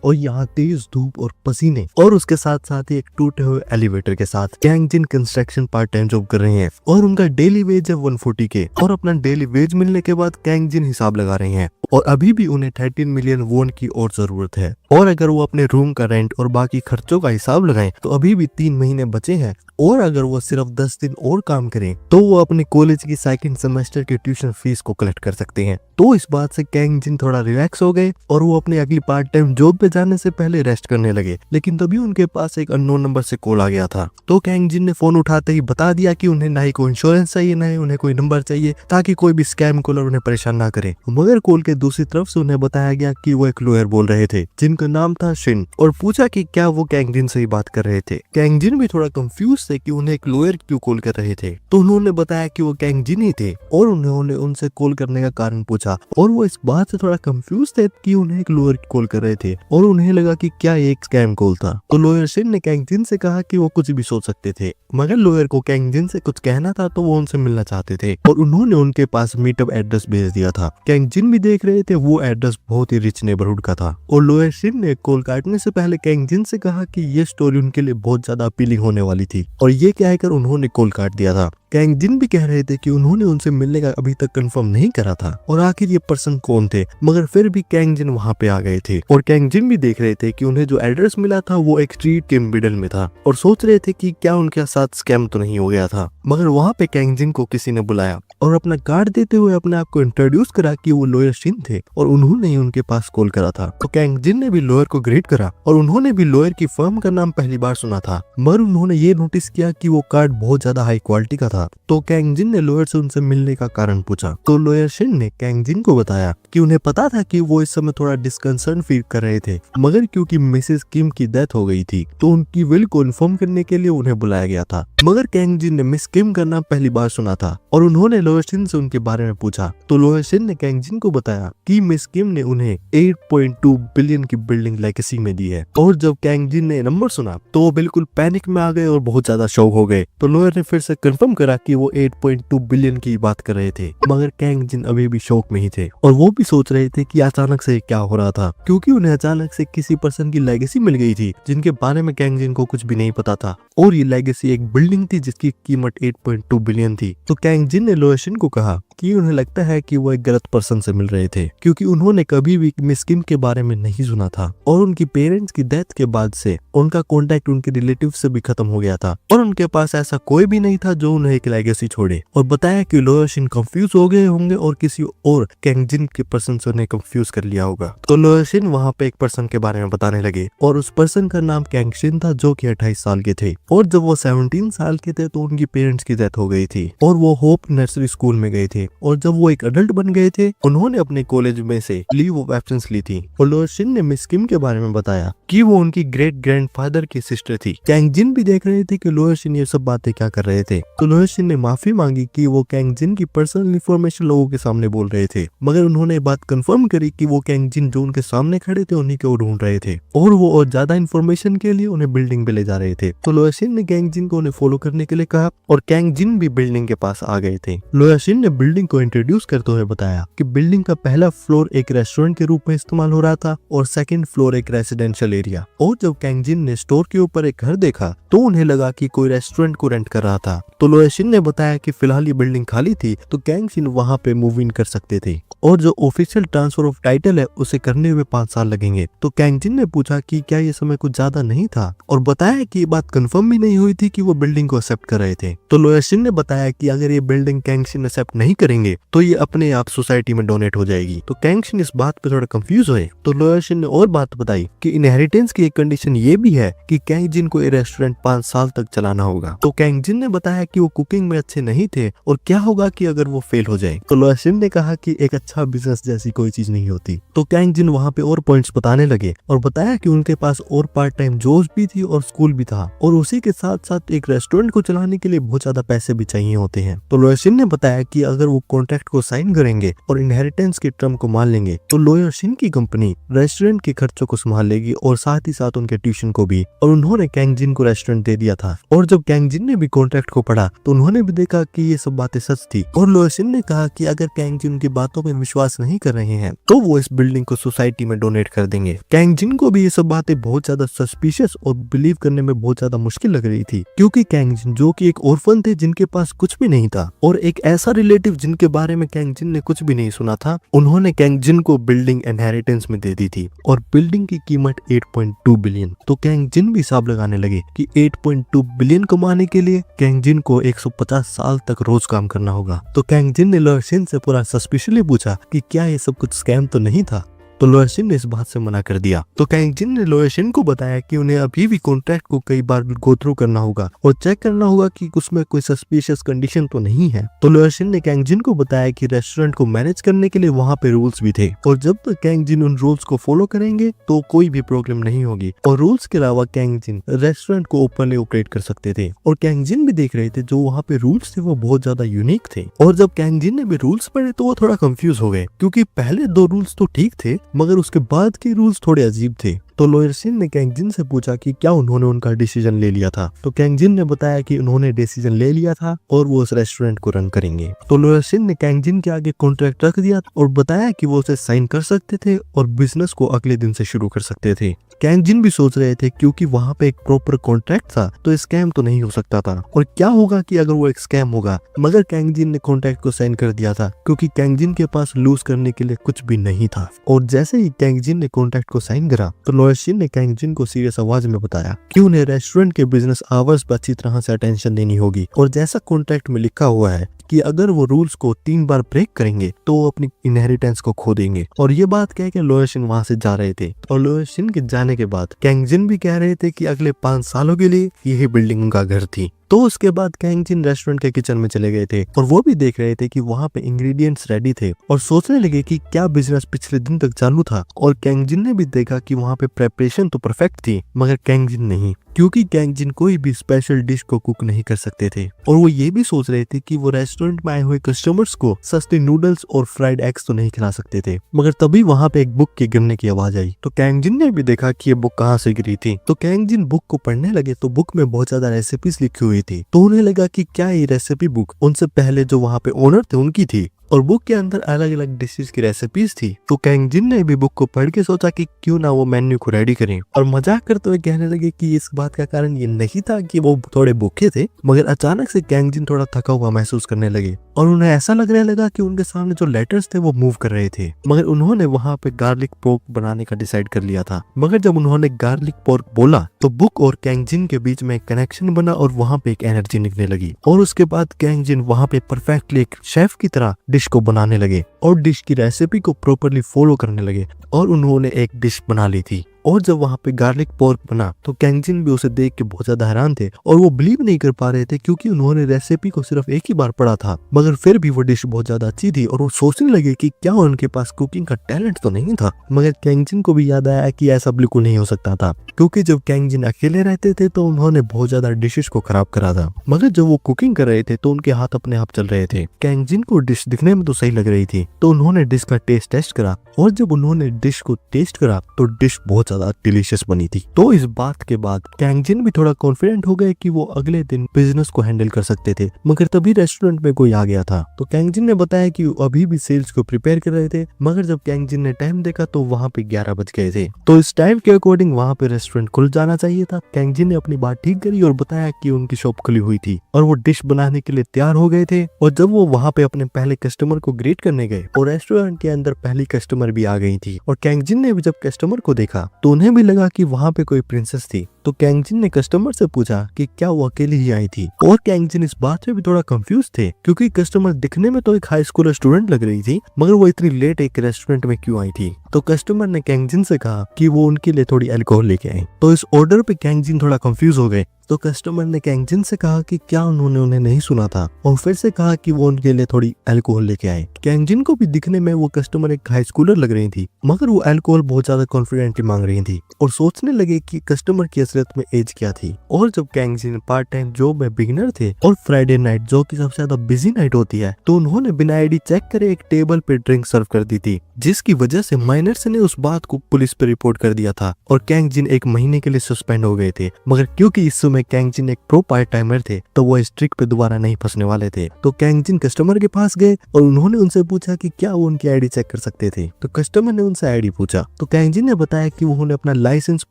और यहाँ तेज धूप और पसीने और उसके साथ साथ ही एक टूटे हुए एलिवेटर के साथ कैंग जिन कंस्ट्रक्शन पार्ट टाइम जॉब कर रहे हैं और उनका डेली वेज है 140 के और अपना डेली वेज मिलने के बाद कैंग जिन हिसाब लगा रहे हैं और अभी भी उन्हें 13 मिलियन वोन की और जरूरत है और अगर वो अपने रूम का रेंट और बाकी खर्चों का हिसाब लगाएं तो अभी भी 3 महीने बचे हैं और अगर वो सिर्फ 10 दिन और काम करें तो वो अपने कॉलेज की सेकंड सेमेस्टर की ट्यूशन फीस को कलेक्ट कर सकते हैं। तो इस बात से कैंग जिन थोड़ा रिलैक्स हो गए और वो अपनी अगली पार्ट टाइम जॉब पे जाने से पहले रेस्ट करने लगे। लेकिन तभी उनके पास एक अननोन नंबर से कॉल आ गया था। तो कैंग जिन ने फोन उठाते ही बता दिया कि उन्हें ना ही कोई इंश्योरेंस चाहिए ना ही उन्हें कोई नंबर चाहिए ताकि कोई भी स्कैम कॉलर उन्हें परेशान ना करे। मगर कॉल के दूसरी तरफ से उन्हें बताया गया कि वो एक लॉयर बोल रहे थे जिनका नाम था शिन और पूछा कि क्या वो कैंग जिन से ही बात कर रहे थे। कैंग जिन भी थोड़ा कंफ्यूज थे कि उन्हें एक लॉयर क्यों कॉल कर रहे थे। तो उन्होंने बताया कि वो कैंग जिन ही थे और उन्होंने उनसे कॉल करने का कारण पूछा और वो इस बात से थोड़ा कंफ्यूज थे कि उन्हें एक लॉयर कॉल कर रहे थे और उन्हें लगा कि क्या ये एक स्कैम कॉल था। तो लॉयर शिन ने कैंग जिन से कहा कि वो कुछ भी सोच सकते थे मगर लॉयर को कैंग जिन से कुछ कहना था तो वो उनसे मिलना चाहते थे और उन्होंने उनके पास मीटअप एड्रेस भेज दिया था। कैंग जिन भी देख रहे थे वो एड्रेस बहुत ही रिच नेबरहुड का था और लॉयर शिन ने कॉल काटने से पहले कैंग जिन से कहा कि ये स्टोरी उनके लिए बहुत ज्यादा अपीलिंग होने वाली थी और ये कहकर उन्होंने कॉल काट दिया था। कैंग जिन भी कह रहे थे कि उन्होंने उनसे मिलने का अभी तक कंफर्म नहीं करा था और आखिर ये पर्सन कौन थे मगर फिर भी कैंग जिन वहां पे आ गए थे और कैंग जिन भी देख रहे थे कि उन्हें जो एड्रेस मिला था वो एक स्ट्रीट के मिडल में था और सोच रहे थे कि क्या उनके साथ स्कैम तो नहीं हो गया था। मगर वहां पे कैंग जिन को किसी ने बुलाया और अपना कार्ड देते हुए अपने आप को इंट्रोड्यूस करा कि वो लॉयर शिन थे और उन्होंने ही उनके पास कॉल करा था। तो कैंग जिन ने भी लॉयर को ग्रीट करा और उन्होंने भी लॉयर की फर्म का नाम पहली बार सुना था मगर उन्होंने ये नोटिस किया कि वो कार्ड बहुत ज्यादा हाई क्वालिटी का था। तो कैंग जिन ने लॉयर से उनसे मिलने का कारण पूछा तो लॉयर शिन ने कैंग जिन को बताया कि उन्हें पता था कि वो इस समय थोड़ा डिस्कंसर्न फील कर रहे थे मगर क्योंकि मिसेस किम की डेथ हो गई थी तो उनकी विल को इन्फॉर्म करने के लिए उन्हें बुलाया गया था। मगर कैंग जिन ने मिस किम का नाम पहली बार सुना था और उन्होंने लॉयर शिन से उनके बारे में पूछा तो लॉयर शिन ने कैंग जिन को बताया कि मिस किम ने उन्हें 8.2 बिलियन की बिल्डिंग लेगेसी में दी है। और जब कैंग जिन ने नंबर सुना तो वो बिल्कुल पैनिक में आ गए और बहुत ज्यादा शॉक हो गए। तो लॉयर ने फिर से कंफर्म करा कि वो 8.2 बिलियन की बात कर रहे थे मगर कैंग जिन अभी भी शॉक में ही थे और वो भी सोच रहे थे कि अचानक से क्या हो रहा था क्योंकि उन्हें अचानक से किसी पर्सन की लेगेसी मिल गई थी जिनके बारे में कैंग जिन को कुछ भी नहीं पता था और ये लेगेसी एक बिल्डिंग थी जिसकी कीमत 8.2 बिलियन थी। तो कैंग जिन ने लॉयर शिन को कहा कि उन्हें लगता है कि वो एक गलत पर्सन से मिल रहे थे क्योंकि उन्होंने कभी भी मिस किम के बारे में नहीं सुना था और उनकी पेरेंट्स की डेथ के बाद से उनका कांटेक्ट उनके रिलेटिव से भी खत्म हो गया था और उनके पास ऐसा कोई भी नहीं था जो उन्हें एक लेगेसी छोड़े। और बताया कि लॉयर शिन कंफ्यूज हो गए होंगे और किसी और कैंग जिन के पर्सन से उन्हें कंफ्यूज कर लिया होगा। तो लॉयर शिन वहाँ पे एक पर्सन के बारे में बताने लगे और उस पर्सन का नाम कैंग शिन था जो कि 28 साल के थे और जब वो 17 साल के थे तो उनकी पेरेंट्स की डेथ हो गई थी और वो होप नर्सरी स्कूल में गए थे और जब वो एक अडल्ट बन गए थे उन्होंने अपने कॉलेज में से लीव ऑफ एब्सेंस ली थी और लॉयर शिन ने मिस किम के बारे में बताया कि वो उनकी ग्रेट ग्रैंडफादर की सिस्टर थी। कैंग जिन भी देख रहे थे कि लॉयर शिन ये सब बातें क्या कर रहे थे। तो लॉयर शिन ने माफी मांगी कि वो कैंग जिन की पर्सनल इंफॉर्मेशन लोगों के सामने बोल रहे थे मगर उन्होंने बात कंफर्म करी कि वो कैंग जिन जो उनके सामने खड़े थे उन्हीं को ढूंढ रहे थे और वो और ज्यादा इंफॉर्मेशन के लिए उन्हें बिल्डिंग पे ले जा रहे थे। तो लॉयर शिन ने कैंग जिन को उन्हें फॉलो करने के लिए कहा और कैंग जिन भी बिल्डिंग के पास आ गए थे। लॉयर शिन ने बिल्डिंग को इंट्रोड्यूस करते हुए बताया कि बिल्डिंग का पहला फ्लोर एक रेस्टोरेंट के रूप में इस्तेमाल हो रहा था और सेकंड फ्लोर एक रेसिडेंशियल एरिया। और जब कैंग जिन ने स्टोर के ऊपर एक घर देखा तो उन्हें लगा कि कोई रेस्टोरेंट को रेंट कर रहा था। तो लॉयर शिन ने बताया कि फिलहाल ये बिल्डिंग खाली थी तो कैंग जिन वहां पे मूव इन कर सकते थे और जो ऑफिशियल ट्रांसफर ऑफ टाइटल है उसे करने में 5 साल लगेंगे। तो कैंग जिन ने पूछा कि क्या ये समय कुछ ज्यादा नहीं था और बताया कि ये बात कंफर्म भी नहीं हुई थी कि वो बिल्डिंग को एक्सेप्ट कर रहे थे। तो लॉयर शिन ने बताया कि अगर ये बिल्डिंग कैंग जिन एक्सेप्ट नहीं करेंगे तो ये अपने आप सोसाइटी में डोनेट हो जाएगी। तो कैंग जिन इस बात पे थोड़ा कंफ्यूज हुए। तो लॉयर शिन ने और बात बताई कि इनहेरिटेंस की एक कंडीशन ये भी है कि कैंग जिन को ये रेस्टोरेंट 5 साल तक चलाना होगा। तो कैंग जिन ने बताया कि वो कुकिंग में अच्छे नहीं थे और क्या होगा कि अगर वो फेल हो जाए। तो लॉयर शिन ने कहा कि एक अच्छा बिजनेस जैसी कोई चीज नहीं होती। तो कैंग जिन वहाँ पे और पॉइंट्स बताने लगे और बताया कि उनके पास और पार्ट टाइम जॉब भी थी और स्कूल भी था और उसी के साथ साथ एक रेस्टोरेंट को चलाने के लिए बहुत ज्यादा पैसे भी चाहिए होते हैं। तो लॉयर शिन ने बताया कि अगर वो कॉन्ट्रैक्ट को साइन करेंगे और इनहेरिटेंस के टर्म को मान लेंगे तो लॉयर शिन की कंपनी रेस्टोरेंट के खर्चों को संभाल लेगी और साथ ही साथ उनके ट्यूशन को भी। और उन्होंने कैंग जिन को रेस्टोरेंट दे दिया था। और जब कैंग जिन ने भी कॉन्ट्रैक्ट को पढ़ा तो उन्होंने भी देखा कि ये सब बातें सच थी। और लोएशिन ने कहा कि अगर कैंग जिन की बातों में विश्वास नहीं कर रहे हैं तो वो इस बिल्डिंग को सोसाइटी में डोनेट कर देंगे। कैंग जिन को भी ये सब बातें बहुत ज्यादा सस्पिशियस और बिलीव करने में बहुत ज्यादा मुश्किल लग रही थी, क्योंकि कैंग जिन जो कि एक ऑर्फन थे जिनके पास कुछ भी नहीं था और एक ऐसा रिलेटिव जिनके बारे में कैंग जिन ने कुछ भी नहीं सुना था, उन्होंने कैंग जिन को बिल्डिंग इनहेरिटेंस में दे दी थी। और बिल्डिंग की कीमत 8.2 बिलियन। तो कैंग जिन भी हिसाब लगाने लगे कि 8.2 बिलियन कमाने के लिए कैंग जिन को 150 साल तक रोज काम करना होगा। तो कैंग जिन ने लोएशिन से पूरा सस्पिशियसली पूछा कि क्या ये सब कुछ स्कैम तो नहीं था। तो लोएशिन ने इस बात से मना कर दिया। तो कैंग जिन ने लोएशिन को बताया कि उन्हें अभी भी कॉन्ट्रैक्ट को कई बार गो थ्रू करना होगा और चेक करना होगा कि उसमें कोई सस्पिशियस कंडीशन तो नहीं है। तो लोएशिन ने कैंग जिन को बताया कि रेस्टोरेंट को मैनेज करने के लिए वहाँ पे रूल्स भी थे और जब तक कैंग जिन उन रूल्स को फॉलो करेंगे तो कोई भी प्रॉब्लम नहीं होगी। और रूल्स के अलावा कैंग जिन रेस्टोरेंट को ओपनली ऑपरेट कर सकते थे। और कैंग जिन भी देख रहे थे जो वहाँ पे रूल्स थे वो बहुत ज्यादा यूनिक थे। और जब कैंग जिन ने भी रूल्स पढ़े तो वो थोड़ा कंफ्यूज हो गए, क्योंकि पहले 2 रूल्स तो ठीक थे मगर उसके बाद के रूल्स थोड़े अजीब थे। तो लोएशिन ने कैंग जिन से पूछा कि क्या उन्होंने उनका डिसीजन ले लिया था। तो कैंग जिन ने बताया कि उन्होंने डिसीजन ले लिया था और वो उस रेस्टोरेंट को रन करेंगे। तो लोएशिन ने कैंग जिन के आगे कॉन्ट्रैक्ट रख दिया और बताया कि वो उसे साइन कर सकते थे और बिजनेस को अगले दिन से शुरू कर सकते थे। कैंग जिन भी सोच रहे थे क्योंकि वहाँ पे एक प्रॉपर कॉन्ट्रैक्ट था तो स्कैम तो नहीं हो सकता था। और क्या होगा कि अगर वो एक स्कैम होगा, मगर कैंग जिन ने कॉन्ट्रैक्ट को साइन कर दिया था क्योंकि कैंग जिन के पास लूज करने के लिए कुछ भी नहीं था। और जैसे ही कैंग जिन ने कॉन्ट्रैक्ट को साइन करा तो लोएशिन ने कैंग जिन को सीरियस आवाज में बताया कि उन्हें रेस्टोरेंट के बिजनेस आवर्स पर अच्छी तरह से अटेंशन देनी होगी। और जैसा कॉन्ट्रैक्ट में लिखा हुआ है कि अगर वो रूल्स को 3 बार ब्रेक करेंगे तो वो अपनी इनहेरिटेंस को खो देंगे। और ये बात कह के लोएशिन वहां से जा रहे थे। और लोएशिन के जाने के बाद कैंग जिन भी कह रहे थे कि अगले 5 सालों के लिए यही बिल्डिंग उनका घर थी। तो उसके बाद कैंग जिन रेस्टोरेंट के किचन में चले गए थे और वो भी देख रहे थे कि वहाँ पे इंग्रेडिएंट्स रेडी थे और सोचने लगे कि क्या बिजनेस पिछले दिन तक चालू था। और कैंग जिन ने भी देखा कि वहाँ पे प्रेपरेशन तो परफेक्ट थी मगर कैंग जिन नहीं, क्योंकि कैंग जिन कोई भी स्पेशल डिश को कुक नहीं कर सकते थे। और वो ये भी सोच रहे थे कि वो रेस्टोरेंट में आए हुए कस्टमर्स को सस्ते नूडल्स और फ्राइड एग्स तो नहीं खिला सकते थे। मगर तभी वहाँ पे एक बुक के गिरने की आवाज आई। तो कैंग जिन ने भी देखा कि ये बुक कहाँ से गिरी थी। तो कैंग जिन बुक को पढ़ने लगे तो बुक में बहुत ज्यादा रेसिपीज लिखी हुई थी। तो उन्हें लगा कि क्या ये रेसिपी बुक उनसे पहले जो वहाँ पे ओनर थे उनकी थी और बुक के अंदर अलग अलग डिशेस की रेसिपीज थी। तो कैंग जिन ने भी बुक को पढ़ के सोचा कि क्यों ना वो मेन्यू को रेडी करें और मजाक करते हुए कहने लगे कि इस बात का कारण ये नहीं था कि वो थोड़े भूखे थे, मगर अचानक से कैंग जिन थोड़ा थका हुआ महसूस करने लगे और उन्हें ऐसा लगने लगा कि उनके सामने जो लेटर्स थे वो मूव कर रहे थे। मगर उन्होंने वहाँ पे गार्लिक पोर्क बनाने का डिसाइड कर लिया था। मगर जब उन्होंने गार्लिक पोर्क बोला तो बुक और कैंग जिन के बीच में एक कनेक्शन बना और वहाँ पे एक एनर्जी निकलने लगी। और उसके बाद कैंग जिन वहाँ पे परफेक्टली एक शेफ की तरह डिश को बनाने लगे और डिश की रेसिपी को प्रॉपर्ली फॉलो करने लगे और उन्होंने एक डिश बना ली थी। और जब वहाँ पे गार्लिक पोर्क बना तो कैंग जिन भी उसे देख के बहुत ज्यादा हैरान थे और वो बिलीव नहीं कर पा रहे थे क्योंकि उन्होंने रेसिपी को सिर्फ एक ही बार पढ़ा था, मगर फिर भी वो डिश बहुत ज्यादा अच्छी थी और वो सोचने लगे कि क्या उनके पास कुकिंग का टैलेंट तो नहीं था। मगर कैंग जिन को भी याद आया कि ऐसा बिल्कुल नहीं हो सकता था, क्योंकि जब कैंग जिन अकेले रहते थे तो उन्होंने बहुत ज्यादा डिशेस को खराब करा था, मगर जब वो कुकिंग कर रहे थे तो उनके हाथ अपने आप चल रहे थे। कैंग जिन को डिश दिखने में तो सही लग रही थी तो उन्होंने डिश का टेस्ट करा और जब उन्होंने डिश को टेस्ट करा तो डिश बहुत ज्यादा डिलीशियस बनी थी। तो इस बात के बाद कैंग जिन भी थोड़ा कॉन्फिडेंट हो गए कि वो अगले दिन बिजनेस को हैंडल कर सकते थे। मगर तभी रेस्टोरेंट में कोई आ गया था। तो कैंग जिन ने बताया कि वो अभी भी सेल्स को प्रिपेयर कर रहे थे, मगर जब कैंग जिन ने टाइम देखा तो वहाँ पे 11 बज गए थे। तो इस टाइम के अकॉर्डिंग वहाँ पे रेस्टोरेंट खुल जाना चाहिए था। कैंग जिन ने अपनी बात ठीक करी और बताया कि उनकी शॉप खुली हुई थी और वो डिश बनाने के लिए तैयार हो गए थे। और जब वो वहाँ पे अपने पहले कस्टमर को ग्रीट करने गए और रेस्टोरेंट के अंदर पहली कस्टमर भी आ गई थी और कैंग जिन ने भी जब कस्टमर को देखा तो उन्हें भी लगा कि वहाँ पे कोई प्रिंसेस थी। तो कैंग जिन ने कस्टमर से पूछा कि क्या वो अकेली ही आई थी और कैंग जिन इस बात में भी थोड़ा कंफ्यूज थे क्योंकि कस्टमर दिखने में तो एक हाई स्कूल स्टूडेंट लग रही थी, मगर वो इतनी लेट एक रेस्टोरेंट में क्यों आई थी। तो कस्टमर ने कैंग जिन से कहा कि वो उनके लिए थोड़ी अल्कोहल लेके आए। तो इस ऑर्डर पे कैंग जिन थोड़ा कंफ्यूज हो गए। तो कस्टमर ने कैंग जिन से कहा कि क्या उन्होंने उन्हें नहीं सुना था और फिर से कहा कि वो उनके लिए थोड़ी अल्कोहल लेके आए। कैंग जिन को भी दिखने में वो कस्टमर एक हाई स्कूलर लग रही थी, मगर वो अल्कोहल बहुत ज्यादा कॉन्फिडेंटली मांग रही थी और सोचने लगे कि कस्टमर की असलियत में एज क्या थी। और जब कैंग जिन पार्ट टाइम जॉब में बिगिनर थे और फ्राइडे नाइट जो कि सबसे ज्यादा बिजी नाइट होती है, तो उन्होंने बिना आईडी चेक करे एक टेबल पे ड्रिंक सर्व कर दी थी, जिसकी वजह से माइनर्स ने उस बात को पुलिस पे रिपोर्ट कर दिया था और कैंग जिन 1 महीने के लिए सस्पेंड हो गए थे। मगर क्योंकि इस समय कैंग जिन एक प्रो पार्ट टाइमर थे तो वो इस ट्रिक पे दोबारा नहीं फंसने वाले थे। तो कैंग जिन कस्टमर के पास गए और उन्होंने उनसे पूछा कि क्या वो उनकी आईडी चेक कर सकते थे। तो कस्टमर ने उनसे आईडी पूछा तो कैंग जिन ने बताया कि उन्होंने अपना लाइसेंस,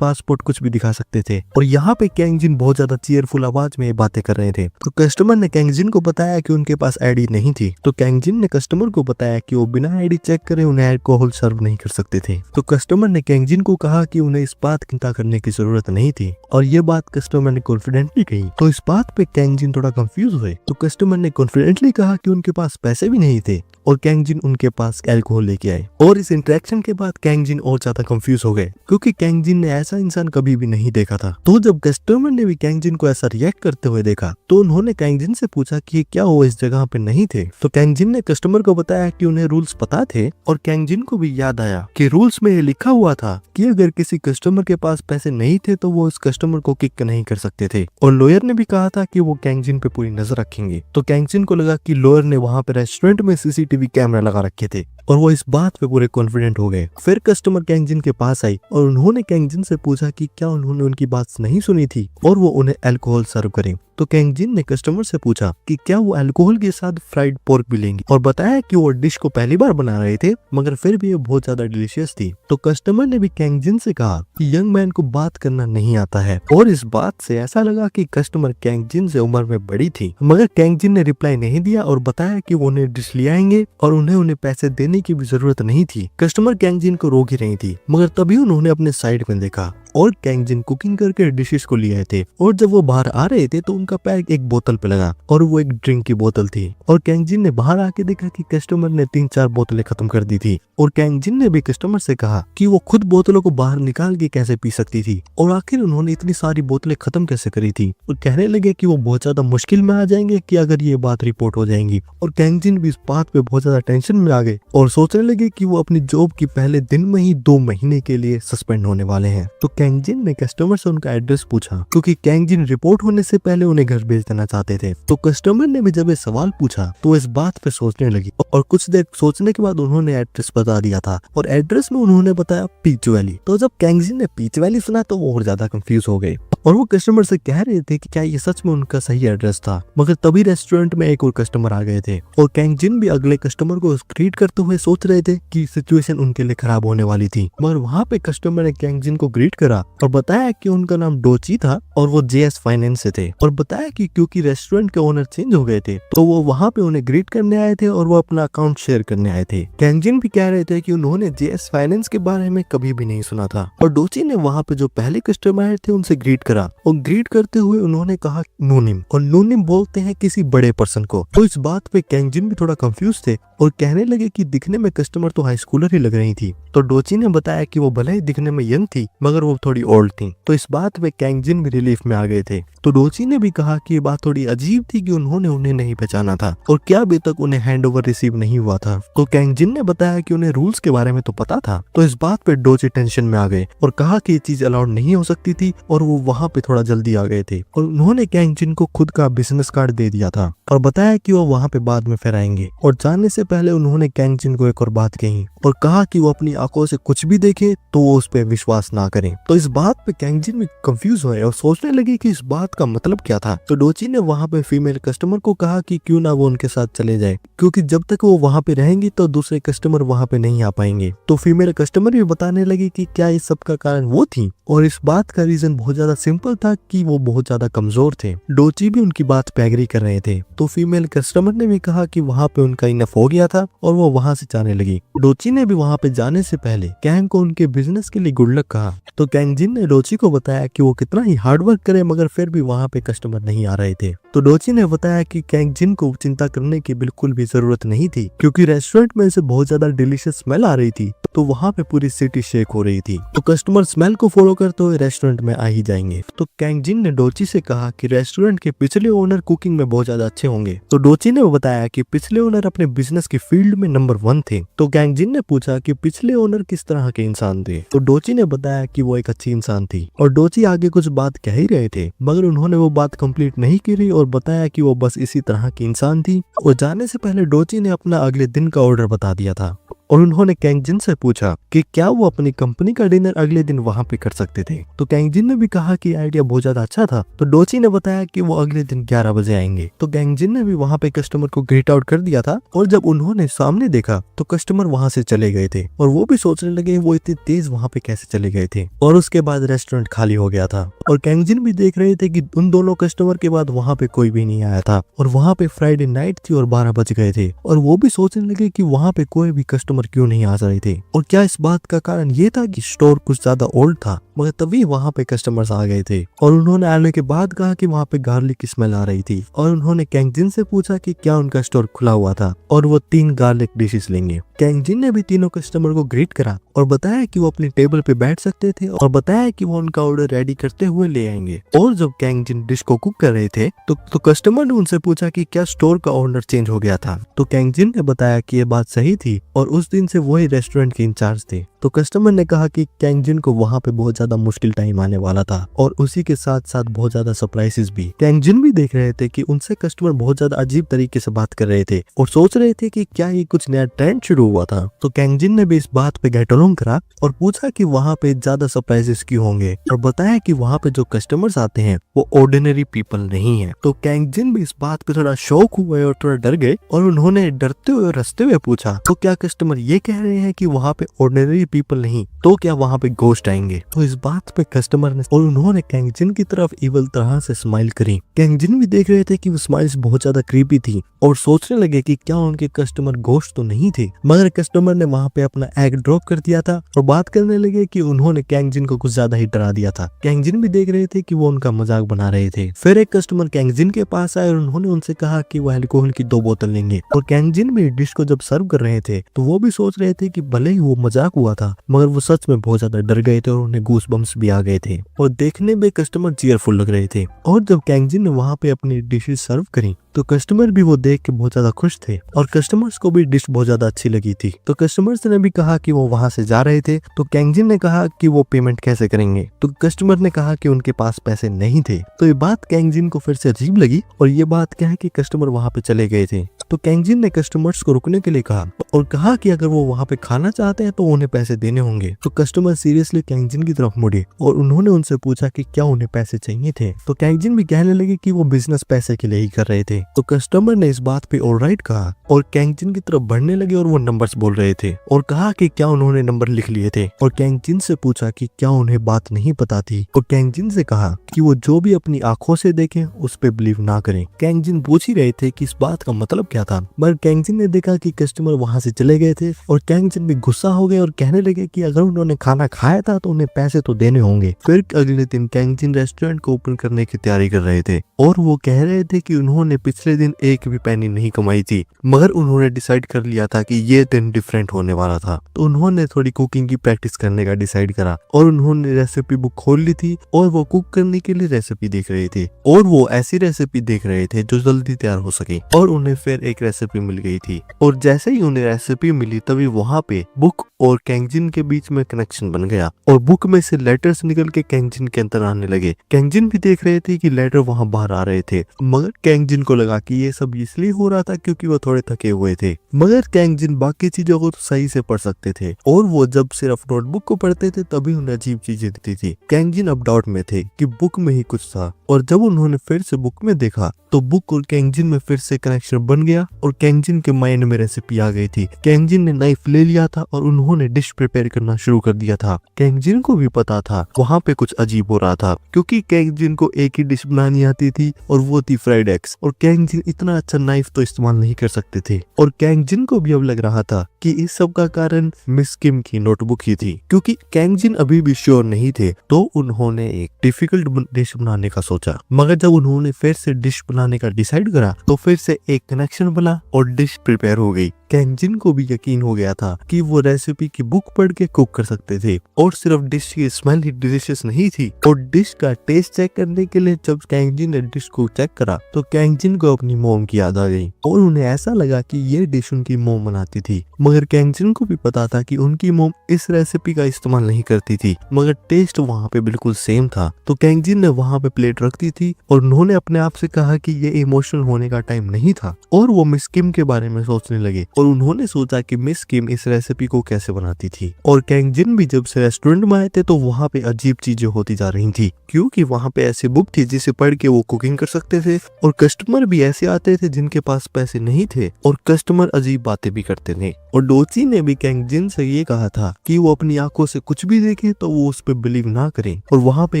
पासपोर्ट कुछ भी दिखा सकते थे। और यहाँ पे कैंग जिन बहुत ज्यादा चीयरफुल आवाज में ये बातें कर रहे थे। तो कस्टमर ने कैंग जिन को बताया कि उनके पास आईडी नहीं थी। तो कैंग जिन ने कस्टमर को बताया कि वो बिना आईडी चेक करे उन्हें अल्कोहल सर्व नहीं कर सकते थे। तो कस्टमर ने कैंग जिन को कहा कि उन्हें इस बात चिंता करने की जरूरत नहीं थी और ये बात कस्टमर ने कॉन्फिडेंटली कही। तो इस बात पे कैंग जिन थोड़ा कंफ्यूज हुए। तो कस्टमर ने कॉन्फिडेंटली कहा कि उनके पास पैसे भी नहीं थे और कैंग जिन उनके पास अल्कोहल लेके आए। और इस इंटरेक्शन के बाद कैंग जिन और ज्यादा कंफ्यूज हो गए क्योंकि कैंग जिन ने ऐसा इंसान कभी भी नहीं देखा था। तो जब कस्टमर ने भी कैंग जिन को ऐसा रिएक्ट करते हुए देखा तो उन्होंने कैंग जिन से पूछा कि क्या वो इस जगह पे नहीं थे। तो कैंग जिन ने कस्टमर को बताया कि उन्हें रूल्स पता थे और कैंग जिन को भी याद आया कि रूल्स में ये लिखा हुआ था कि अगर किसी कस्टमर के पास पैसे नहीं थे तो वो उस कस्टमर को किक नहीं कर सकते थे। और लॉयर ने भी कहा था कि वो कैंग जिन पे पूरी नजर रखेंगे। तो कैंग जिन को लगा कि लॉयर ने वहां पे रेस्टोरेंट में सीसीटीवी कैमरा लगा रखे थे और वो इस बात पे पूरे कॉन्फिडेंट हो गए। फिर कस्टमर कैंग जिन के पास आई और उन्होंने कैंग जिन से पूछा कि क्या उन्होंने उनकी बात नहीं सुनी थी और वो उन्हें अल्कोहल सर्व करें। तो कैंग जिन ने कस्टमर से पूछा कि क्या वो अल्कोहल के साथ फ्राइड पोर्क भी लेंगे और बताया कि वो डिश को पहली बार बना रहे थे मगर फिर भी ये बहुत ज्यादा डिलीशियस थी। तो कस्टमर ने भी कैंग जिन से कहा कि यंग मैन को बात करना नहीं आता है और इस बात से ऐसा लगा कि कस्टमर कैंग जिन से उम्र में बड़ी थी। मगर कैंग जिन ने रिप्लाई नहीं दिया और बताया कि वो उन्हें डिश ले आएंगे और उन्हें पैसे देने की भी जरूरत नहीं थी। कस्टमर कैंग जिन को रोक ही रही थी मगर तभी उन्होंने अपने साइड में देखा और कैंग जिन कुकिंग करके डिशेस को ले आए थे। और जब वो बाहर आ रहे थे तो उनका पैर एक बोतल पे लगा और वो एक ड्रिंक की बोतल थी। और कैंग जिन ने बाहर आके देखा कि कस्टमर ने 3-4 बोतलें खत्म कर दी थी। और कैंग जिन ने भी कस्टमर से कहा कि वो खुद बोतलों को बाहर निकाल के कैसे पी सकती थी और आखिर उन्होंने इतनी सारी बोतलें खत्म कैसे करी थी। और कहने लगे कि वो बहुत ज्यादा मुश्किल में आ जाएंगे कि अगर ये बात रिपोर्ट हो जाएंगी। और कैंग जिन भी इस बात पे बहुत ज्यादा टेंशन में आ गए और सोचने लगे कि वो अपनी जॉब की पहले दिन में ही 2 महीने के लिए सस्पेंड होने वाले हैं। तो कैंग जिन ने कस्टमर से उनका एड्रेस पूछा क्योंकि कैंग जिन रिपोर्ट होने से पहले उन्हें घर भेज देना चाहते थे। तो कस्टमर ने भी जब ये सवाल पूछा तो इस बात पे सोचने लगी और कुछ देर सोचने के बाद उन्होंने एड्रेस बता दिया था और एड्रेस में उन्होंने बताया पीच वैली। तो जब कैंग जिन ने पीच वैली सुना तो वो और ज्यादा कंफ्यूज हो गए और वो कस्टमर से कह रहे थे कि क्या ये सच में उनका सही एड्रेस था। मगर तभी रेस्टोरेंट में एक और कस्टमर आ गए थे और कैंग जिन भी अगले कस्टमर को ग्रीट करते हुए सोच रहे थे कि सिचुएशन उनके लिए खराब होने वाली थी। मगर वहाँ पे कस्टमर ने कैंग जिन को ग्रीट करा और बताया कि उनका नाम डोची था और वो जेएस फाइनेंस से थे और बताया कि क्योंकि रेस्टोरेंट के ओनर चेंज हो गए थे तो वो वहाँ पे उन्हें ग्रीट करने आए थे और वो अपना अकाउंट शेयर करने आए थे। कैंग जिन भी कह रहे थे कि उन्होंने जेएस फाइनेंस के बारे में कभी भी नहीं सुना था। और डोची ने वहाँ पे जो पहले कस्टमर आए थे उनसे ग्रीट करा और ग्रीट करते हुए उन्होंने कहा नूनिम, और नूनिम बोलते हैं किसी बड़े पर्सन को। तो इस बात पे कैंग जिन भी थोड़ा कंफ्यूज थे और कहने लगे कि दिखने में कस्टमर तो हाई स्कूलर ही लग रही थी। तो डोची ने बताया कि वो भले ही दिखने में यंग थी मगर वो थोड़ी ओल्ड थी। तो इस बात पे कैंग जिन भी रिलीफ में आ गए थे। तो डोची ने भी कहा कि ये बात थोड़ी अजीब थी कि उन्होंने उन्हें नहीं पहचाना था और क्या अभी तक उन्हें हैंडओवर रिसीव नहीं हुआ था। तो कैंग जिन ने बताया कि उन्हें रूल्स के बारे में तो पता था। तो इस बात पे डोची टेंशन में आ गए और कहा कि ये चीज अलाउड नहीं हो सकती थी और वो वहाँ पे थोड़ा जल्दी आ गए थे। और उन्होंने कैंग जिन को खुद का बिजनेस कार्ड दे दिया था और बताया कि वो वहाँ पे बाद में फिर आएंगे। और जाने से पहले उन्होंने कैंग जिन को एक और बात कही और कहा कि वो अपनी आंखों से कुछ भी देखे तो वो उस पर विश्वास ना करें। तो इस बात पे कैंग जिन भी कंफ्यूज हुए और सोचने लगे कि इस बात का मतलब क्या था। तो डोची ने वहाँ पे फीमेल कस्टमर को कहा कि क्यों ना वो उनके साथ चले जाए क्योंकि जब तक वो वहाँ पे रहेंगी तो दूसरे कस्टमर वहाँ पे नहीं आ पाएंगे। तो फीमेल कस्टमर भी बताने लगी कि क्या इस सब का कारण वो थी और इस बात का रीजन बहुत ज्यादा सिंपल था कि वो बहुत ज्यादा कमजोर थे। डोची भी उनकी बात पे एग्री कर रहे थे। तो फीमेल कस्टमर ने भी कहा कि वहाँ पे उनका इनफ हो गया था और वो वहाँ से जाने लगी। डोची ने भी वहाँ पे जाने से पहले कैंग को उनके बिजनेस के लिए गुड लक कहा। तो कैंग जिन ने डोची को बताया कि वो कितना ही हार्ड वर्क करे मगर फिर भी वहाँ पे कस्टमर नहीं आ रहे थे। तो डोची ने बताया कि कैंग जिन को चिंता करने की बिल्कुल भी जरूरत नहीं थी क्योंकि रेस्टोरेंट में से बहुत ज्यादा डिलीशियस स्मेल आ रही थी तो वहाँ पे पूरी सिटी शेक हो रही थी। तो कस्टमर स्मेल को फॉलो करते हुए रेस्टोरेंट में आ ही जाएंगे। तो कैंग जिन ने डोची से कहा कि रेस्टोरेंट के पिछले ओनर कुकिंग में बहुत ज्यादा अच्छे होंगे। तो डोची ने बताया कि पिछले ओनर अपने बिजनेस की फील्ड में नंबर 1 थे। तो कैंग जिन ने पूछा कि पिछले ओनर किस तरह के इंसान थे। तो डोची ने बताया कि वो एक अच्छी इंसान थी और डोची आगे कुछ बात कह ही रहे थे मगर उन्होंने वो बात कंप्लीट नहीं करी और बताया कि वो बस इसी तरह की इंसान थी। और जाने से पहले डोची ने अपना अगले दिन का ऑर्डर बता दिया था। और उन्होंने कैंगजिन से पूछा कि क्या वो अपनी कंपनी का डिनर अगले दिन वहाँ पे कर सकते थे। तो कैंगजिन ने भी कहा कि आइडिया बहुत ज्यादा अच्छा था। तो डोची ने बताया कि वो अगले दिन 11 बजे आएंगे। तो कैंगजिन ने भी वहाँ पे कस्टमर को ग्रीट आउट कर दिया था और जब उन्होंने सामने देखा तो कस्टमर वहाँ से चले गए थे और वो भी सोचने लगे वो इतनी तेज वहाँ पे कैसे चले गए थे। और उसके बाद रेस्टोरेंट खाली हो गया था और कैंगजिन भी देख रहे थे कि उन दोनों कस्टमर के बाद वहाँ पे कोई भी नहीं आया था और वहाँ पे फ्राइडे नाइट थी और 12 बज गए थे और वो भी सोचने लगे कि वहाँ पे कोई भी कस्टमर क्यों नहीं आ रहे थे। और क्या इस बात का कारण ये था कि स्टोर कुछ ज्यादा ओल्ड था, मगर तभी वहाँ पे कस्टमर्स आ गए थे और उन्होंने आने के बाद कहा कि वहाँ पे गार्लिक की स्मेल आ रही थी और उन्होंने कैंगजिन से पूछा कि क्या उनका स्टोर खुला हुआ था और वो 3 गार्लिक डिशेस लेंगे। कैंगजिन ने भी तीनों कस्टमर को ग्रीट करा और बताया कि वो अपनी टेबल पे बैठ सकते थे और बताया कि वो उनका ऑर्डर रेडी करते हुए ले आएंगे। और जब कैंगजिन डिश को कुक कर रहे थे तो कस्टमर ने उनसे पूछा कि क्या स्टोर का ऑनर चेंज हो गया था। तो कैंगजिन ने बताया कि ये बात सही थी और उस दिन से वही रेस्टोरेंट के इंचार्ज थे। तो कस्टमर ने कहा कि कैंगजिन को वहाँ पे बहुत ज्यादा मुश्किल टाइम आने वाला था और उसी के साथ साथ बहुत ज्यादा सरप्राइजेस भी। कैंगजिन भी देख रहे थे कि उनसे कस्टमर बहुत ज्यादा अजीब तरीके से बात कर रहे थे और सोच रहे थे कि क्या ये कुछ नया ट्रेंड शुरू हुआ था। तो कैंगजिन ने भी इस बात पे गेट अलोंग करा और पूछा कि वहाँ पे ज्यादा सरप्राइजेस क्यों होंगे और बताया कि वहाँ पे जो कस्टमर्स आते हैं वो ऑर्डिनरी पीपल नहीं है। तो कैंगजिन भी इस बात पे थोड़ा शौक हुए और थोड़ा डर गए और उन्होंने डरते हुए और हंसते हुए पूछा तो क्या कस्टमर ये कह रहे हैं कि वहाँ पे ऑर्डिनरी पीपल नहीं तो क्या वहाँ पे गोश्त आएंगे। तो इस बात पे कस्टमर ने और उन्होंने कैंगजिन की तरफ इवल तरह से स्माइल करी। कैंगजिन भी देख रहे थे कि वो स्माइल्स बहुत ज्यादा क्रीपी थी और सोचने लगे कि क्या उनके कस्टमर गोश्त तो नहीं थे, मगर कस्टमर ने वहाँ पे अपना एग ड्रॉप कर दिया था और बात करने लगे कि उन्होंने कैंगजिन को कुछ ज्यादा ही डरा दिया था। कैंगजिन भी देख रहे थे कि वो उनका मजाक बना रहे थे। फिर एक कस्टमर कैंगजिन के पास आए और उन्होंने उनसे कहा कि वो अल्कोहल की 2 बोतल लेंगे और कैंगजिन भी डिश को जब सर्व कर रहे थे तो वो भी सोच रहे थे कि भले ही वो मजाक हुआ था मगर वो सच में बहुत ज्यादा डर गए थे और उन्हें गूस बम्स भी आ गए थे और देखने में कस्टमर चीयरफुल लग रहे थे। और जब कैंगजिन ने वहाँ पे अपनी डिशेस सर्व करी तो कस्टमर भी वो देख के बहुत ज्यादा खुश थे और कस्टमर्स को भी डिश बहुत ज्यादा अच्छी लगी थी। तो कस्टमर्स ने भी कहा कि वो वहां से जा रहे थे। तो कैंगजिन ने कहा कि वो पेमेंट कैसे करेंगे। तो कस्टमर ने कहा कि उनके पास पैसे नहीं थे। तो ये बात कैंगजिन को फिर से अजीब लगी और ये बात क्या है कि कस्टमर वहां पे चले गए थे। तो कैंगजिन ने कस्टमर्स को रुकने के लिए कहा और कहा कि अगर वो वहां पे खाना चाहते हैं तो उन्हें पैसे देने होंगे। तो कस्टमर सीरियसली कैंगजिन की तरफ मुड़े और उन्होंने उनसे पूछा कि क्या उन्हें पैसे चाहिए थे। तो कैंगजिन भी कहने लगे कि वो बिजनेस पैसे के लिए ही कर रहे थे। तो कस्टमर ने इस बात पे ऑलराइट कहा और कैंगजिन की तरफ बढ़ने लगे और वो नंबर्स बोल रहे थे और कहा कि क्या उन्होंने नंबर लिख लिए थे और कैंगजिन से पूछा कि क्या उन्हें बात नहीं पता थी और कैंगजिन से कहा कि वो जो भी अपनी आंखों से देखें उस पे बिलीव ना करें। कैंगजिन पूछ ही रहे थे कि इस बात का मतलब क्या था, मगर कैंगजिन ने देखा कि कस्टमर वहां से चले गए थे और कैंगजिन भी गुस्सा हो गए और कहने लगे कि अगर उन्होंने खाना खाया था तो उन्हें पैसे तो देने होंगे। फिर अगले दिन कैंगजिन रेस्टोरेंट को ओपन करने की तैयारी कर रहे थे और वो कह रहे थे कि उन्होंने पिछले दिन एक भी पैनी नहीं कमाई थी, मगर उन्होंने डिसाइड कर लिया था कि ये दिन डिफरेंट होने वाला था। तो उन्होंने थोड़ी कुकिंग की प्रैक्टिस करने का डिसाइड करा और उन्होंने रेसिपी बुक खोल ली थी और वो कुक करने के लिए रेसिपी देख रहे थे और वो ऐसी रेसिपी देख रहे थे जो जल्दी तैयार हो सके। और उन्हें फिर एक रेसिपी मिल गई थी और जैसे ही उन्हें रेसिपी मिली तभी वहां पे बुक और कैंगजिन के बीच में कनेक्शन बन गया और बुक में से लेटर्स निकल के कैंगजिन के अंदर आने लगे। कैंगजिन भी देख रहे थे कि लेटर वहां बाहर आ रहे थे, मगर कैंगजिन को लगा कि ये सब इसलिए हो रहा था क्योंकि वो थोड़े थके हुए थे। मगर कैंगजिन बाकी चीजों को तो सही से पढ़ सकते थे और वो जब सिर्फ नोटबुक को पढ़ते थे तभी उन्हें अजीब चीजें दिखती थी। कैंगजिन अब डाउट में थे कि बुक में ही कुछ था और जब उन्होंने फिर से बुक में देखा तो बुक और कैंगजिन में फिर से कनेक्शन बन गया और कैंगजिन के माइंड में रेसिपी आ गई थी। कैंगजिन ने नाइफ ले लिया था और उन्होंने डिश प्रिपेयर करना शुरू कर दिया था। कैंगजिन को भी पता था वहाँ पे कुछ अजीब हो रहा था क्योंकि कैंगजिन को एक ही डिश बनानी आती थी और वो थी फ्राइड एग्स और कैंगजिन इतना अच्छा नाइफ तो इस्तेमाल नहीं कर सकते थे। और कैंगजिन को भी अब लग रहा था कि इस सब का कारण मिस किम की नोटबुक ही थी। क्योंकि कैंगजिन अभी भी श्योर नहीं थे तो उन्होंने एक डिफिकल्ट डिश बनाने का सोचा, मगर जब उन्होंने फिर से डिश बनाने का डिसाइड करा तो फिर से एक कनेक्शन बना और डिश प्रिपेयर हो गई। कैंगजिन को भी यकीन हो गया था कि वो रेसिपी की बुक पढ़ के कुक कर सकते थे और सिर्फ डिश की स्मेल ही डिलीशियस नहीं थी। और डिश का टेस्ट चेक करने के लिए जब कैंगजिन ने डिश को चेक करा तो कैंगजिन को अपनी मोम की याद आ गई और उन्हें ऐसा लगा कि ये डिश उनकी मोम बनाती थी। मगर मगर कैंगजिन को भी पता था कि उनकी मोम इस रेसिपी का इस्तेमाल नहीं करती थी, मगर टेस्ट वहाँ पे बिल्कुल सेम था। तो कैंगजिन ने वहाँ पे प्लेट रख दी थी और उन्होंने अपने आप से कहा कि ये इमोशनल होने का टाइम नहीं था, और वो मिस किम के बारे में सोचने लगे और उन्होंने सोचा कि मिस किम इस रेसिपी को कैसे बनाती थी। और कैंगजिन भी जब से रेस्टोरेंट में आए थे तो वहाँ पे अजीब चीजें होती जा रही थी, क्योंकि वहाँ पे ऐसी बुक थी जिसे पढ़ के वो कुकिंग कर सकते थे, और कस्टमर भी ऐसे आते थे जिनके पास पैसे नहीं थे, और कस्टमर अजीब बातें भी करते थे। और डोची ने भी कैंगजिन से ये कहा था कि वो अपनी आंखों से कुछ भी देखे तो वो उस पर बिलीव ना करे, और वहाँ पे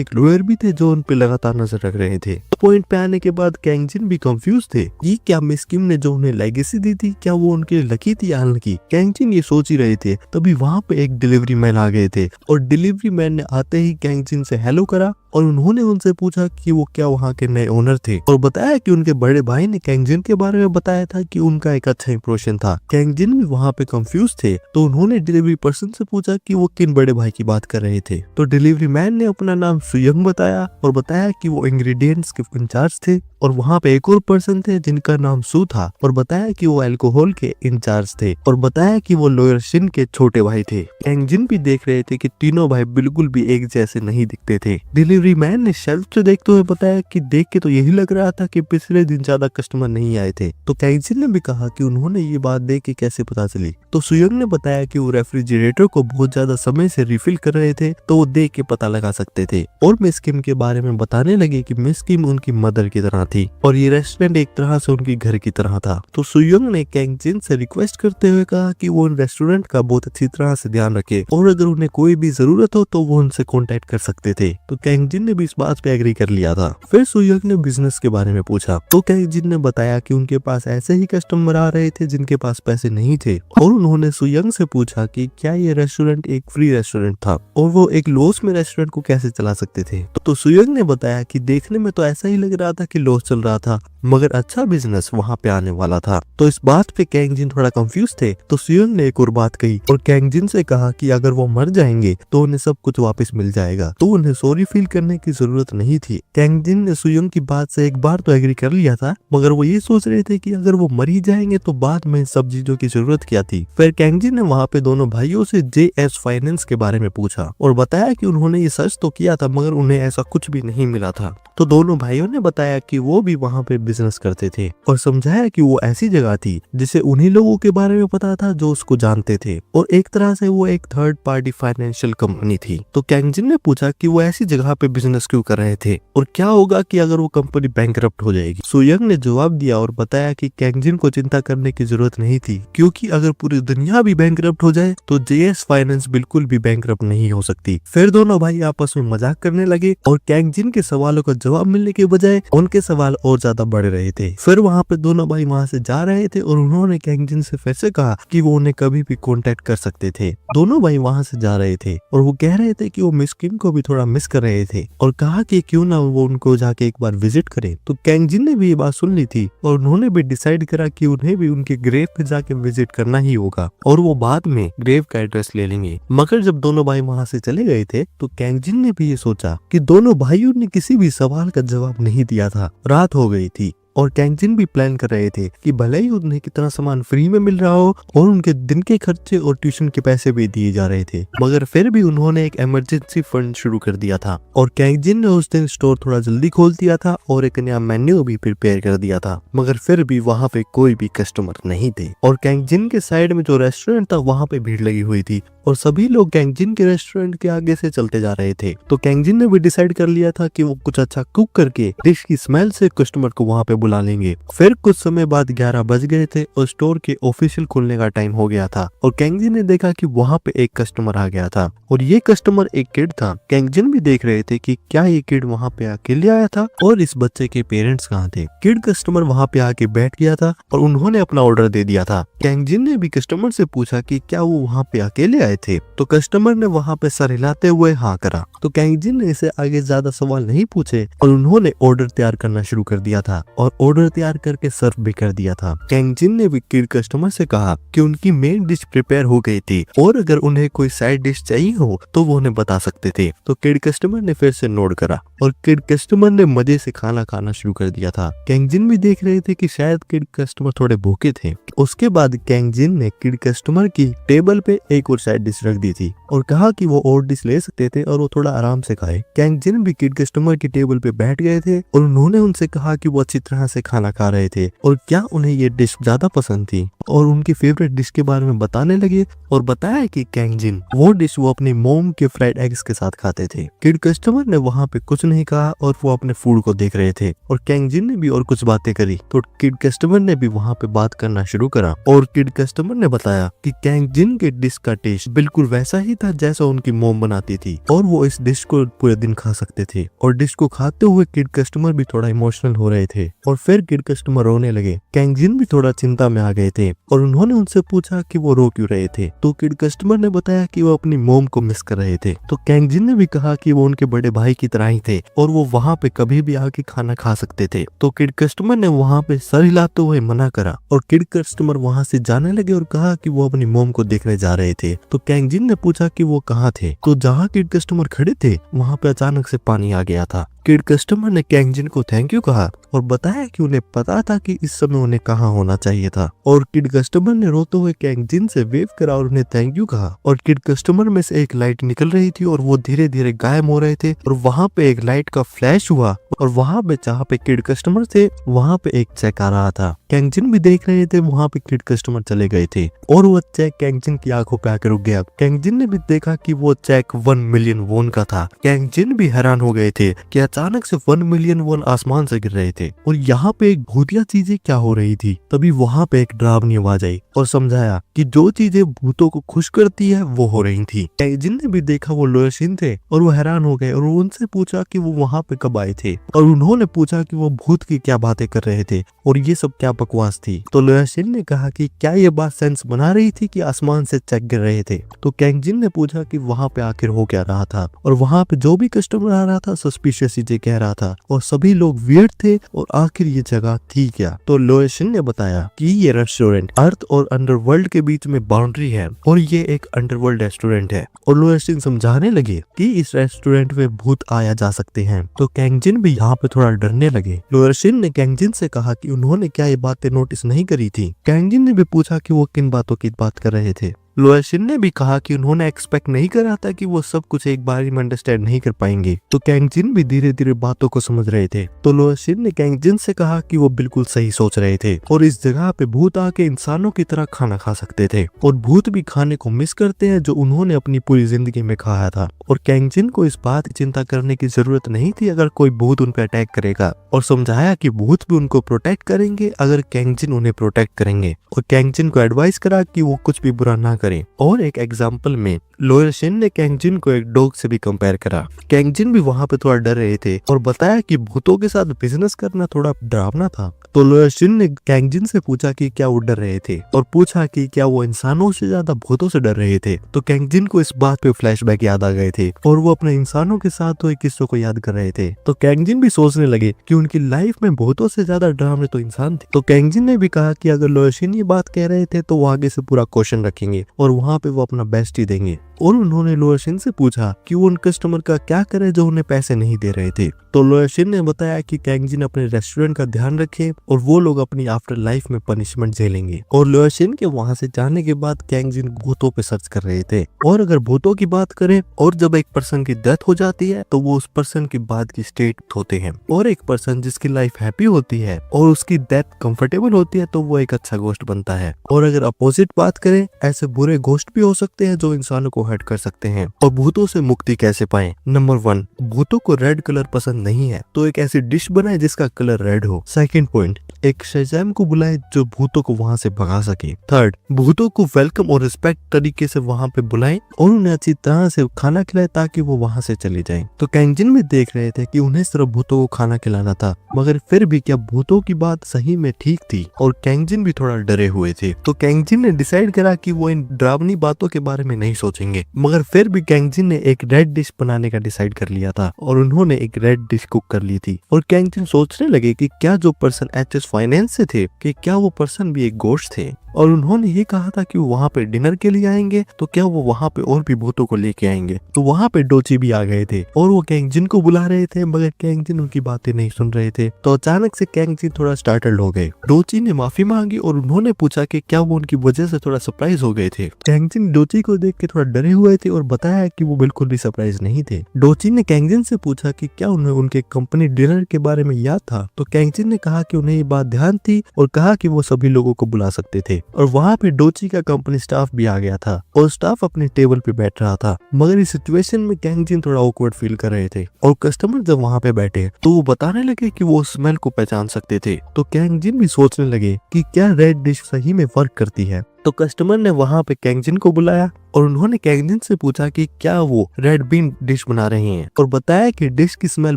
एक लॉयर भी थे जो उन पे लगातार नजर रख रहे थे। पॉइंट पे आने के बाद कैंगजिन भी कंफ्यूज थे कि क्या मिस किम ने जो उन्हें लेगेसी दी थी क्या वो उनके लिए लकी थी या अनलकी। कैंगजिन ये सोच ही रहे थे तभी वहाँ पे एक डिलीवरी मैन आ गए थे, और डिलीवरी मैन ने आते ही कैंगजिन से हेलो करा, और उन्होंने उनसे पूछा कि वो क्या वहाँ के नए ओनर थे, और बताया कि उनके बड़े भाई ने कैंगजिन के बारे में बताया था कि उनका एक अच्छा इंप्रेशन था। कैंगजिन भी वहाँ पे कंफ्यूज थे, तो उन्होंने डिलीवरी पर्सन से पूछा कि वो किन बड़े भाई की बात कर रहे थे। तो डिलीवरी मैन ने अपना नाम सुयंग बताया और बताया कि वो इंग्रेडिएंट्स के इंचार्ज थे, और वहाँ पे एक और पर्सन थे जिनका नाम सू था, और बताया कि वो अल्कोहल के इंचार्ज थे, और बताया कि वो लॉयर शिन के छोटे भाई थे। कैंगजिन भी देख रहे थे कि तीनों भाई बिल्कुल भी एक जैसे नहीं दिखते थे। डिलीवरी मैन ने शेल्फ से देखते हुए बताया कि देख के तो यही लग रहा था कि पिछले दिन ज्यादा कस्टमर नहीं आए थे। तो कैंगजिन ने भी कहा कि उन्होंने ये बात देख के कैसे पता चली। तो सुयंग ने बताया कि वो रेफ्रिजरेटर को बहुत ज्यादा समय से रिफिल कर रहे थे, तो वो देख के पता लगा सकते थे। और मिस किम के बारे में बताने लगे कि मिस किम उनकी मदर की तरह थी, और ये रेस्टोरेंट एक तरह से उनकी घर की तरह था। तो सुयंग ने कैंगजिन से रिक्वेस्ट करते हुए कहा कि वो रेस्टोरेंट का बहुत अच्छी तरह से ध्यान रखे, और अगर उन्हें कोई भी जरूरत हो तो वो उनसे कांटेक्ट कर सकते थे। तो कैंगजिन ने भी इस बात पे एग्री कर लिया था। फिर सुयंग ने बिजनेस के बारे में पूछा, तो कैंगजिन ने बताया कि उनके पास ऐसे ही कस्टमर आ रहे थे जिनके पास पैसे नहीं थे, और उन्होंने सुयंग से पूछा कि क्या ये रेस्टोरेंट एक फ्री रेस्टोरेंट था और वो एक लॉस में रेस्टोरेंट को कैसे चला सकते थे। तो सुयंग ने बताया कि देखने में तो ऐसा ही लग रहा था कि लॉस चल रहा था, मगर अच्छा बिजनेस वहाँ पे आने वाला था। तो इस बात पे कैंगजिन थोड़ा कंफ्यूज थे। तो सुयंग ने एक और बात कही और कैंगजिन से कहा कि अगर वो मर जाएंगे तो उन्हें सब कुछ वापस मिल जाएगा, तो उन्हें सॉरी फील करने की जरूरत नहीं थी। कैंगजिन ने सुयंग की बात से एक बार तो एग्री कर लिया था, मगर वो ये सोच रहे थे कि अगर वो मर ही जाएंगे तो बाद में सब चीजों की जरूरत क्या थी। फिर कैंगजिन ने वहाँ पे दोनों भाइयों से JS फाइनेंस के बारे में पूछा और बताया कि उन्होंने ये सर्च तो किया था मगर उन्हें ऐसा कुछ भी नहीं मिला था। तो दोनों भाइयों ने बताया कि वो भी वहाँ पे बिजनेस करते थे और समझाया कि वो ऐसी जगह थी जिसे उन्हीं लोगों के बारे में पता था जो उसको जानते थे, और एक तरह से वो एक थर्ड पार्टी फाइनेंशियल कंपनी थी। तो कैंगजिन ने पूछा कि वो ऐसी जगह पे बिजनेस क्यों कर रहे थे और क्या होगा कि अगर वो कंपनी बैंकरप्ट हो जाएगी। सुयंग ने जवाब दिया और बताया कि कैंगजिन को चिंता करने की जरूरत नहीं थी, क्योंकि अगर पूरी दुनिया भी बैंकरप्ट हो जाए तो JS फाइनेंस बिल्कुल भी बैंकरप्ट नहीं हो सकती। फिर दोनों भाई आपस में मजाक करने लगे और कैंगजिन के सवालों का जवाब मिलने के बजाय उनके सवाल और ज्यादा बढ़ रहे थे। फिर वहाँ पे दोनों भाई वहाँ से जा रहे थे और उन्होंने कैंगजिन से फिर से कहा कि वो उन्हें कभी भी कांटेक्ट कर सकते थे। दोनों भाई वहाँ से जा रहे थे और वो कह रहे थे कि वो मिस किम को भी थोड़ा मिस कर रहे थे और कहा कि क्यों ना वो उनको जाके एक बार विजिट करे। तो कैंगजिन ने भी ये बात सुन ली थी और उन्होंने भी डिसाइड करा कि उन्हें भी उनके ग्रेव पे जाके विजिट करना ही होगा और वो बाद में ग्रेव का एड्रेस ले लेंगे। मगर जब दोनों भाई वहाँ से चले गए थे तो कैंगजिन ने भी ये सोचा कि दोनों भाइयों ने किसी भी सवाल का जवाब नहीं दिया था। रात हो गई थी और कैंगजिन भी प्लान कर रहे थे कि भले ही उन्हें कितना सामान फ्री में मिल रहा हो और उनके दिन के खर्चे और ट्यूशन के पैसे भी दिए जा रहे थे, मगर फिर भी उन्होंने एक इमरजेंसी फंड शुरू कर दिया था और कैंगजिन ने उस दिन स्टोर थोड़ा जल्दी खोल दिया था और एक नया मेन्यू भी प्रिपेयर कर दिया था। मगर फिर भी वहाँ पे कोई भी कस्टमर नहीं थे और कैंगजिन के साइड में जो रेस्टोरेंट था वहाँ पे भीड़ लगी हुई थी और सभी लोग कैंगजिन के रेस्टोरेंट के आगे से चलते जा रहे थे। तो कैंगजिन ने भी डिसाइड कर लिया था कि वो कुछ अच्छा कुक करके डिश की स्मेल से कस्टमर को वहाँ पे बुला लेंगे। फिर कुछ समय बाद 11 बज गए थे और स्टोर के ऑफिशियल खुलने का टाइम हो गया था और कैंगजिन ने देखा कि वहाँ पे एक कस्टमर आ गया था और ये कस्टमर एक किड था। कैंगजिन भी देख रहे थे कि क्या ये किड वहाँ पे अकेले आया था और इस बच्चे के पेरेंट्स कहाँ थे। किड कस्टमर वहाँ पे आके बैठ गया था और उन्होंने अपना ऑर्डर दे दिया था। कैंगजिन ने भी कस्टमर से पूछा कि क्या वो वहाँ पे अकेले आए आए थे। तो कस्टमर ने वहाँ पे सर हिलाते हुए हाँ करा। तो कैंग जिन ने इसे आगे ज्यादा सवाल नहीं पूछे और उन्होंने ऑर्डर तैयार करना शुरू कर दिया था और ऑर्डर तैयार करके सर्व भी कर दिया था। कैंग जिन ने भी किड कस्टमर से कहा कि उनकी मेन डिश प्रिपेयर हो गई थी और अगर उन्हें कोई साइड डिश चाहिए हो तो वो उन्हें बता सकते थे। तो किड कस्टमर ने फिर से नोट करा और किड कस्टमर ने मजे से खाना खाना शुरू कर दिया था। कैंग जिन भी देख रहे थे कि शायद किड कस्टमर थोड़े भूखे थे। उसके बाद कैंग जिन ने किड कस्टमर की टेबल पे एक और साइड डिश रख दी थी और कहा कि वो और डिश ले सकते थे और वो थोड़ा आराम से खाए। कैंग जिन भी किड कस्टमर की टेबल पे बैठ गए थे और उन्होंने उनसे कहा कि वो अच्छी तरह से खाना खा रहे थे और क्या उन्हें ये डिश ज्यादा पसंद थी और उनकी फेवरेट डिश के बारे में बताने लगे और बताया कि कैंग जिन वो डिश वो अपनी मोम के फ्राइड एग्स के साथ खाते थे। किड कस्टमर ने वहाँ पे कुछ नहीं कहा और वो अपने फूड को देख रहे थे और कैंग जिन ने भी और कुछ बातें करी। तो किड कस्टमर ने भी वहाँ पे बात करना शुरू करा और किड कस्टमर ने बताया कि कैंग जिन के डिश का टेस्ट बिल्कुल वैसा ही था जैसा उनकी मोम बनाती थी और वो इस डिश को पूरे दिन खा सकते थे। और डिश को खाते हुए किड कस्टमर भी थोड़ा इमोशनल हो रहे थे और फिर किड कस्टमर रोने लगे। कैंग जिन भी थोड़ा चिंता में आ गए थे और उन्होंने उनसे पूछा कि वो रो क्यों रहे थे। तो किड कस्टमर ने बताया कि वो अपनी मोम को मिस कर रहे थे। तो कैंग जिन ने भी कहा कि वो उनके बड़े भाई की तरह ही थे और वो वहाँ पे कभी भी आके खाना खा सकते थे। तो किड कस्टमर ने वहाँ पे सर हिलाते हुए मना करा और किड कस्टमर वहाँ से जाने लगे और कहा कि वो अपनी मोम को देखने जा रहे थे। तो कैंग जिन ने पूछा कि वो कहाँ थे। तो जहाँ किड कस्टमर खड़े थे वहाँ पे अचानक से पानी आ गया था। किड कस्टमर ने कैंग जिन को थैंक यू कहा और बताया कि उन्हें पता था कि इस समय उन्हें कहाँ होना चाहिए था। और किड कस्टमर ने रोते हुए कैंग जिन से वेव करा और उन्हें थैंक यू कहा। और किड कस्टमर में से एक लाइट निकल रही थी और वो धीरे धीरे गायब हो रहे थे और वहाँ पे एक लाइट का फ्लैश हुआ और वहाँ पे जहाँ पे किड कस्टमर थे वहाँ पे एक चेक आ रहा था। कैंग जिन भी देख रहे थे वहाँ पे किड कस्टमर चले गए थे और वो चेक कैंग जिन की आंखों पे आकर रुक गया। कैंग जिन ने भी देखा कि वो चेक 1 मिलियन वोन का था। कैंग जिन भी हैरान हो गए थे कि अचानक से 1 मिलियन वोन आसमान से गिर रहे थे और यहाँ पे एक भूतिया चीजें क्या हो रही थी। तभी वहाँ पे एक डरावनी आवाज आई और समझाया कि जो चीजें भूतों को खुश करती है वो हो रही थी। कैंग जिन ने भी देखा वो लोअर शिन थे और वो हैरान हो गए और उनसे पूछा कि वो वहाँ पे कब आए थे और उन्होंने पूछा कि वो भूत की क्या बातें कर रहे थे और ये सब क्या बकवास थी। तो लोअर शिन ने कहा कि क्या ये बात सेंस बना रही थी कि आसमान से चेक गिर रहे थे। तो कैंग जिन ने पूछा कि वहाँ पे आखिर हो क्या रहा था और वहाँ पे जो भी कस्टमर आ रहा था सस्पिशियस चीजें कह रहा था और सभी लोग वियर्ड थे और आखिर ये जगह थी क्या। तो लोअर शिन ने बताया कि ये रेस्टोरेंट अर्थ और अंडरवर्ल्ड के बीच में बाउंड्री है और ये एक अंडरवर्ल्ड रेस्टोरेंट है। और लोअर शिन समझाने लगे कि इस रेस्टोरेंट में भूत आया जा सकते हैं। तो कैंग जिन भी यहाँ पे थोड़ा डरने लगे। लोअर शिन ने कैंग जिन से कहा कि उन्होंने क्या ये बातें नोटिस नहीं करी थी। कैंग जिन ने भी पूछा कि वो किन बातों की बात कर रहे थे। लोअर शिन ने भी कहा कि उन्होंने एक्सपेक्ट नहीं करा था कि वो सब कुछ एक बार में अंडरस्टैंड नहीं कर पाएंगे। तो कैंग जिन भी धीरे धीरे बातों को समझ रहे थे। तो लोअर शिन ने कैंग जिन से कहा कि वो बिल्कुल सही सोच रहे थे और इस जगह पे भूत आके इंसानों की तरह खाना खा सकते थे और भूत भी खाने को मिस करते हैं जो उन्होंने अपनी पूरी जिंदगी में खाया था। और कैंग जिन को इस बात की चिंता करने की जरूरत नहीं थी अगर कोई भूत उन पर अटैक करेगा और समझाया कि भूत भी उनको प्रोटेक्ट करेंगे अगर कैंग जिन उन्हें प्रोटेक्ट करेंगे। और कैंग जिन को एडवाइस करा कि वो कुछ भी बुरा ना करें। और एक एग्जाम्पल में लोअर शिन ने कैंग जिन को एक डॉग से भी कंपेयर करा। कैंग जिन भी वहाँ पे थोड़ा डर रहे थे और बताया कि भूतों के साथ बिजनेस करना थोड़ा डरावना था। तो लोअर शिन ने कैंग जिन से पूछा कि क्या वो डर रहे थे और पूछा कि क्या वो इंसानों से ज्यादा भूतों से डर रहे थे। तो कैंग जिन को इस बात पे फ्लैशबैक याद आ गए थे और वो अपने इंसानों के साथ हुए किस्सों को याद कर रहे थे। तो कैंग जिन भी सोचने लगे कि उनकी लाइफ में भूतों से ज्यादा डरावने तो इंसान थे। तो कैंग जिन ने भी कहा कि अगर लोअर शिन ये बात कह रहे थे तो वो आगे से पूरा क्वेश्चन रखेंगे और वहाँ पे वो अपना बेस्ट ही देंगे। और उन्होंने लोअर शिन से पूछा कि वो उन कस्टमर का क्या करे जो उन्हें पैसे नहीं दे रहे थे। तो लोअर शिन ने बताया कि कैंग जिन अपने रेस्टोरेंट का ध्यान रखे और वो लोग अपनी आफ्टर लाइफ में पनिशमेंट झेलेंगे। और लोअर शिन के वहां से जाने के बाद कैंग जिन भूतों पे सर्च कर रहे थे। और अगर भूतों की बात करें और जब एक पर्सन की डेथ हो जाती है तो वो उस पर्सन की बाद की स्टेट होते हैं और एक पर्सन जिसकी लाइफ हैप्पी होती है और उसकी डेथ कंफर्टेबल होती है तो वो एक अच्छा घोस्ट बनता है। और अगर अपोजिट बात करें ऐसे बुरे घोस्ट भी हो सकते हैं जो इंसानों को को हट कर सकते हैं और भूतों से मुक्ति कैसे पाएं। नंबर 1, भूतों को रेड कलर पसंद नहीं है तो एक ऐसी डिश बनाए जिसका कलर रेड हो। सेकंड पॉइंट, एक शज़ैम को बुलाए जो भूतों को वहां से भगा सके। थर्ड, भूतों को वेलकम और रिस्पेक्ट तरीके से वहां पे बुलाएं और उन्हें अच्छी तरह से खाना खिलाए ताकि वो वहां से चले जाएं। तो कैंग जिन भी देख रहे थे कि उन्हें सिर्फ भूतों को खाना खिलाना था, मगर फिर भी क्या भूतों की बात सही में ठीक थी, और कैंग जिन भी थोड़ा डरे हुए थे। तो कैंग जिन ने डिसाइड करा कि वो इन डरावनी बातों के बारे में नहीं सोचेंगे, मगर फिर भी कैंग जिन ने एक रेड डिश बनाने का डिसाइड कर लिया था और उन्होंने एक रेड डिश कुक कर ली थी। और कैंग जिन सोचने लगे कि क्या जो पर्सन एचएस फाइनेंस से थे कि क्या वो पर्सन भी एक गोश्त थे, और उन्होंने ये कहा था कि वो वहाँ पे डिनर के लिए आएंगे, तो क्या वो वहाँ पे और भी भूतों को लेके आएंगे। तो वहाँ पे डोची भी आ गए थे और वो कैंग जिन को बुला रहे थे, मगर कैंग जिन उनकी बातें नहीं सुन रहे थे। तो अचानक से कैंग जिन थोड़ा स्टार्टल्ड हो गए। डोची ने माफी मांगी और उन्होंने पूछा कि क्या वो उनकी वजह से थोड़ा सरप्राइज हो गए थे। कैंग जिन डोची को देख के थोड़ा डरे हुए थे और बताया कि वो बिल्कुल भी सरप्राइज नहीं थे। डोची ने कैंग जिन से पूछा कि क्या उन्हें उनके कंपनी डिनर के बारे में याद था। तो कैंग जिन ने कहा कि उन्हें ये बात ध्यान थी और कहा कि वो सभी लोगों को बुला सकते थे। और वहाँ पे डोची का कंपनी स्टाफ भी आ गया था और स्टाफ अपने टेबल पे बैठ रहा था, मगर इस सिचुएशन में कैंग जिन थोड़ा ऑकवर्ड फील कर रहे थे। और कस्टमर जब वहाँ पे बैठे तो वो बताने लगे कि वो स्मेल को पहचान सकते थे। तो कैंग जिन भी सोचने लगे कि क्या रेड डिश सही में वर्क करती है। तो कस्टमर ने वहाँ पे कैंग जिन को बुलाया और उन्होंने कैंग जिन से पूछा कि क्या वो रेड बीन डिश बना रहे हैं, और बताया कि डिश की स्मेल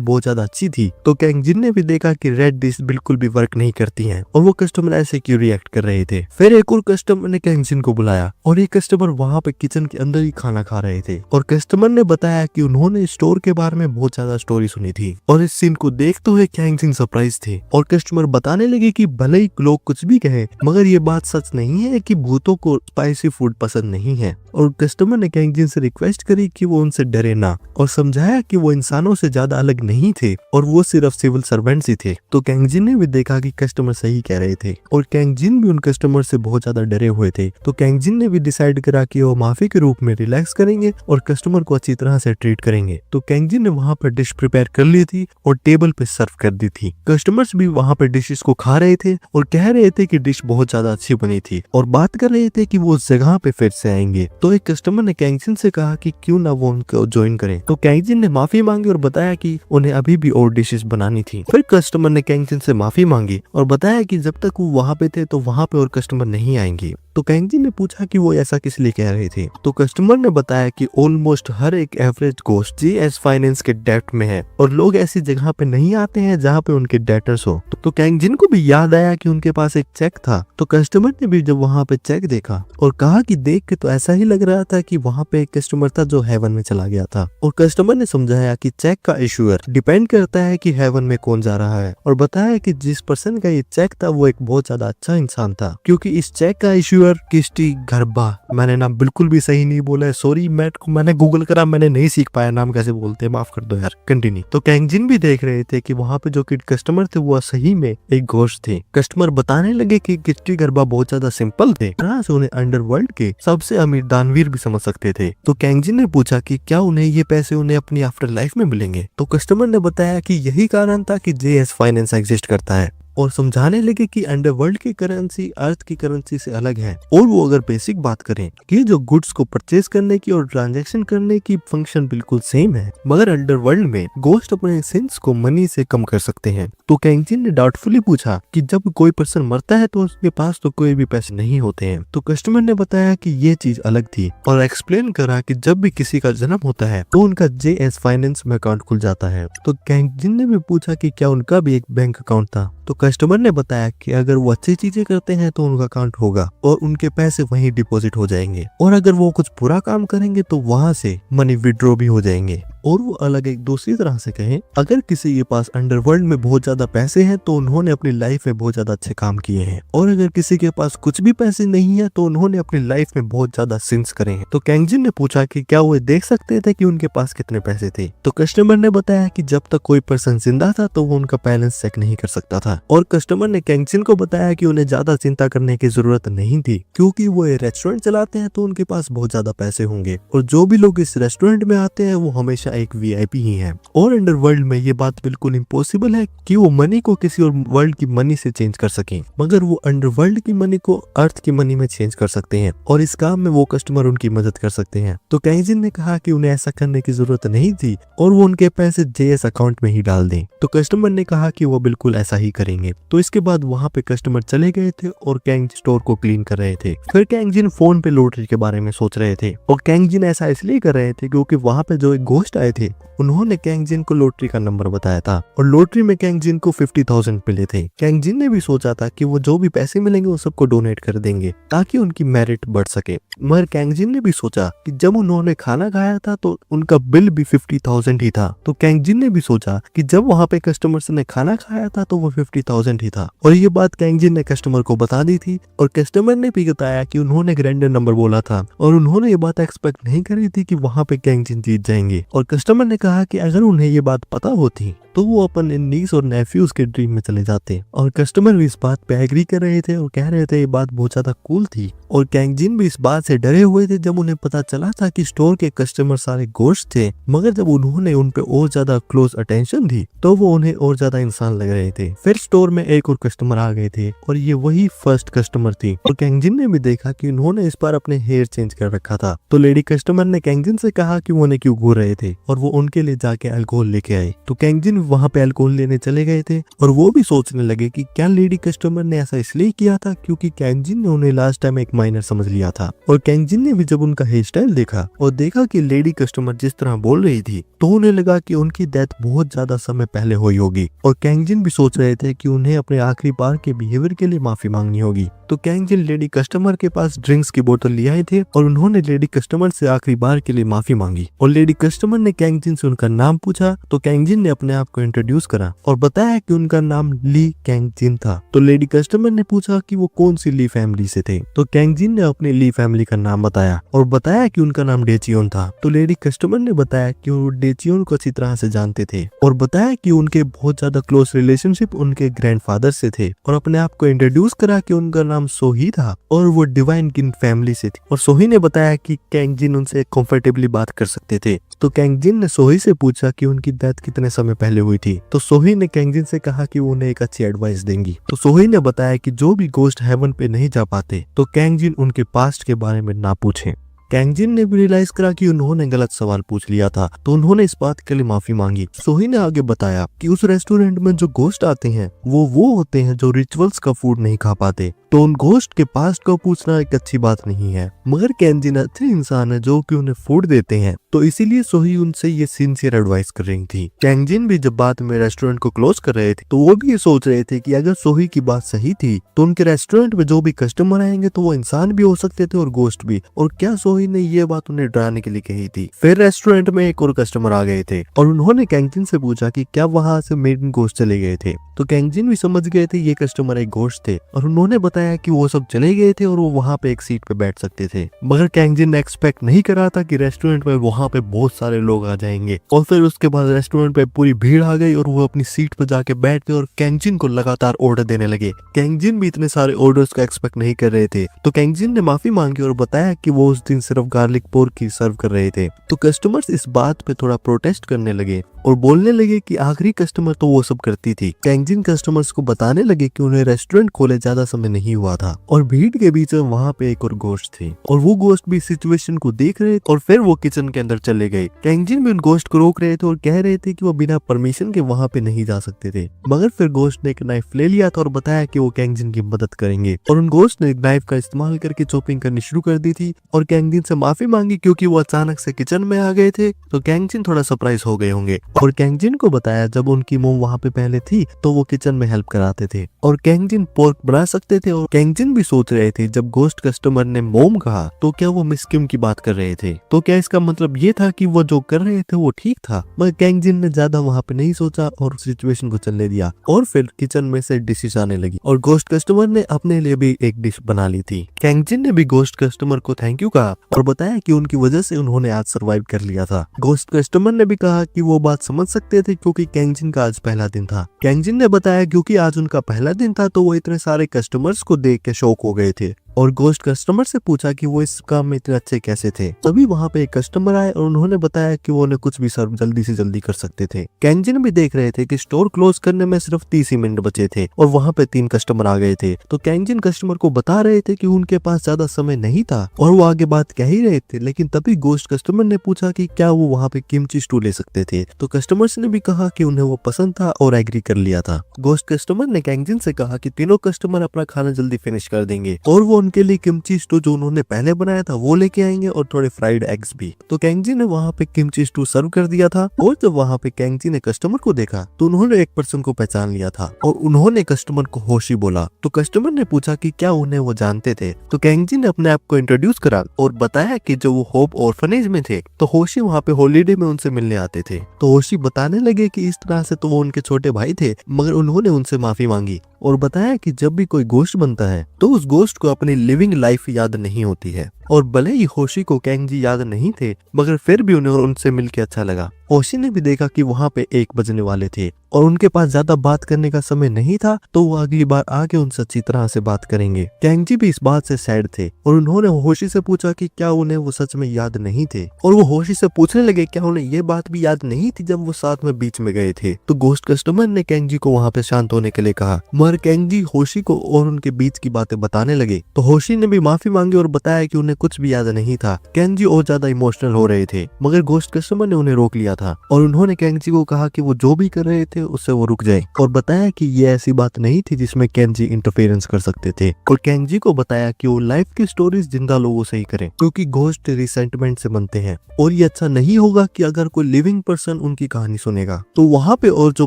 बहुत ज्यादा अच्छी थी। तो कैंग जिन ने भी देखा कि रेड डिश बिल्कुल भी वर्क नहीं करती है और वो कस्टमर ऐसे क्यों रिएक्ट कर रहे थे। फिर एक और कस्टमर ने कैंग जिन को बुलाया और ये कस्टमर वहाँ पे किचन के अंदर ही खाना खा रहे थे, और कस्टमर ने बताया कि उन्होंने स्टोर के बारे में बहुत ज्यादा स्टोरी सुनी थी। और इस सीन को देखते हुए कैंग जिन सरप्राइज थे और कस्टमर बताने लगे कि भले ही लोग कुछ भी कहे, मगर ये बात सच नहीं है कि भूतों को स्पाइसी फूड पसंद नहीं है। और कस्टमर ने कैंग जिन से रिक्वेस्ट करी कि वो उनसे डरे ना, और समझाया कि वो इंसानों से ज्यादा अलग नहीं थे और वो सिर्फ सिविल सर्वेंट्स ही थे। तो कैंग जिन ने भी देखा कि कस्टमर सही कह रहे थे और कैंग जिन भी उन कस्टमर से बहुत ज्यादा डरे हुए थे। तो कैंग जिन ने भी डिसाइड करा कि वो माफी के रूप में रिलैक्स करेंगे और कस्टमर को अच्छी तरह से ट्रीट करेंगे। तो कैंग जिन ने वहाँ पर डिश प्रिपेयर कर ली थी और टेबल पे सर्व कर दी थी। कस्टमर्स भी वहाँ पर डिशेस को खा रहे थे और कह रहे थे कि डिश बहुत ज्यादा अच्छी बनी थी और बात कर रहे थे कि वो उस जगह पे फिर से आएंगे। तो एक कस्टमर ने कैंग जिन से कहा कि क्यों ना वो उनको ज्वाइन करें। तो कैंग जिन ने माफी मांगी और बताया कि उन्हें अभी भी और डिशेस बनानी थी। फिर कस्टमर ने कैंग जिन से माफी मांगी और बताया कि जब तक वो वहाँ पे थे तो वहाँ पे और कस्टमर नहीं आएंगे। तो कैंग जिन ने पूछा कि वो ऐसा किस लिए कह रहे थे। तो कस्टमर ने बताया कि ऑलमोस्ट हर एक एवरेज गोस्ट जीएस फाइनेंस के डेट में है और लोग ऐसी जगह पे नहीं आते हैं जहाँ पे उनके डेटर्स हो। तो कैंग जिन को भी याद आया कि उनके पास एक चेक था। तो कस्टमर ने भी जब वहाँ पे चेक देखा और कहा कि देख के तो ऐसा ही लग रहा था कि वहाँ पे एक कस्टमर था जो हेवन में चला गया था। और कस्टमर ने समझाया कि चेक का इशूअर डिपेंड करता है कि हेवन में कौन जा रहा है, और बताया कि जिस पर्सन का ये चेक था वो एक बहुत ज्यादा अच्छा इंसान था, क्योंकि इस चेक का इशूअर किस्टी घरबा, मैंने नाम बिल्कुल भी सही नहीं बोला है, सॉरी, मैंने गूगल करा, मैंने नहीं सीख पाया नाम कैसे बोलते हैं, माफ कर दो यार, कंटिन्यू। तो कैंग जिन भी देख रहे थे कि वहाँ पे जो किड कस्टमर थे वो सही में एक गोश्त थे। कस्टमर बताने लगे कि किस्टी घरबा बहुत ज्यादा सिंपल थे, तरह से उन्हें अंडरवर्ल्ड के सबसे अमीर दानवीर भी समझ सकते थे। तो कैंग जिन ने पूछा कि क्या उन्हें ये पैसे उन्हें अपनी आफ्टर लाइफ में मिलेंगे। तो कस्टमर ने बताया कि यही कारण था कि जेएस फाइनेंस एग्जिस्ट करता है, और समझाने लगे कि अंडरवर्ल्ड की करेंसी अर्थ की करेंसी से अलग है। और वो अगर बेसिक बात करें कि जो गुड्स को परचेज करने की और ट्रांजैक्शन करने की फंक्शन बिल्कुल सेम है, मगर अंडरवर्ल्ड में गोस्ट अपने सिंस को मनी से कम कर सकते हैं। तो कैंग जिन ने डाउटफुली पूछा कि जब कोई पर्सन मरता है तो उसके पास तो कोई भी पैसे नहीं होते हैं। तो कस्टमर ने बताया कि ये चीज अलग थी और एक्सप्लेन करा कि जब भी किसी का जन्म होता है तो उनका जेएस फाइनेंस में अकाउंट खुल जाता है। तो कैंग जिन ने भी पूछा कि क्या उनका भी एक बैंक अकाउंट था। तो कस्टमर ने बताया कि अगर वो अच्छी चीजें करते हैं तो उनका अकाउंट होगा और उनके पैसे वहीं डिपॉजिट हो जाएंगे, और अगर वो कुछ बुरा काम करेंगे तो वहां से मनी विड्रॉ भी हो जाएंगे। और वो अलग एक दूसरी तरह से कहें, अगर किसी के पास अंडरवर्ल्ड में बहुत ज्यादा पैसे हैं तो उन्होंने अपनी लाइफ में बहुत ज्यादा अच्छे काम किए हैं, और अगर किसी के पास कुछ भी पैसे नहीं है तो उन्होंने अपनी लाइफ में बहुत ज्यादा सिंस करे हैं। तो कैंग जिन ने पूछा कि क्या वो देख सकते थे कि उनके पास कितने पैसे थे। तो कस्टमर ने बताया कि जब तक कोई पर्सन जिंदा था तो वो उनका बैलेंस चेक नहीं कर सकता था, और कस्टमर ने कैंगजिन को बताया कि उन्हें ज्यादा चिंता करने की जरूरत नहीं थी, क्योंकि वो ये रेस्टोरेंट चलाते हैं तो उनके पास बहुत ज्यादा पैसे होंगे और जो भी लोग इस रेस्टोरेंट में आते हैं वो हमेशा एक वीआईपी ही है। और अंडरवर्ल्ड में ये बात बिल्कुल इम्पॉसिबल है कि वो मनी को किसी और वर्ल्ड की मनी से चेंज कर सके, मगर वो अंडरवर्ल्ड की मनी को अर्थ की मनी में चेंज कर सकते हैं और इस काम में वो कस्टमर उनकी मदद कर सकते हैं। तो कैंगजिन ने कहा कि उन्हें ऐसा करने की जरूरत नहीं थी और वो उनके पैसे जेएस अकाउंट में ही डाल दें। तो कस्टमर ने कहा कि वो बिल्कुल ऐसा ही करेंगे। तो इसके बाद वहाँ पे कस्टमर चले गए थे और कैंग स्टोर को क्लीन कर रहे थे। फिर कैंगजिन फोन पे लॉटरी के बारे में सोच रहे थे और कैंगजिन ऐसा इसलिए कर रहे थे क्योंकि वहाँ पे जो एक घोस्ट आए थे उन्होंने कैंगजिन को लॉटरी का नंबर बताया था और लॉटरी में कैंगजिन को 50,000 मिले थे। कैंगजिन ने भी सोचा था कि वो जो भी पैसे मिलेंगे वो सबको डोनेट कर देंगे ताकि उनकी मेरिट बढ़ सके, मगर कैंगजिन ने भी सोचा कि जब उन्होंने खाना खाया था तो उनका बिल भी 50,000 ही था। तो कैंगजिन ने भी सोचा कि जब वहाँ पे कस्टमर्स ने खाना खाया था तो वो 50,000 ही था और ये बात कैंगजिन ने कस्टमर को बता दी थी और कस्टमर ने भी बताया कि उन्होंने एक रैंडम नंबर बोला था और उन्होंने ये बात एक्सपेक्ट नहीं करी थी कि वहाँ पे कैंगजिन जीत जाएंगे। और कस्टमर ने कहा कि अगर उन्हें ये बात पता होती तो वो अपन नीस और नेफ्यूज के ड्रीम में चले जाते और कस्टमर भी इस बात पे एग्री कर रहे थे और कह रहे थे ये बात बहुत ज्यादा कूल थी। और कैंगजिन भी इस बात से डरे हुए थे जब उन्हें पता चला था कि स्टोर के कस्टमर सारे गोश्त थे, मगर जब उन्होंने उन पे और ज्यादा क्लोज अटेंशन दी तो वो उन्हें और ज्यादा इंसान लग रहे थे। फिर स्टोर में एक और कस्टमर आ गए थे और ये वही फर्स्ट कस्टमर थी और कैंगजिन ने भी देखा कि उन्होंने इस बार अपने हेयर चेंज कर रखा था। तो लेडी कस्टमर ने कैंगजिन से कहा कि वो उन्हें क्यों घूर रहे थे और वो उनके लिए जाके अल्कोहल लेके आए। तो कैंगजिन वहाँ पे अल्कोहल लेने चले गए थे और वो भी सोचने लगे कि क्या लेडी कस्टमर ने ऐसा इसलिए किया था क्योंकि कैंगजिन ने उन्हें लास्ट टाइम एक माइनर समझ लिया था। और कैंगजिन ने भी जब उनका हेयर स्टाइल देखा और देखा कि लेडी कस्टमर जिस तरह बोल रही थी तो उन्हें लगा कि उनकी डेथ बहुत ज्यादा समय पहले हुई होगी और कैंगजिन भी सोच रहे थे कि उन्हें अपने आखिरी बार के बिहेवियर के लिए माफी मांगनी होगी। तो कैंगजिन लेडी कस्टमर के पास ड्रिंक्स की बोतल ले आए थे और उन्होंने लेडी कस्टमर से आखिरी बार के लिए माफी मांगी और लेडी कस्टमर ने कैंगजिन से उनका नाम पूछा। तो कैंगजिन ने अपने आप को इंट्रोड्यूस करा और बताया कि उनका नाम ली कैंगजिन था। तो लेडी कस्टमर ने पूछा कि वो कौन सी ली फैमिली से थे। तो कैंगजिन ने अपनी ली फैमिली का नाम बताया और बताया कि उनका नाम डेचियोन था। तो लेडी कस्टमर ने बताया कि वो डेचियोन को अच्छी तरह से जानते थे और बताया कि उनके बहुत ज्यादा क्लोज रिलेशनशिप उनके ग्रैंडफादर से थे और अपने आप को इंट्रोड्यूस करा कि उनका नाम सोही था और वो डिवाइन किंग फैमिली से थी। और सोही ने बताया कि कैंगजिन उनसे कंफर्टेबली बात कर सकते थे। तो कैंगजिन ने सोही से पूछा कि उनकी डेथ कितने समय पहले हुई थी। तो सोही ने कैंगजिन से कहा कि वो उन्हें एक अच्छी एडवाइस देंगी। तो सोही ने बताया कि जो भी गोस्ट हेवन पे नहीं जा पाते तो कैंगजिन उनके पास्ट के बारे में ना पूछें। कैंगजिन ने भी रियलाइज करा कि उन्होंने गलत सवाल पूछ लिया था तो उन्होंने इस बात के लिए माफी मांगी। सोही ने आगे बताया कि उस रेस्टोरेंट में जो गोस्ट आते हैं वो होते हैं जो रिचुअल्स का फूड नहीं खा पाते, तो उन गोस्ट के पास्ट को पूछना एक अच्छी बात नहीं है, मगर कैंगजिन अच्छे इंसान है जो कि उन्हें फूड देते हैं, तो इसीलिए सोही उनसे ये सिंसियर एडवाइस कर रही थी। कैंगजिन भी जब बाद में रेस्टोरेंट को क्लोज कर रहे थे तो वो भी ये सोच रहे थे कि अगर सोही की बात सही थी तो उनके रेस्टोरेंट में जो भी कस्टमर आएंगे तो वो इंसान भी हो सकते थे और गोस्ट भी, और क्या सोही ने ये बात उन्हें डराने के लिए कही थी। फिर रेस्टोरेंट में एक और कस्टमर आ गए थे और उन्होंने कैंगजिन से पूछा कि क्या वहां से मेन गोस्ट चले गए थे। तो कैंगजिन भी समझ गए थे ये कस्टमर एक गोश्त थे और उन्होंने बताया कि वो सब चले गए थे और वो वहाँ पे एक सीट पे बैठ सकते थे, मगर कैंगजिन ने एक्सपेक्ट नहीं करा था कि रेस्टोरेंट में वहाँ पे बहुत सारे लोग आ जाएंगे। और फिर उसके बाद रेस्टोरेंट पे पूरी भीड़ आ गई और वो अपनी सीट पे जाके बैठ गए और कैंगजिन को लगातार ऑर्डर देने लगे। कैंगजिन भी इतने सारे ऑर्डर्स का एक्सपेक्ट नहीं कर रहे थे, तो कैंगजिन ने माफी मांगी और बताया कि वो उस दिन सिर्फ गार्लिक पोर्क ही सर्व कर रहे थे। तो कस्टमर्स इस बात पे थोड़ा प्रोटेस्ट करने लगे और बोलने लगे कि आखिरी कस्टमर तो वो सब करती थी। कैंगजिन कस्टमर्स को बताने लगे कि उन्हें रेस्टोरेंट खोले ज्यादा समय नहीं हुआ था और भीड़ के बीच में वहाँ पे एक और गोश्त थे और वो गोश्त भी सिचुएशन को देख रहे और फिर वो किचन के अंदर चले गए। कैंगजिन भी उन गोश्त को रोक रहे थे और कह रहे थे कि वो बिना परमिशन के वहाँ पे नहीं जा सकते थे, मगर फिर गोश्त ने एक नाइफ ले लिया था और बताया कि वो कैंगजिन की मदद करेंगे और उन गोश्त ने नाइफ का इस्तेमाल करके चॉपिंग करनी शुरू कर दी थी और कैंगजिन से माफी मांगी क्योंकि वो अचानक से किचन में आ गए थे। तो कैंगजिन थोड़ा सरप्राइज हो गए होंगे और कैंगजिन को बताया जब उनकी मोम वहाँ पे पहले थी तो वो किचन में हेल्प कराते थे और कैंगजिन पोर्क बना सकते थे। और कैंगजिन भी सोच रहे थे जब गोश्त कस्टमर ने मोम कहा तो क्या वो मिस किम की बात कर रहे थे, तो क्या इसका मतलब ये था कि वो जो कर रहे थे वो ठीक था। मगर कैंगजिन ने ज्यादा वहाँ पे नहीं सोचा और सिचुएशन को चलने दिया और फिर किचन में से डिशेस आने लगी और गोश्त कस्टमर ने अपने लिए भी एक डिश बना ली थी। कैंगजिन ने भी गोश्त कस्टमर को थैंक यू कहा और बताया कि उनकी वजह से उन्होंने आज सर्वाइव कर लिया था। गोश्त कस्टमर ने भी कहा कि वो बात बात समझ सकते थे क्योंकि कैंगजिन का आज पहला दिन था। कैंगजिन ने बताया क्योंकि आज उनका पहला दिन था तो वो इतने सारे कस्टमर्स को देख के शॉक हो गए थे और गोश्त कस्टमर से पूछा कि वो इस काम में इतने अच्छे कैसे थे। तभी वहाँ पे एक कस्टमर आए और उन्होंने बताया कि वो उन्हें कुछ भी सर्व जल्दी से जल्दी कर सकते थे। कैंगजिन भी देख रहे थे कि स्टोर क्लोज करने में सिर्फ 30 ही मिनट बचे थे और वहाँ पे 3 कस्टमर आ गए थे। तो कैंगजिन कस्टमर को बता रहे थे कि उनके पास ज्यादा समय नहीं था और वो आगे बात कह ही रहे थे, लेकिन तभी गोश्त कस्टमर ने पूछा कि क्या वो वहाँ पे किमची स्टू ले सकते थे। तो कस्टमर्स ने भी कहा कि उन्हें वो पसंद था और एग्री कर लिया था। गोश्त कस्टमर ने कैंगजिन से कहा कि तीनों कस्टमर अपना खाना जल्दी फिनिश कर देंगे और वो उनके लिए किमची स्टू जो उन्होंने पहले बनाया था वो लेके आएंगे और थोड़े फ्राइड एग्स भी। तो कैंगजी ने वहाँ पे किमची स्टू सर्व कर दिया था और जब वहाँ पे कैंगजी ने कस्टमर को देखा तो उन्होंने एक पर्सन को पहचान लिया था और उन्होंने कस्टमर को होशी बोला। तो कस्टमर ने पूछा कि क्या उन्हें वो जानते थे। तो कैंगजी ने अपने आप को इंट्रोड्यूस करा और बताया कि जो वो होप ऑर्फनेज में थे तो होशी वहाँ पे हॉलीडे में उनसे मिलने आते थे। तो होशी बताने लगे कि इस तरह से तो वो उनके छोटे भाई थे, मगर उन्होंने उनसे माफी मांगी और बताया कि जब भी कोई गोश्त बनता है तो उस गोश्त को अपनी लिविंग लाइफ याद नहीं होती है। और भले ही होशी को कैंगजी याद नहीं थे मगर फिर भी उन्हें उनसे मिलकर अच्छा लगा। होशी ने भी देखा कि वहाँ पे 1 बजने वाले थे और उनके पास ज्यादा बात करने का समय नहीं था तो वो अगली बार आके उनसे अच्छी तरह से बात करेंगे। कैंगजी भी इस बात से सैड थे और उन्होंने होशी से पूछा कि क्या उन्हें वो सच में याद नहीं थे और वो होशी से पूछने लगे क्या उन्हें ये बात भी याद नहीं थी जब वो साथ में बीच में गए थे। तो गोश्त कस्टमर ने कैंगजी को वहाँ पे शांत होने के लिए कहा, मगर कैंगजी होशी को और उनके बीच की बातें बताने लगे। तो होशी ने भी माफी मांगी और बताया कि उन्हें कुछ भी याद नहीं था। कैंगजी और ज्यादा इमोशनल हो रहे थे मगर गोश्त कस्टमर ने उन्हें रोक लिया था और उन्होंने कैंगजी को कहा कि वो जो भी कर रहे थे उससे वो रुक जाए और बताया कि ये ऐसी बात नहीं थी जिसमें कैंगजी इंटरफेरेंस कर सकते थे। और कैंगजी को बताया कि वो लाइफ की स्टोरीज जिंदा लोगों से ही करें क्योंकि गोश्त रिसेंटमेंट से बनते हैं और ये अच्छा नहीं होगा कि अगर कोई लिविंग पर्सन उनकी कहानी सुनेगा। तो वहाँ पे और जो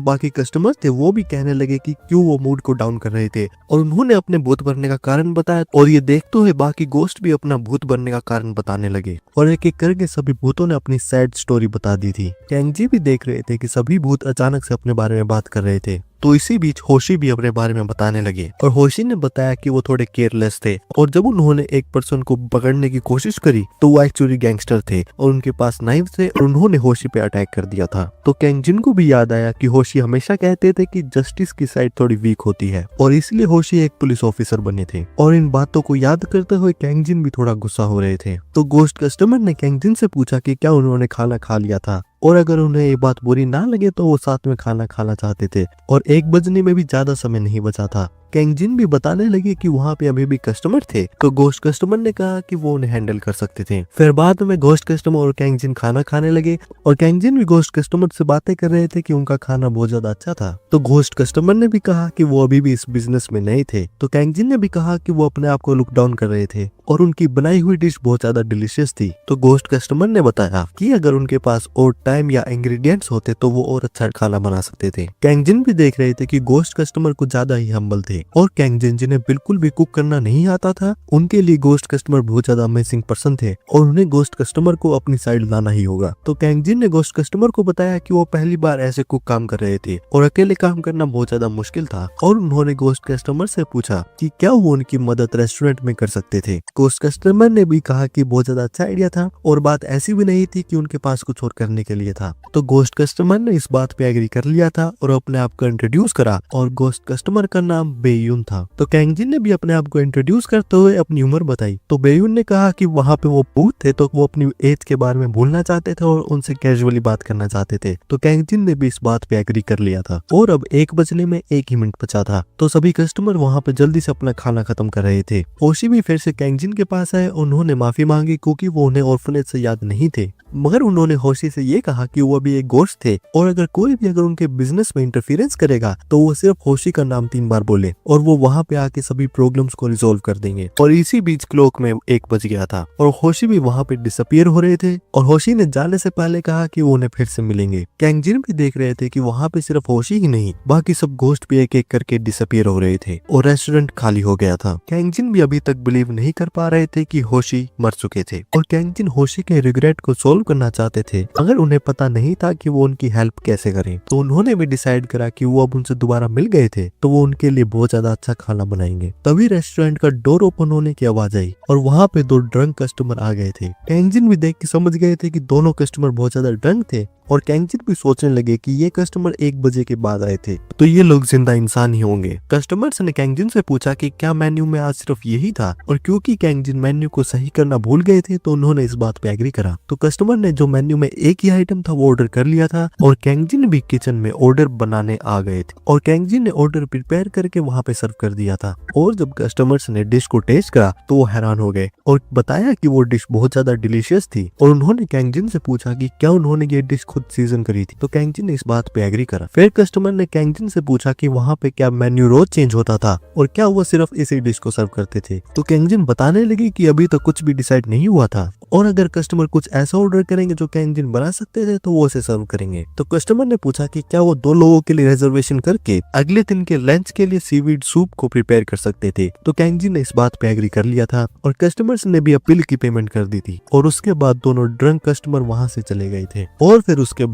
बाकी कस्टमर थे वो भी कहने लगे कि क्यों वो मूड को डाउन कर रहे थे और उन्होंने अपने भूत बनने का कारण बताया और ये देखते हुए बाकी गोश्त भी अपना भूत बनने का कारण बताने लगे और एक एक करके सभी भूतों ने अपनी सैड स्टोरी बता दी थी। कैंगजी भी देख रहे थे कि सभी भूत अचानक से अपने बारे में बात कर रहे थे। तो इसी बीच होशी भी अपने बारे में बताने लगे और होशी ने बताया कि वो थोड़े केयरलेस थे और जब उन्होंने एक पर्सन को पकड़ने की कोशिश करी तो वो एक्चुअली गैंगस्टर थे और उनके पास नाइफ थे और उन्होंने होशी पे अटैक कर दिया था। तो कैंगजिन को भी याद आया कि होशी हमेशा कहते थे कि जस्टिस की साइड थोड़ी वीक होती है और इसलिए होशी एक पुलिस ऑफिसर बने थे और इन बातों को याद करते हुए कैंगजिन भी थोड़ा गुस्सा हो रहे थे। तो गोश्त कस्टमर ने कैंगजिन से पूछा कि क्या उन्होंने खाना खा लिया था और अगर उन्हें ये बात बुरी ना लगे तो वो साथ में खाना खाना चाहते थे और 1 बजने में भी ज्यादा समय नहीं बचा था। कैंगजिन भी बताने लगे कि वहाँ पे अभी भी कस्टमर थे तो गोश्त कस्टमर ने कहा कि वो उन्हें हैंडल कर सकते थे। फिर बाद में गोश्त कस्टमर और कैंगजिन खाना खाने लगे और कैंगजिन भी गोश्त कस्टमर से बातें कर रहे थे कि उनका खाना बहुत ज्यादा अच्छा था। तो गोश्त कस्टमर ने भी कहा कि वो अभी भी इस बिजनेस में नए थे। तो कैंगजिन ने भी कहा कि वो अपने आप को लुक डाउन कर रहे थे और उनकी बनाई हुई डिश बहुत ज्यादा डिलीशियस थी। तो गोश्त कस्टमर ने बताया कि अगर उनके पास और टाइम या इंग्रेडिएंट्स होते तो वो और अच्छा खाना बना सकते थे। कैंगजिन भी देख रहे थे कि गोश्त कस्टमर कुछ ज्यादा ही हम्बल थे और कैंगजिन जिन्हें बिल्कुल भी कुक करना नहीं आता था उनके लिए गोश्त कस्टमर बहुत ज्यादा अमेजिंग पर्सन थे और उन्हें गोश्त कस्टमर को अपनी साइड लाना ही होगा। तो कैंगजिन ने गोश्त कस्टमर को बताया कि वो पहली बार ऐसे कुक काम कर रहे थे और अकेले काम करना बहुत ज्यादा मुश्किल था और उन्होंने गोश्त कस्टमर से पूछा कि क्या वो उनकी मदद रेस्टोरेंट में कर सकते थे। गोश्त कस्टमर ने भी कहा कि बहुत ज्यादा अच्छा आइडिया था और बात ऐसी भी नहीं थी कि उनके पास कुछ और करने के लिए था। तो गोश्त कस्टमर ने इस बात पे एग्री कर लिया था और अपने आप को इंट्रोड्यूस करा और गोश्त कस्टमर का नाम बेयुन था। तो कैंगजिन ने भी अपने आप को इंट्रोड्यूस करते हुए अपनी उम्र बताई। तो बेयुन ने कहा कि वहाँ पे वो भूत थे तो वो अपनी एज के बारे में भूलना चाहते थे और उनसे कैजुअली बात करना चाहते थे। तो कैंगजिन ने भी इस बात पे एग्री कर लिया था और अब 1 बजने में 1 ही मिनट बचा था। तो सभी कस्टमर वहाँ पे जल्दी से अपना खाना खत्म कर रहे थे। होशी भी फिर से कैंगजिन के पास आए, उन्होंने माफी मांगी क्योंकि वो उन्हें ऑर्फनेज से याद नहीं थे, मगर उन्होंने होशी से ये कहा कि वो अभी एक गोश्त थे और अगर कोई भी अगर उनके बिजनेस में इंटरफेरेंस करेगा तो वो सिर्फ होशी का नाम 3 बार बोले और वो वहाँ पे आके सभी प्रॉब्लम्स को रिजोल्व कर देंगे। और इसी बीच क्लॉक में 1 बज गया था और होशी भी वहाँ पे डिसअपियर हो रहे थे और होशी ने जाने से पहले कहा कि वो उन्हें फिर से मिलेंगे। कैंगजिन भी देख रहे थे कि वहाँ पे सिर्फ होशी ही नहीं बाकी सब गोश्त भी एक एक करके डिसअपियर हो रहे थे और रेस्टोरेंट खाली हो गया था। कैंगजिन भी अभी तक बिलीव नहीं कर पा रहे थे कि होशी मर चुके थे और कैंगजिन होशी के रिग्रेट को सोल्व करना चाहते थे अगर उन्हें पता नहीं था कि वो उनकी हेल्प कैसे करें। तो उन्होंने भी डिसाइड करा कि वो अब उनसे दोबारा मिल गए थे तो वो उनके लिए बहुत ज्यादा अच्छा खाना बनाएंगे। तभी रेस्टोरेंट का डोर ओपन होने की आवाज आई और वहाँ पे 2 ड्रंक कस्टमर आ गए थे। कैंगजिन भी देख के समझ गए थे कि दोनों कस्टमर बहुत ज्यादा ड्रंक थे और कैंगजिन भी सोचने लगे कि ये कस्टमर 1 बजे के बाद आए थे, तो ये लोग जिंदा इंसान ही होंगे। कस्टमर्स ने कैंगजिन से पूछा कि क्या मेन्यू में आज सिर्फ यही था, और क्योंकि कैंगजिन मेन्यू को सही करना भूल गए थे तो उन्होंने इस बात पे एग्री करा। तो कस्टमर ने जो मेन्यू में एक ही आइटम था वो ऑर्डर कर लिया था, और कैंगजिन भी किचन में ऑर्डर बनाने आ गए थे, और कैंगजिन ने ऑर्डर प्रिपेयर करके वहां पे सर्व कर दिया था। और जब कस्टमर्स ने डिश को टेस्ट करा तो वो हैरान हो गए और बताया कि वो डिश बहुत ज्यादा डिलीशियस थी। और उन्होंने कैंगजिन से पूछा कि क्या उन्होंने ये डिश खुद सीजन करी थी, तो कैंगजिन ने इस बात पे एग्री करा। फिर कस्टमर ने कैंगजिन से पूछा कि वहाँ पे क्या मेन्यू रोज चेंज होता था और क्या वो सिर्फ इसी डिश को सर्व करते थे, तो कैंगजिन बताने लगी कि अभी तक कुछ भी डिसाइड नहीं हुआ था, और अगर कस्टमर कुछ ऐसा ऑर्डर करेंगे जो कैंगजिन बना सकते थे तो वो उसे सर्व करेंगे। तो कस्टमर ने पूछा कि क्या वो 2 लोगों के लिए रिजर्वेशन करके अगले दिन के लंच के लिए सीवीड सूप को प्रिपेयर कर सकते थे, तो कैंगजिन ने इस बात पे एग्री कर लिया था, और कस्टमर्स ने भी अपील की पेमेंट कर दी थी। और उसके बाद दोनों ड्रंक कस्टमर वहां से चले गए थे। और फिर उसके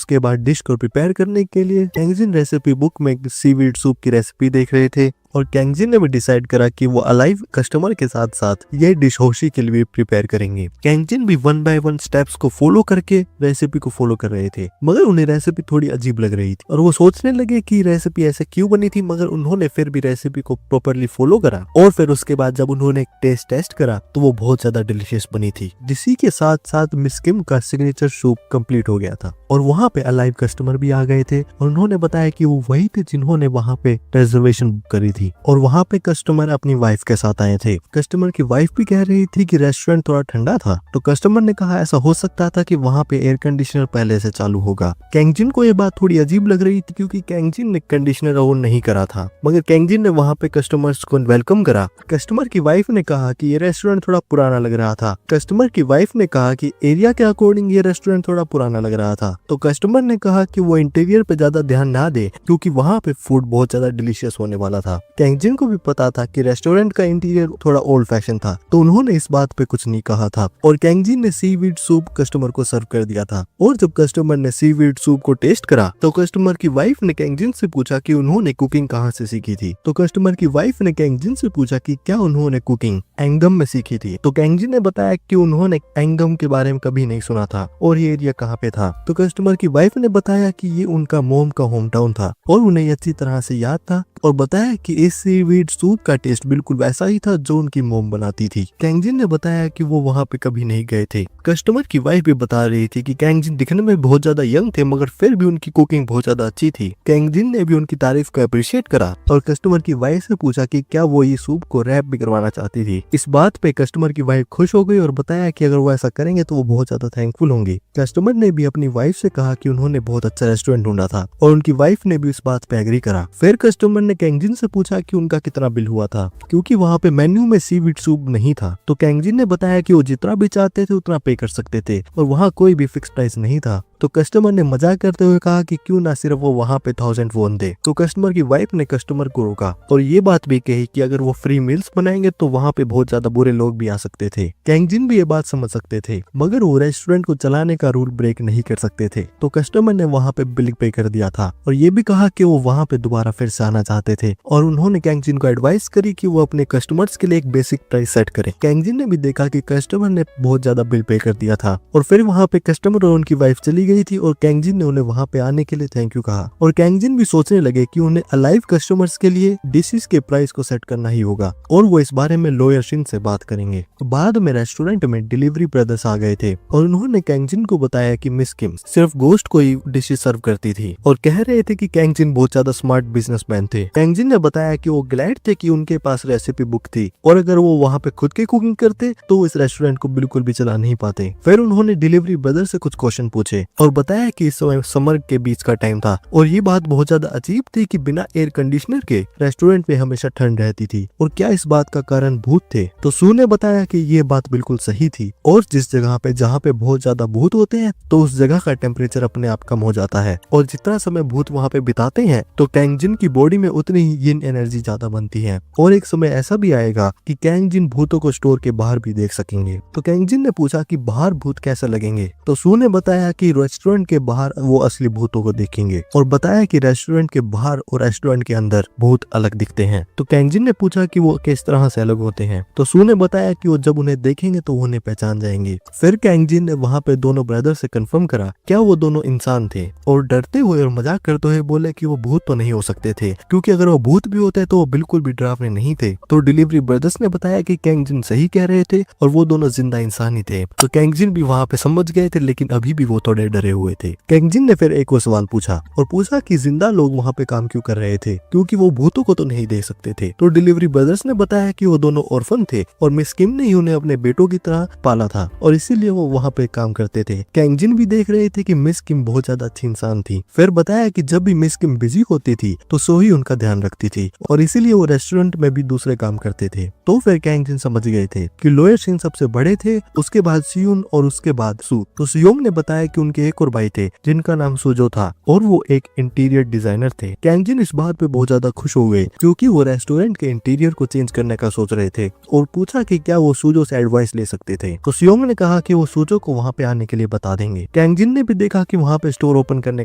बाद डिश को प्रिपेयर करने के लिए कैंगजिन रेसिपी बुक में सीवीड सूप की रेसिपी देख रहे थे, और कैंगजिन ने भी डिसाइड करा कि वो अलाइव कस्टमर के साथ साथ ये डिश होशी के लिए प्रिपेयर करेंगे। कैंगजिन भी 1 बाय 1 स्टेप्स को फॉलो करके रेसिपी को फॉलो कर रहे थे, मगर उन्हें रेसिपी थोड़ी अजीब लग रही थी, और वो सोचने लगे कि रेसिपी ऐसे क्यों बनी थी, मगर उन्होंने फिर भी रेसिपी को प्रॉपरली फॉलो करा। और फिर उसके बाद जब उन्होंने टेस्ट करा तो वो बहुत ज्यादा डिलीशियस बनी थी। इसी के साथ साथ मिस किम का सिग्नेचर सूप कंप्लीट हो गया था, और वहाँ पे अलाइव कस्टमर भी आ गए थे, और उन्होंने बताया कि वो वही थे जिन्होंने वहाँ पे रिजर्वेशन बुक करी थी। और वहाँ पे कस्टमर अपनी वाइफ के साथ आए थे। कस्टमर की वाइफ भी कह रही थी कि रेस्टोरेंट थोड़ा ठंडा था, तो कस्टमर ने कहा ऐसा हो सकता था कि वहाँ पे एयर कंडीशनर पहले से चालू होगा। कैंगजिन को ये बात थोड़ी अजीब लग रही थी क्योंकि कैंगजिन ने कंडीशनर ऑन नहीं करा था, मगर कैंगजिन ने वहाँ पे कस्टमर्स को वेलकम करा। कस्टमर की वाइफ ने कहा कि ये रेस्टोरेंट थोड़ा पुराना लग रहा था। कस्टमर की वाइफ ने कहा कि एरिया के अकॉर्डिंग ये रेस्टोरेंट थोड़ा पुराना लग रहा था, तो कस्टमर ने कहा कि वो इंटीरियर पे ज्यादा ध्यान ना दे क्योंकि वहाँ पे फूड बहुत ज्यादा डिलीशियस होने वाला था। कैंगजिन को भी पता था कि रेस्टोरेंट का इंटीरियर थोड़ा ओल्ड फैशन था, तो उन्होंने इस बात पे कुछ नहीं कहा था, और कैंगजिन ने सीवीड सूप कस्टमर को सर्व कर दिया था। और जब कस्टमर ने सीवीड सूप को टेस्ट करा तो कस्टमर की वाइफ ने कैंगजिन से पूछा कि उन्होंने कुकिंग कहाँ से सीखी थी, तो कस्टमर की वाइफ ने कैंगजिन से पूछा कि क्या उन्होंने कुकिंग एंगम में सीखी थी, तो कैंगजिन ने बताया कि उन्होंने एंगम के बारे में कभी नहीं सुना था और ये एरिया कहाँ पे था। तो कस्टमर की वाइफ ने बताया कि ये उनका मोम का होम टाउन था और उन्हें अच्छी तरह से याद था, और बताया कि इस सीवीड सूप का टेस्ट बिल्कुल वैसा ही था जो उनकी मोम बनाती थी। कैंगजिन ने बताया कि वो वहाँ पे कभी नहीं गए थे। कस्टमर की वाइफ भी बता रही थी कि कैंगजिन दिखने में बहुत ज्यादा यंग थे मगर फिर भी उनकी कुकिंग बहुत ज्यादा अच्छी थी। कैंगजिन ने भी उनकी तारीफ को अप्रिशिएट करा और कस्टमर की वाइफ से पूछा कि क्या वो ये सूप को रैप भी करवाना चाहती थी। इस बात पे कस्टमर की वाइफ खुश हो गई और बताया कि अगर वो ऐसा करेंगे तो वो बहुत ज्यादा थैंकफुल होंगी। कस्टमर ने भी अपनी वाइफ से कहा कि उन्होंने बहुत अच्छा रेस्टोरेंट ढूंढा था और उनकी वाइफ ने भी इस बात पे एग्री करा। फिर कस्टमर ने कैंगजिन से पूछा कि उनका कितना बिल हुआ था क्योंकि वहाँ पे मेन्यू में सीवीड सूप नहीं था। तो कैंगजिन ने बताया कि वो जितना भी चाहते थे उतना पे कर सकते थे और वहाँ कोई भी फिक्स प्राइस नहीं था। तो कस्टमर ने मजाक करते हुए कहा कि क्यों ना सिर्फ वो वहाँ पे 1000 वॉन दे। तो कस्टमर की वाइफ ने कस्टमर को रोका और ये बात भी कही कि अगर वो फ्री मील्स बनाएंगे तो वहाँ पे बहुत ज्यादा बुरे लोग भी आ सकते थे। कैंगजिन भी ये बात समझ सकते थे मगर वो रेस्टोरेंट को चलाने का रूल ब्रेक नहीं कर सकते थे। तो कस्टमर ने वहाँ पे बिल पे कर दिया था और ये भी कहा कि वो वहाँ पे दोबारा फिर से आना चाहते थे और उन्होंने कैंगजिन को एडवाइस करी कि वो अपने कस्टमर्स के लिए एक बेसिक प्राइस सेट करे। कैंगजिन ने भी देखा कि कस्टमर ने बहुत ज्यादा बिल पे कर दिया था और फिर वहाँ पे कस्टमर और उनकी वाइफ चली गई थी और कैंगजिन ने उन्हें वहाँ पे आने के लिए थैंक यू कहा। और कैंगजिन भी सोचने लगे कि उन्हें अलाइव कस्टमर्स के लिए डिशेस के प्राइस को सेट करना ही होगा और वो इस बारे में लॉयर शिन से बात करेंगे। तो बाद में रेस्टोरेंट में डिलीवरी ब्रदर्स आ गए थे और उन्होंने कैंगजिन को बताया कि मिस किम सिर्फ गोश्त को ही डिशेस सर्व करती थी और कह रहे थे कि कैंगजिन बहुत ज्यादा स्मार्ट बिजनेसमैन थे। कैंगजिन ने बताया कि वो ग्लैड थे कि उनके पास रेसिपी बुक थी और अगर वो वहाँ पे खुद की कुकिंग करते तो वो इस रेस्टोरेंट को बिल्कुल भी चला नहीं पाते। फिर उन्होंने डिलीवरी ब्रदर से कुछ क्वेश्चन पूछे और बताया कि इस समय समर के बीच का टाइम था और ये बात बहुत ज्यादा अजीब थी कि बिना एयर कंडीशनर के रेस्टोरेंट में हमेशा ठंड रहती थी और क्या इस बात का कारण भूत थे। तो सू ने बताया कि ये बात बिल्कुल सही थी और जिस जगह पे जहाँ पे बहुत ज्यादा भूत होते हैं तो उस जगह का टेम्परेचर अपने आप कम हो जाता है और जितना समय भूत वहाँ पे बिताते हैं तो कैंगजिन की बॉडी में उतनी ही यिन एनर्जी ज्यादा बनती है और एक समय ऐसा भी आएगा कि कैंगजिन भूतों को स्टोर के बाहर भी देख सकेंगे। तो कैंगजिन ने पूछा कि बाहर भूत कैसे लगेंगे। तो सू ने बताया कि रेस्टोरेंट के बाहर वो असली भूतों को देखेंगे और बताया कि रेस्टोरेंट के बाहर और रेस्टोरेंट के अंदर भूत अलग दिखते हैं। तो कैंग जिन ने पूछा कि वो किस तरह से अलग होते हैं। तो सू ने बताया कि वो जब उन्हें देखेंगे तो उन्हें पहचान जाएंगे। फिर कैंग जिन ने वहाँ पे दोनों ब्रदर से कंफर्म करा क्या वो दोनों इंसान थे और डरते हुए और मजाक करते हुए बोले कि वो भूत तो नहीं हो सकते थे, क्योंकि अगर वो भूत भी होते तो वो बिल्कुल भी डरावने नहीं थे। तो डिलीवरी ब्रदर्स ने बताया कि कैंग जिन सही कह रहे थे और वो दोनों जिंदा इंसान ही थे। तो कैंग जिन भी वहाँ पे समझ गए थे, लेकिन अभी भी वो थोड़े डरे हुए थे। कैंग जिन ने फिर एक और सवाल पूछा और पूछा कि जिंदा लोग वहाँ पे काम क्यों कर रहे थे, क्योंकि वो भूतों को तो नहीं देख सकते थे। तो डिलीवरी ब्रदर्स ने बताया कि वो दोनों ऑर्फन थे और मिस किम ने ही उन्हें अपने बेटों की तरह पाला था और इसीलिए वो वहाँ पे काम करते थे। कैंग जिन भी देख रहे थे कि मिस किम बहुत ज्यादा अच्छी इंसान थी। फिर बताया कि जब भी मिस किम बिजी होती थी तो सो ही उनका ध्यान रखती थी और इसीलिए वो रेस्टोरेंट में भी दूसरे काम करते थे। तो फिर कैंग जिन समझ गए थे कि लोअर शिन सबसे बड़े थे, उसके बाद सियुन और उसके बाद सू। तो सियोंग ने बताया कि उनके एक और भाई थे जिनका नाम सुजो था और वो एक इंटीरियर डिजाइनर थे। कैंग जिन इस बात पे बहुत ज्यादा खुश हो गए क्योंकि वो रेस्टोरेंट के इंटीरियर को चेंज करने का सोच रहे थे और पूछा कि क्या वो सूजो से एडवाइस ले सकते थे। तो सियोंग ने कहा कि वो सूजो को वहाँ पे आने के लिए बता देंगे। कैंग जिन ने भी देखा कि वहाँ पे स्टोर ओपन करने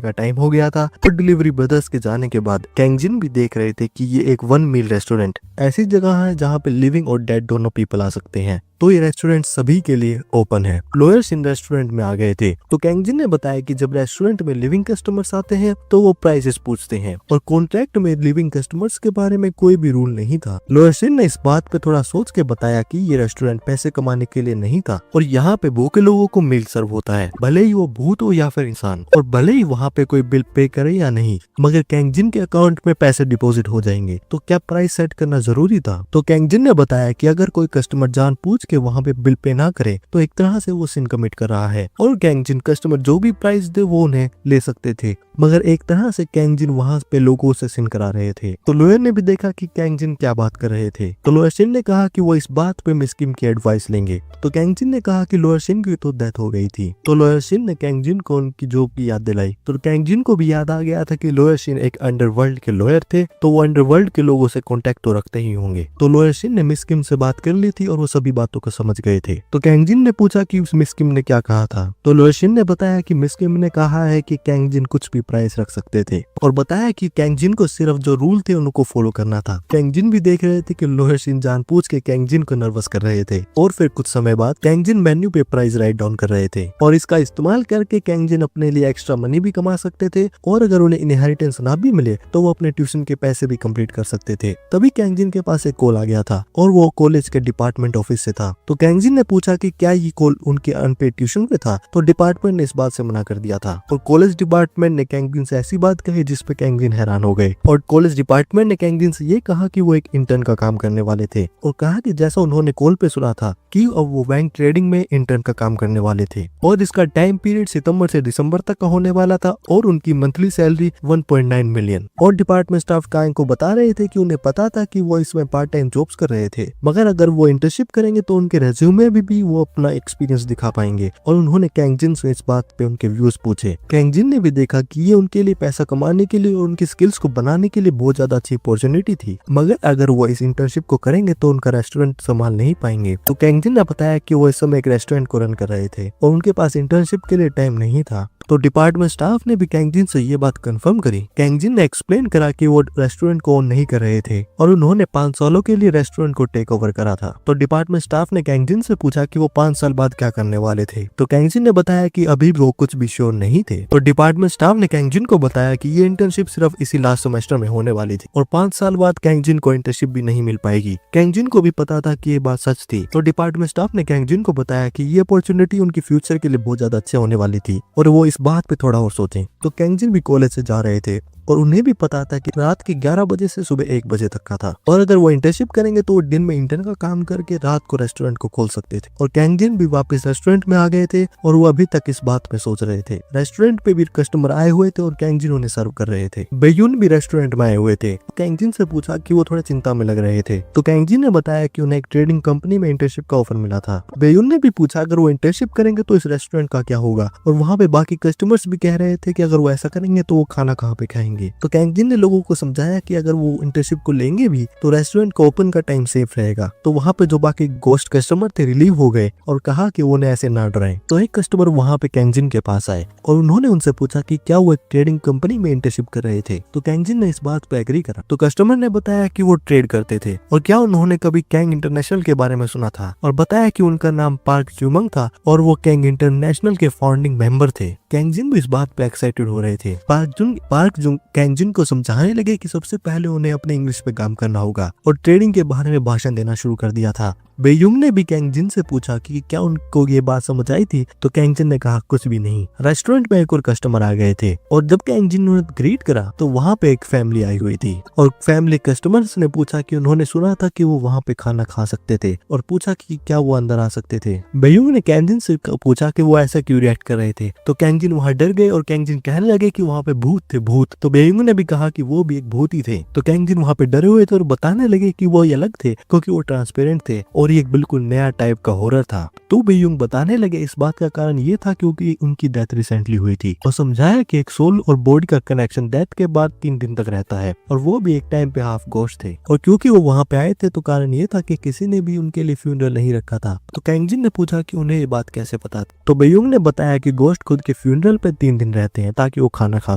का टाइम हो गया था और डिलीवरी ब्रदर्स के जाने के बाद कैंग जिन भी देख रहे थे कि ये एक 1 मील रेस्टोरेंट ऐसी जगह है जहाँ पे लिविंग और डेड दोनों पीपल आ सकते हैं। तो ये रेस्टोरेंट सभी के लिए ओपन है। लोअर शिन रेस्टोरेंट में आ गए थे। तो कैंग जिन ने बताया कि जब रेस्टोरेंट में लिविंग कस्टमर्स आते हैं तो वो प्राइसेस पूछते हैं और कॉन्ट्रैक्ट में लिविंग कस्टमर्स के बारे में कोई भी रूल नहीं था। लोअर शिन ने इस बात पे थोड़ा सोच के बताया कि ये रेस्टोरेंट पैसे कमाने के लिए नहीं था और यहाँ पे भूखे लोगों को मील सर्व होता है, भले ही वो भूत हो या फिर इंसान, और भले ही वहाँ पे कोई बिल पे करे या नहीं, मगर कैंग जिन के अकाउंट में पैसे डिपॉजिट हो जाएंगे। तो क्या प्राइस सेट करना जरूरी था? तो कैंग जिन ने बताया कि अगर कोई कस्टमर जान पूछ के वहाँ पे बिल पे ना करे तो एक तरह से वो सिन कमिट कर रहा है और कैंग जिन कस्टमर जो भी प्राइस दे वो उन्हें ले सकते थे, मगर एक तरह से कैंग जिन वहाँ पे लोगों से सिन करा रहे थे। तो लोअर ने भी देखा कि कैंग जिन क्या बात कर रहे थे। तो लोअर शिन ने कहा कि वो इस बात पे मिस किम की एडवाइस लेंगे। तो कैंग जिन ने कहा कि लोअर शिन की तो डेथ हो गई थी। तो लोअर शिन ने कैंग जिन को उनकी जॉब की याद दिलाई। तो कैंग जिन को भी याद आ गया था कि लोअर शिन एक अंडरवर्ल्ड के लॉयर थे, तो वो अंडरवर्ल्ड के लोगों से कॉन्टेक्ट तो रखते ही होंगे। तो लोअर शिन ने मिस किम से बात कर ली थी और वो सभी बातों को समझ गए थे। तो कैंग जिन ने पूछा कि उस मिस किम ने क्या कहा था। तो लोअर शिन ने बताया कि मिस किम ने कहा है कि कैंग जिन कुछ भी प्राइस रख सकते थे और बताया कि कैंग जिन को सिर्फ जो रूल थे उनको फॉलो करना था। कैंग जिन भी देख रहे थे कि लोअर शिन जानबूझ के कैंग जिन को नर्वस कर रहे थे और फिर कुछ समय बाद कैंग जिन मेन्यू पे प्राइस राइट डाउन कर रहे थे और इसका इस्तेमाल करके कैंग जिन अपने लिए एक्स्ट्रा मनी भी कमा सकते थे और अगर उन्हें इनहेरिटेंस ना भी मिले तो वो अपने ट्यूशन के पैसे भी कंप्लीट कर सकते थे। तभी कैंग जिन के पास एक कॉल आ गया था और वो कॉलेज के डिपार्टमेंट ऑफिस से था। तो कैंग जिन ने पूछा कि क्या ये कॉल उनके अनपेड ट्यूशन पे था। तो डिपार्टमेंट ने इस बात से मना कर दिया था और कॉलेज डिपार्टमेंट ने कैंग जिन से ऐसी बात कही जिस पे कैंग जिन हैरान हो गए और कॉलेज डिपार्टमेंट ने कैंग जिन से ये कहा कि वो एक इंटर्न का काम करने वाले थे और कहा कि जैसा उन्होंने कॉल पे सुना था कि अब वो बैंक ट्रेडिंग में इंटर्न का काम करने वाले थे और इसका टाइम पीरियड सितंबर से दिसंबर तक का होने वाला था और उनकी मंथली सैलरी 1.9 मिलियन। और डिपार्टमेंट स्टाफ कैंग को बता रहे थे कि उन्हें पता था कि वो इसमें पार्ट टाइम जॉब्स कर रहे थे, मगर अगर वो इंटर्नशिप करेंगे तो उनके रेज्यूमे में भी वो अपना एक्सपीरियंस दिखा पाएंगे। और उन्होंने कैंग जिन से इस बात पे उनके व्यूज पूछे। कैंग जिन ने भी देखा कि ये उनके लिए पैसा कमाने के लिए और उनकी स्किल्स को बनाने के लिए बहुत ज्यादा अच्छी अपॉर्चुनिटी थी, मगर अगर वो इस इंटर्नशिप को करेंगे तो उनका रेस्टोरेंट संभाल नहीं पाएंगे। तो कैंग जिन ने बताया कि वो इस समय एक रेस्टोरेंट को रन कर रहे थे और उनके पास इंटर्नशिप के लिए टाइम नहीं था। तो डिपार्टमेंट स्टाफ ने भी कैंग जिन से ये बात कंफर्म करी। कैंग जिन ने एक्सप्लेन करा कि वो रेस्टोरेंट को ओन नहीं कर रहे थे और उन्होंने 5 सालों के लिए रेस्टोरेंट को टेक ओवर करा था। तो डिपार्टमेंट स्टाफ ने कैंग जिन से पूछा कि वो 5 साल बाद क्या करने वाले थे। तो कैंग जिन ने बताया कि अभी वो कुछ भी श्योर नहीं थे। तो डिपार्टमेंट स्टाफ ने कैंग जिन को बताया कि ये इंटर्नशिप सिर्फ इसी लास्ट सेमेस्टर में होने वाली थी और 5 साल बाद कैंग जिन को इंटर्नशिप भी नहीं मिल पाएगी। कैंग जिन को भी पता था कि ये बात सच थी। तो डिपार्टमेंट स्टाफ ने कैंग जिन को बताया कि ये अपॉर्चुनिटी उनकी फ्यूचर के लिए बहुत ज्यादा अच्छे होने वाली थी और वो इस बात पे थोड़ा और सोचें। तो कैंग जिन भी कॉलेज से जा रहे थे और उन्हें भी पता था कि रात के 11 बजे से सुबह 1 बजे तक का था और अगर वो इंटर्नशिप करेंगे तो वो दिन में इंटर्न का काम करके रात को रेस्टोरेंट को खोल सकते थे। और कैंग जिन भी वापस रेस्टोरेंट में आ गए थे और वो अभी तक इस बात पे सोच रहे थे। रेस्टोरेंट पे भी कस्टमर आए हुए थे और कैंग जिन उन्हें सर्व कर रहे थे। बेयुन भी रेस्टोरेंट में आए हुए थे। कैंग जिन से पूछा कि वो थोड़े चिंता में लग रहे थे। तो कैंग जिन ने बताया कि उन्हें एक ट्रेडिंग कंपनी में इंटर्नशिप का ऑफर मिला था। बेयुन ने भी पूछा अगर वो इंटर्नशिप करेंगे तो इस रेस्टोरेंट का क्या होगा और वहाँ पे बाकी कस्टमर्स भी कह रहे थे कि अगर वो ऐसा करेंगे तो वो खाना कहाँ पे खाएंगे। तो कैंग जिन ने लोगों को समझाया कि अगर वो इंटर्नशिप को लेंगे भी तो रेस्टोरेंट को ओपन का टाइम सेफ रहेगा। तो वहाँ पे जो बाकी गोस्ट कस्टमर थे रिलीव हो गए और कहा कि वो ऐसे ना डराएं। तो एक कस्टमर वहाँ पे कैंग जिन के पास आए और उन्होंने उनसे पूछा कि क्या वो एक ट्रेडिंग कंपनी में इंटर्नशिप कर रहे थे। तो कैंग जिन ने इस बात पे एग्री करा। तो कस्टमर ने बताया कि वो ट्रेड करते थे और क्या उन्होंने कभी कैंग इंटरनेशनल के बारे में सुना था, और बताया कि उनका नाम पार्क जुमंग था और वो कैंग इंटरनेशनल के फाउंडिंग मेंबर थे। कैंग जिन भी इस बात पे एक्साइटेड हो रहे थे। पार्क जुंग कैंग जिन को समझाने लगे कि सबसे पहले उन्हें अपने इंग्लिश पे काम करना होगा और ट्रेडिंग के बारे में भाषण देना शुरू कर दिया था। बेयुंग ने भी कैंग जिन से पूछा कि क्या उनको ये बात समझ आई थी। तो कैंग जिन ने कहा कुछ भी नहीं। रेस्टोरेंट में एक और कस्टमर आ गए थे और जब कैंग जिन ने ग्रीट करा तो वहाँ पे एक फैमिली आई हुई थी और फैमिली कस्टमर्स ने पूछा कि उन्होंने सुना था कि वो वहाँ पे खाना खा सकते थे और पूछा कि क्या वो अंदर आ सकते थे। बेयुंग ने कैंग जिन से पूछा कि वो ऐसा क्यों रिएक्ट कर रहे थे। तो कैंग जिन वहाँ डर गए और कैंग जिन कहने लगे कि वहाँ पे भूत थे भूत। तो बेयुंग ने भी कहा कि वो भी एक भूत ही थे। तो कैंग जिन वहाँ पे डरे हुए थे और बताने लगे कि वो अलग थे क्योंकि वो ट्रांसपेरेंट थे और ये एक बिल्कुल नया टाइप का हॉरर था। तो बेयुंग बताने लगे इस बात का कारण ये था क्योंकि उनकी डेथ रिसेंटली हुई थी और समझाया कि एक सोल और बॉडी का कनेक्शन डेथ के बाद 3 दिन तक रहता है और वो भी एक टाइम पे हाफ गोश्त थे और क्योंकि वो वहाँ पे आए थे तो कारण ये था कि किसी ने भी उनके लिए फ्यूनरल नहीं रखा था। तो कैंग जिन ने पूछा कि उन्हें ये बात कैसे पता थी। तो बेयुंग ने बताया कि गोश्त खुद के फ्यूनरल पे 3 दिन रहते हैं ताकि वो खाना खा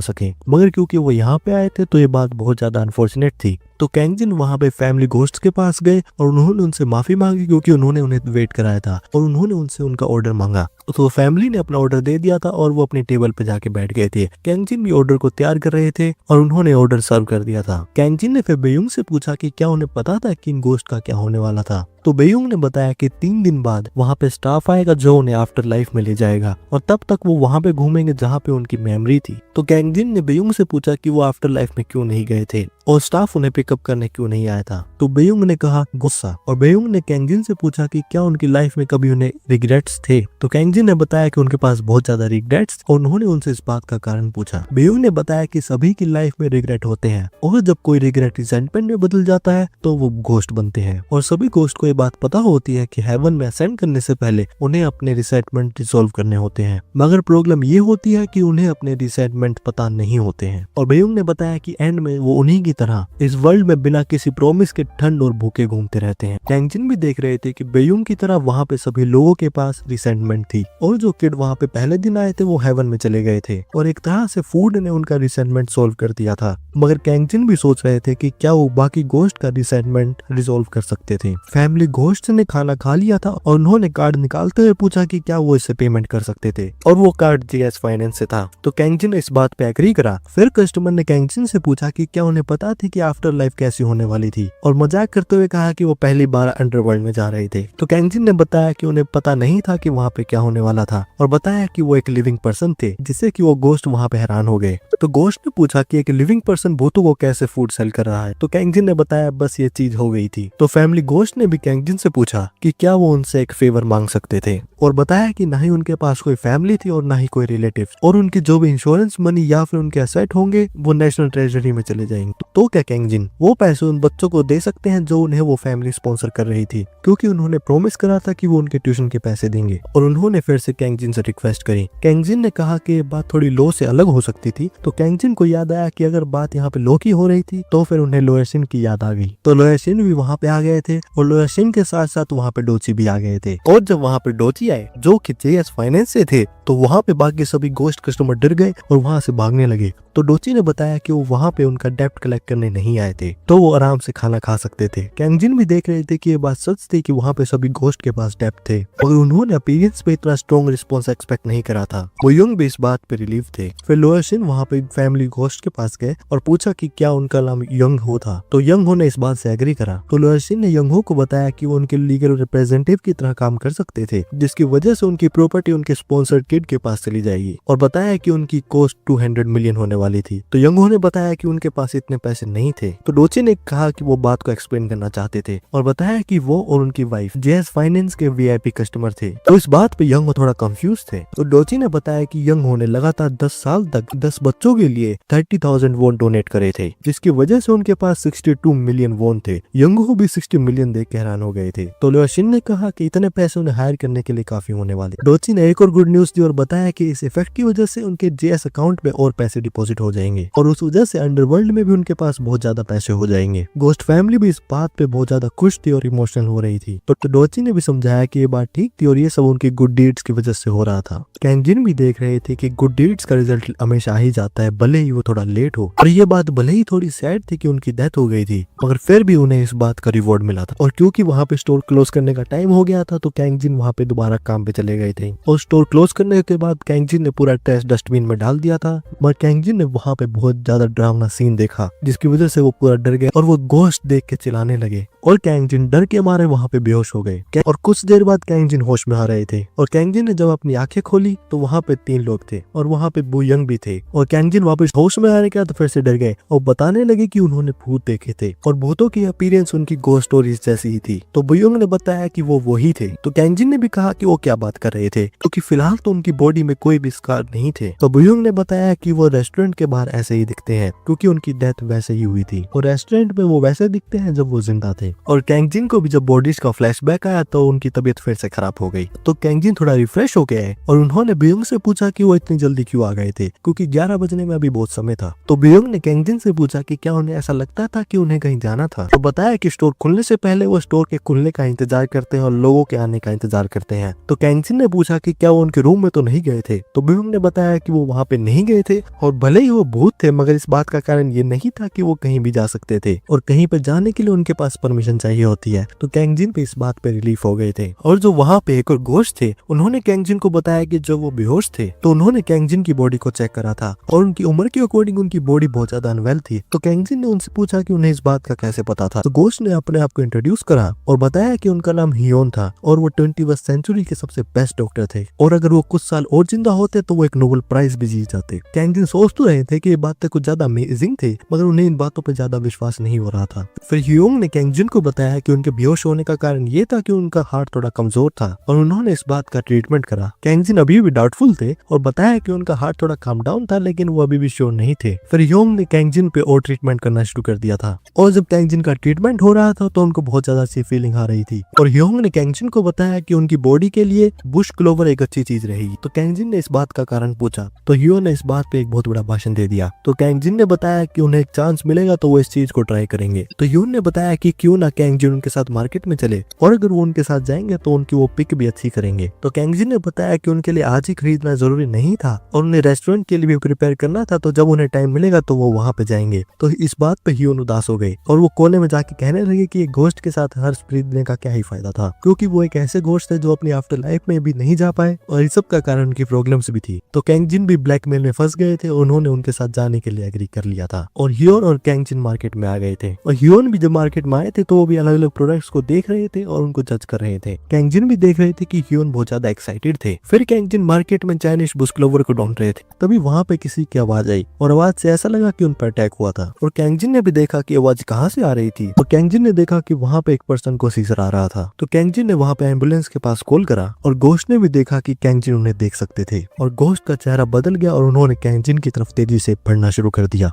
सके, मगर क्योंकि वो यहाँ पे आए थे तो ये बात बहुत ज्यादा अनफॉर्चुनेट थी। तो कैंग जिन वहाँ पे फैमिली गोस्ट के पास गए और उन्होंने उनसे माफी मांगी क्योंकि उन्होंने उन्हें वेट कराया था और उन्होंने उनसे उनका ऑर्डर मांगा। तो फैमिली ने अपना ऑर्डर दे दिया था और वो अपने टेबल पे जाके बैठ गए थे। कैंग जिन भी ऑर्डर को तैयार कर रहे थे और उन्होंने ऑर्डर सर्व कर दिया था। कैंग जिन ने फिर बेयुंग से पूछा कि क्या उन्हें पता था कि इन गोश्त का क्या होने वाला था। तो बेयुंग ने बताया कि 3 दिन बाद वहाँ पे स्टाफ आएगा जो उन्हें आफ्टर लाइफ में ले जाएगा और तब तक वो वहाँ पे घूमेंगे जहाँ पे उनकी मेमोरी थी। तो कैंग जिन ने बेयुंग से पूछा कि वो आफ्टर लाइफ में क्यों नहीं गए थे और स्टाफ उन्हें पिकअप करने क्यों नहीं आया था। तो बेयुंग ने कहा गुस्सा। और बेयुंग ने कैंग जिन से पूछा कि क्या उनकी लाइफ में कभी उन्हें रिग्रेट्स थे। तो कैंग जिन ने बताया कि उनके पास बहुत ज्यादा रिग्रेट्स और उन्होंने उनसे इस बात का कारण पूछा। बेयुंग ने बताया कि सभी की लाइफ में रिग्रेट होते हैं और जब कोई रिग्रेट रिसेंटमेंट में बदल जाता है तो वो घोस्ट बनते हैं और सभी घोस्ट को ये बात पता होती है कि हेवन में असेंड करने से पहले उन्हें अपने रिसेंटमेंट रिजॉल्व करने होते हैं, मगर प्रॉब्लम ये होती है कि उन्हें अपने रिसेंटमेंट पता नहीं होते हैं। और बेयुंग ने बताया कि एंड में वो उन्हीं की तरह इस वर्ल्ड में बिना किसी प्रॉमिस के ठंड और भूखे घूमते रहते हैं। कैंग जिन भी देख रहे थे कि बेयुंग की तरह वहाँ पे सभी लोगों के पास रिसेंटमेंट थी और जो किड वहाँ पे पहले दिन आए थे वो हेवन में चले गए थे और एक तरह से फूड ने उनका रिसेंटमेंट सोल्व कर दिया था। मगर कैंग जिन भी सोच रहे थे कि क्या वो बाकी गोश्त का रिसेंटमेंट रिजॉल्व कर सकते थे। फैमिली गोश्त ने खाना खा लिया था और उन्होंने कार्ड निकालते हुए पूछा कि क्या वो इससे पेमेंट कर सकते थे और वो कार्ड जीएस फाइनेंस से था। तो कैंग जिन ने इस बात पे एग्री करा। फिर कस्टमर ने कैंग जिन से पूछा कि क्या उन्हें पता थी कि आफ्टर लाइफ कैसी होने वाली थी और मजाक करते हुए कहा कि वो पहली बार अंडरवर्ल्ड में जा रहे थे। तो कैंग जिन ने बताया कि उन्हें पता नहीं था कि वहाँ पे क्या होने वाला था और बताया कि वो एक लिविंग पर्सन थे जिससे कि वो गोश्त वहाँ पे हैरान हो गए। तो गोश्त ने पूछा कि एक लिविंग पर्सन भूतों को कैसे फूड सेल कर रहा है। तो कैंग जिन ने बताया बस ये चीज हो गई थी। तो फैमिली गोश्त ने भी कैंग जिन से पूछा कि क्या वो उनसे एक फेवर मांग सकते थे और बताया कि ना ही उनके पास कोई फैमिली थी और ना ही कोई रिलेटिव और उनकी जो भी इंश्योरेंस मनी या फिर उनके एसेट होंगे वो नेशनल ट्रेजरी में चले जाएंगे। तो क्या कैंग जिन वो पैसे उन बच्चों को दे सकते हैं जो उन्हें वो फैमिली स्पॉन्सर कर रही थी, क्योंकि उन्होंने प्रॉमिस करा था कि वो उनके ट्यूशन के पैसे देंगे। और उन्होंने फिर से कैंग जिन से रिक्वेस्ट करी। कैंग जिन ने कहा कि बात थोड़ी लो से अलग हो सकती थी। तो कैंग जिन को याद आया कि अगर बात यहाँ पे लो की हो रही थी तो फिर उन्हें लोअर शिन की याद आ गई। तो लोअर शिन भी वहाँ पे आ गए थे और लोअर शिन के साथ साथ वहाँ पे डोची भी आ गए थे। और जब वहाँ पे डोची आए जो कि जेएस फाइनेंस से थे तो वहाँ पे बाकी सभी गोश्त कस्टमर डर गए और वहाँ से भागने लगे। तो डोची ने बताया कि वो वहाँ पे उनका डेप्ट कलेक्ट करने नहीं आए थे, तो वो आराम से खाना खा सकते थे। कैंग जिन भी देख रहे थे कि ये बात सच थी कि वहाँ पे सभी गोश्त के पास डेप्ट थे और उन्होंने अपीयरेंस पे इतना स्ट्रॉन्ग रिस्पॉन्स एक्सपेक्ट नहीं करा था। वो यंग भी इस बात पे रिलीव थे। फिर लोअर शिन वहाँ पे फैमिली गोश्त के पास गए और पूछा कि क्या उनका नाम यंग हो था। तो यंग हो ने इस बात से एग्री करा। तो लोअर शिन ने यंग हो को बताया कि वो उनके लीगल रिप्रेजेंटेटिव की तरह काम कर सकते थे, जिसकी वजह से उनकी प्रॉपर्टी उनके स्पॉन्सर्ड किड के पास चली जाएगी और बताया कि उनकी कॉस्ट 200 मिलियन होने वाली थी। तो यंग हो ने बताया कि उनके पास इतने पैसे पैसे नहीं थे। तो डोची ने कहा कि वो बात को एक्सप्लेन करना चाहते थे और बताया कि वो और उनकी वाइफ जेएस फाइनेंस के वीआईपी कस्टमर थे। तो इस बात पे यंग थोड़ा कंफ्यूज थे। तो डोची ने बताया कि यंग ने लगातार 10 साल तक 10 बच्चों के लिए 30,000 वोन डोनेट करे थे, जिसकी वजह से उनके पास 62 मिलियन वोन थे। यंग भी 60 मिलियन देख के हैरान हो गए थे। तो ल्योशिन ने कहा कि इतने पैसे उन्हें हायर करने के लिए काफी होने वाले। डोची ने एक और गुड न्यूज दी और बताया कि इस इफेक्ट की वजह से उनके जेएस अकाउंट में और पैसे डिपॉजिट हो जाएंगे और उस वजह से अंडरवर्ल्ड में भी उनके पास बहुत ज्यादा पैसे हो जाएंगे। गोस्ट फैमिली भी इस बात पे बहुत ज्यादा खुश थी और इमोशनल हो रही थी। तो डोची ने भी समझाया कि ये बात ठीक थी और ये सब उनकी गुड डीड्स की वजह से हो रहा था। कैंजिन भी देख रहे थे कि गुड डीड्स का रिजल्ट हमेशा आ ही जाता है, भले ही वो थोड़ा लेट हो। और ये बात भले ही थोड़ी सैड थी कि उनकी डेथ हो गई थी, मगर फिर भी उन्हें इस बात का रिवॉर्ड मिला था। और क्योंकि वहाँ पे स्टोर क्लोज करने का टाइम हो गया था तो कैंजिन वहाँ पे दोबारा काम पे चले गए थे। और स्टोर क्लोज करने के बाद कैंजिन ने पूरा ट्रैश डस्टबिन में डाल दिया था। मगर कैंजिन ने वहाँ पे बहुत ज्यादा डरावना सीन देखा, जिसकी वजह से वो पूरा डर गए और वो गोश्त देख के चिल्लाने लगे और कैंजिन डर के मारे वहाँ पे बेहोश हो गए। और कुछ देर बाद कैंजिन होश में आ रहे थे और कैंजिन ने जब अपनी आंखें खोली तो वहाँ पे 3 लोग थे और वहाँ पे बुयंग भी थे। और कैंजिन वापस होश में आने के बाद फिर से डर गए और बताने लगे कि उन्होंने भूत देखे थे और भूतों की अपीयरेंस उनकी गोस्ट स्टोरीज जैसी ही थी। तो बुयंग ने बताया कि वो वही थे। तो कैंजिन ने भी कहा कि वो क्या बात कर रहे थे, क्योंकि फिलहाल तो उनकी बॉडी में कोई भी स्कार नहीं थे। तो बुयंग ने बताया कि वो रेस्टोरेंट के बाहर ऐसे ही दिखते हैं क्योंकि उनकी डेथ वैसे ही हुई थी और रेस्टोरेंट में वो वैसे दिखते हैं जब वो जिंदा थे। और कैंजिन को भी जब बॉडीज का फ्लैशबैक आया तो उनकी तबीयत फिर से खराब हो गई। तो कैंजिन थोड़ा रिफ्रेश हो गया और उन्होंने बुयंग से पूछा कि वो इतनी जल्दी क्यों आ गए थे, क्योंकि 11 बजने में अभी बहुत समय था। तो बुयंग ने कैंजिन से पूछा कि क्या उन्हें ऐसा लगता था कि उन्हें कहीं जाना था। तो बताया कि स्टोर खुलने से पहले वो स्टोर के खुलने का इंतजार करते हैं और लोगों के आने का इंतजार करते हैं। तो कैंजिन ने पूछा कि क्या वो उनके रूम में तो नहीं गए थे। तो बुयंग ने बताया कि वो वहाँ पे नहीं गए थे और भले ही वो भूत थे मगर इस बात का कारण ये नहीं था कि वो कहीं भी जा सकते थे और कहीं पे जाने के लिए उनके पास परमिशन चाहिए होती है। तो कैंजिन पे इस बात पे रिलीफ हो गए थे। और जो वहाँ पे एक और गोश्त थे उन्होंने कैंजिन को बताया कि जब वो बेहोश थे तो उन्होंने कैंजिन की बॉडी को चेक करा था और उनकी उम्र के अकॉर्डिंग उनकी बॉडी बहुत ज्यादा अनवेल थी। तो कैंजिन ने उनसे पूछा कि उन्हें इस बात का कैसे पता था। तो गोश्त ने अपने आप को इंट्रोड्यूस करा और बताया कि उनका नाम हियोन था और वो 21वीं सेंचुरी के सबसे बेस्ट डॉक्टर थे और अगर वो कुछ साल और जिंदा होते तो वो एक नोबेल प्राइज भी जीत जाते। कैंजिन सोच तो रहे थे कि ये बातें कुछ ज्यादा अमेजिंग थे मगर उन्हें इन बातों पर ज्यादा विश्वास नहीं हो रहा था। फिर हियोंग ने कैंजिन को बताया कि उनके बेहोश होने का कारण ये था कि उनका हार्ट थोड़ा कमजोर था और उन्होंने इस बात का ट्रीटमेंट करा। कैंजिन अभी भी डाउटफुल थे और बताया कि उनका हार्ट थोड़ा काम डाउन था लेकिन वो अभी भी श्योर नहीं थे। फिर हियोंग ने कैंजिन पे और ट्रीटमेंट करना शुरू कर दिया था और जब कैंजिन का ट्रीटमेंट हो रहा था तो उनको बहुत ज्यादा सी फीलिंग आ रही थी और हियोंग ने कैंजिन को बताया कि उनकी बॉडी के लिए बुश क्लोवर एक अच्छी चीज रहेगी। तो कैंजिन ने इस बात का कारण पूछा तो हियो ने इस बात पे एक बहुत बड़ा भाषण दे दिया। तो कैंजिन ने बताया कि उन्हें एक चांस मिलेगा तो वो इस चीज को ट्राई करेंगे। तो हियो ने बताया कि क्यों ना कैंजिन उनके साथ मार्केट में चले और अगर वो उनके साथ जाएंगे तो उनकी वो पिक भी अच्छी करेंगे। तो कैंजिन ने बताया कि उनके लिए आज ही खरीदना जरूरी नहीं था और उन्हें रेस्टोरेंट के लिए भी प्रिपेयर करना था, तो जब उन्हें टाइम मिलेगा तो वो वहाँ पे जाएंगे। तो इस बात पे हियोन उदास हो गए और वो कोने में जाके कहने लगे कि गोश्त के साथ हर्ष खरीदने का क्या ही फायदा था, क्योंकि वो एक ऐसे गोश्त है जो अपनी आफ्टर लाइफ में भी नहीं जा पाए और इस सब का कारण उनकी प्रॉब्लम्स भी थी। तो कैंजिन भी ब्लैकमेल में फंस गए थे, उन्होंने उनके साथ जाने के लिए एग्री कर लिया था और हियोन और कैंजिन मार्केट में आ गए थे। और हियोन भी जब मार्केट में आए थे तो वो भी अलग अलग प्रोडक्ट्स को देख रहे थे और उनको जज कर रहे थे। कैंजिन भी देख रहे थे कि हियोन बहुत ज्यादा एक्साइटेड थे। फिर कैंजिन मार्केट में चाइनीज बुश क्लोवर को ढूंढ रहे थे, तभी वहाँ पे किसी की आवाज आई और आवाज से ऐसा लगा कि उन पर अटैक हुआ था। और कैंजिन ने भी देखा कि आवाज कहाँ से आ रही थी। तो कैंजिन ने देखा कि वहाँ पे एक पर्सन को सीजर आ रहा था। तो कैंजिन ने वहाँ पे एम्बुलेंस के पास कॉल करा और गोश्त ने भी देखा कि कैंजिन उन्हें देख सकते थे और गोश्त का चेहरा बदल गया और उन्होंने कैंजिन की तरफ तेजी से बढ़ना शुरू कर दिया।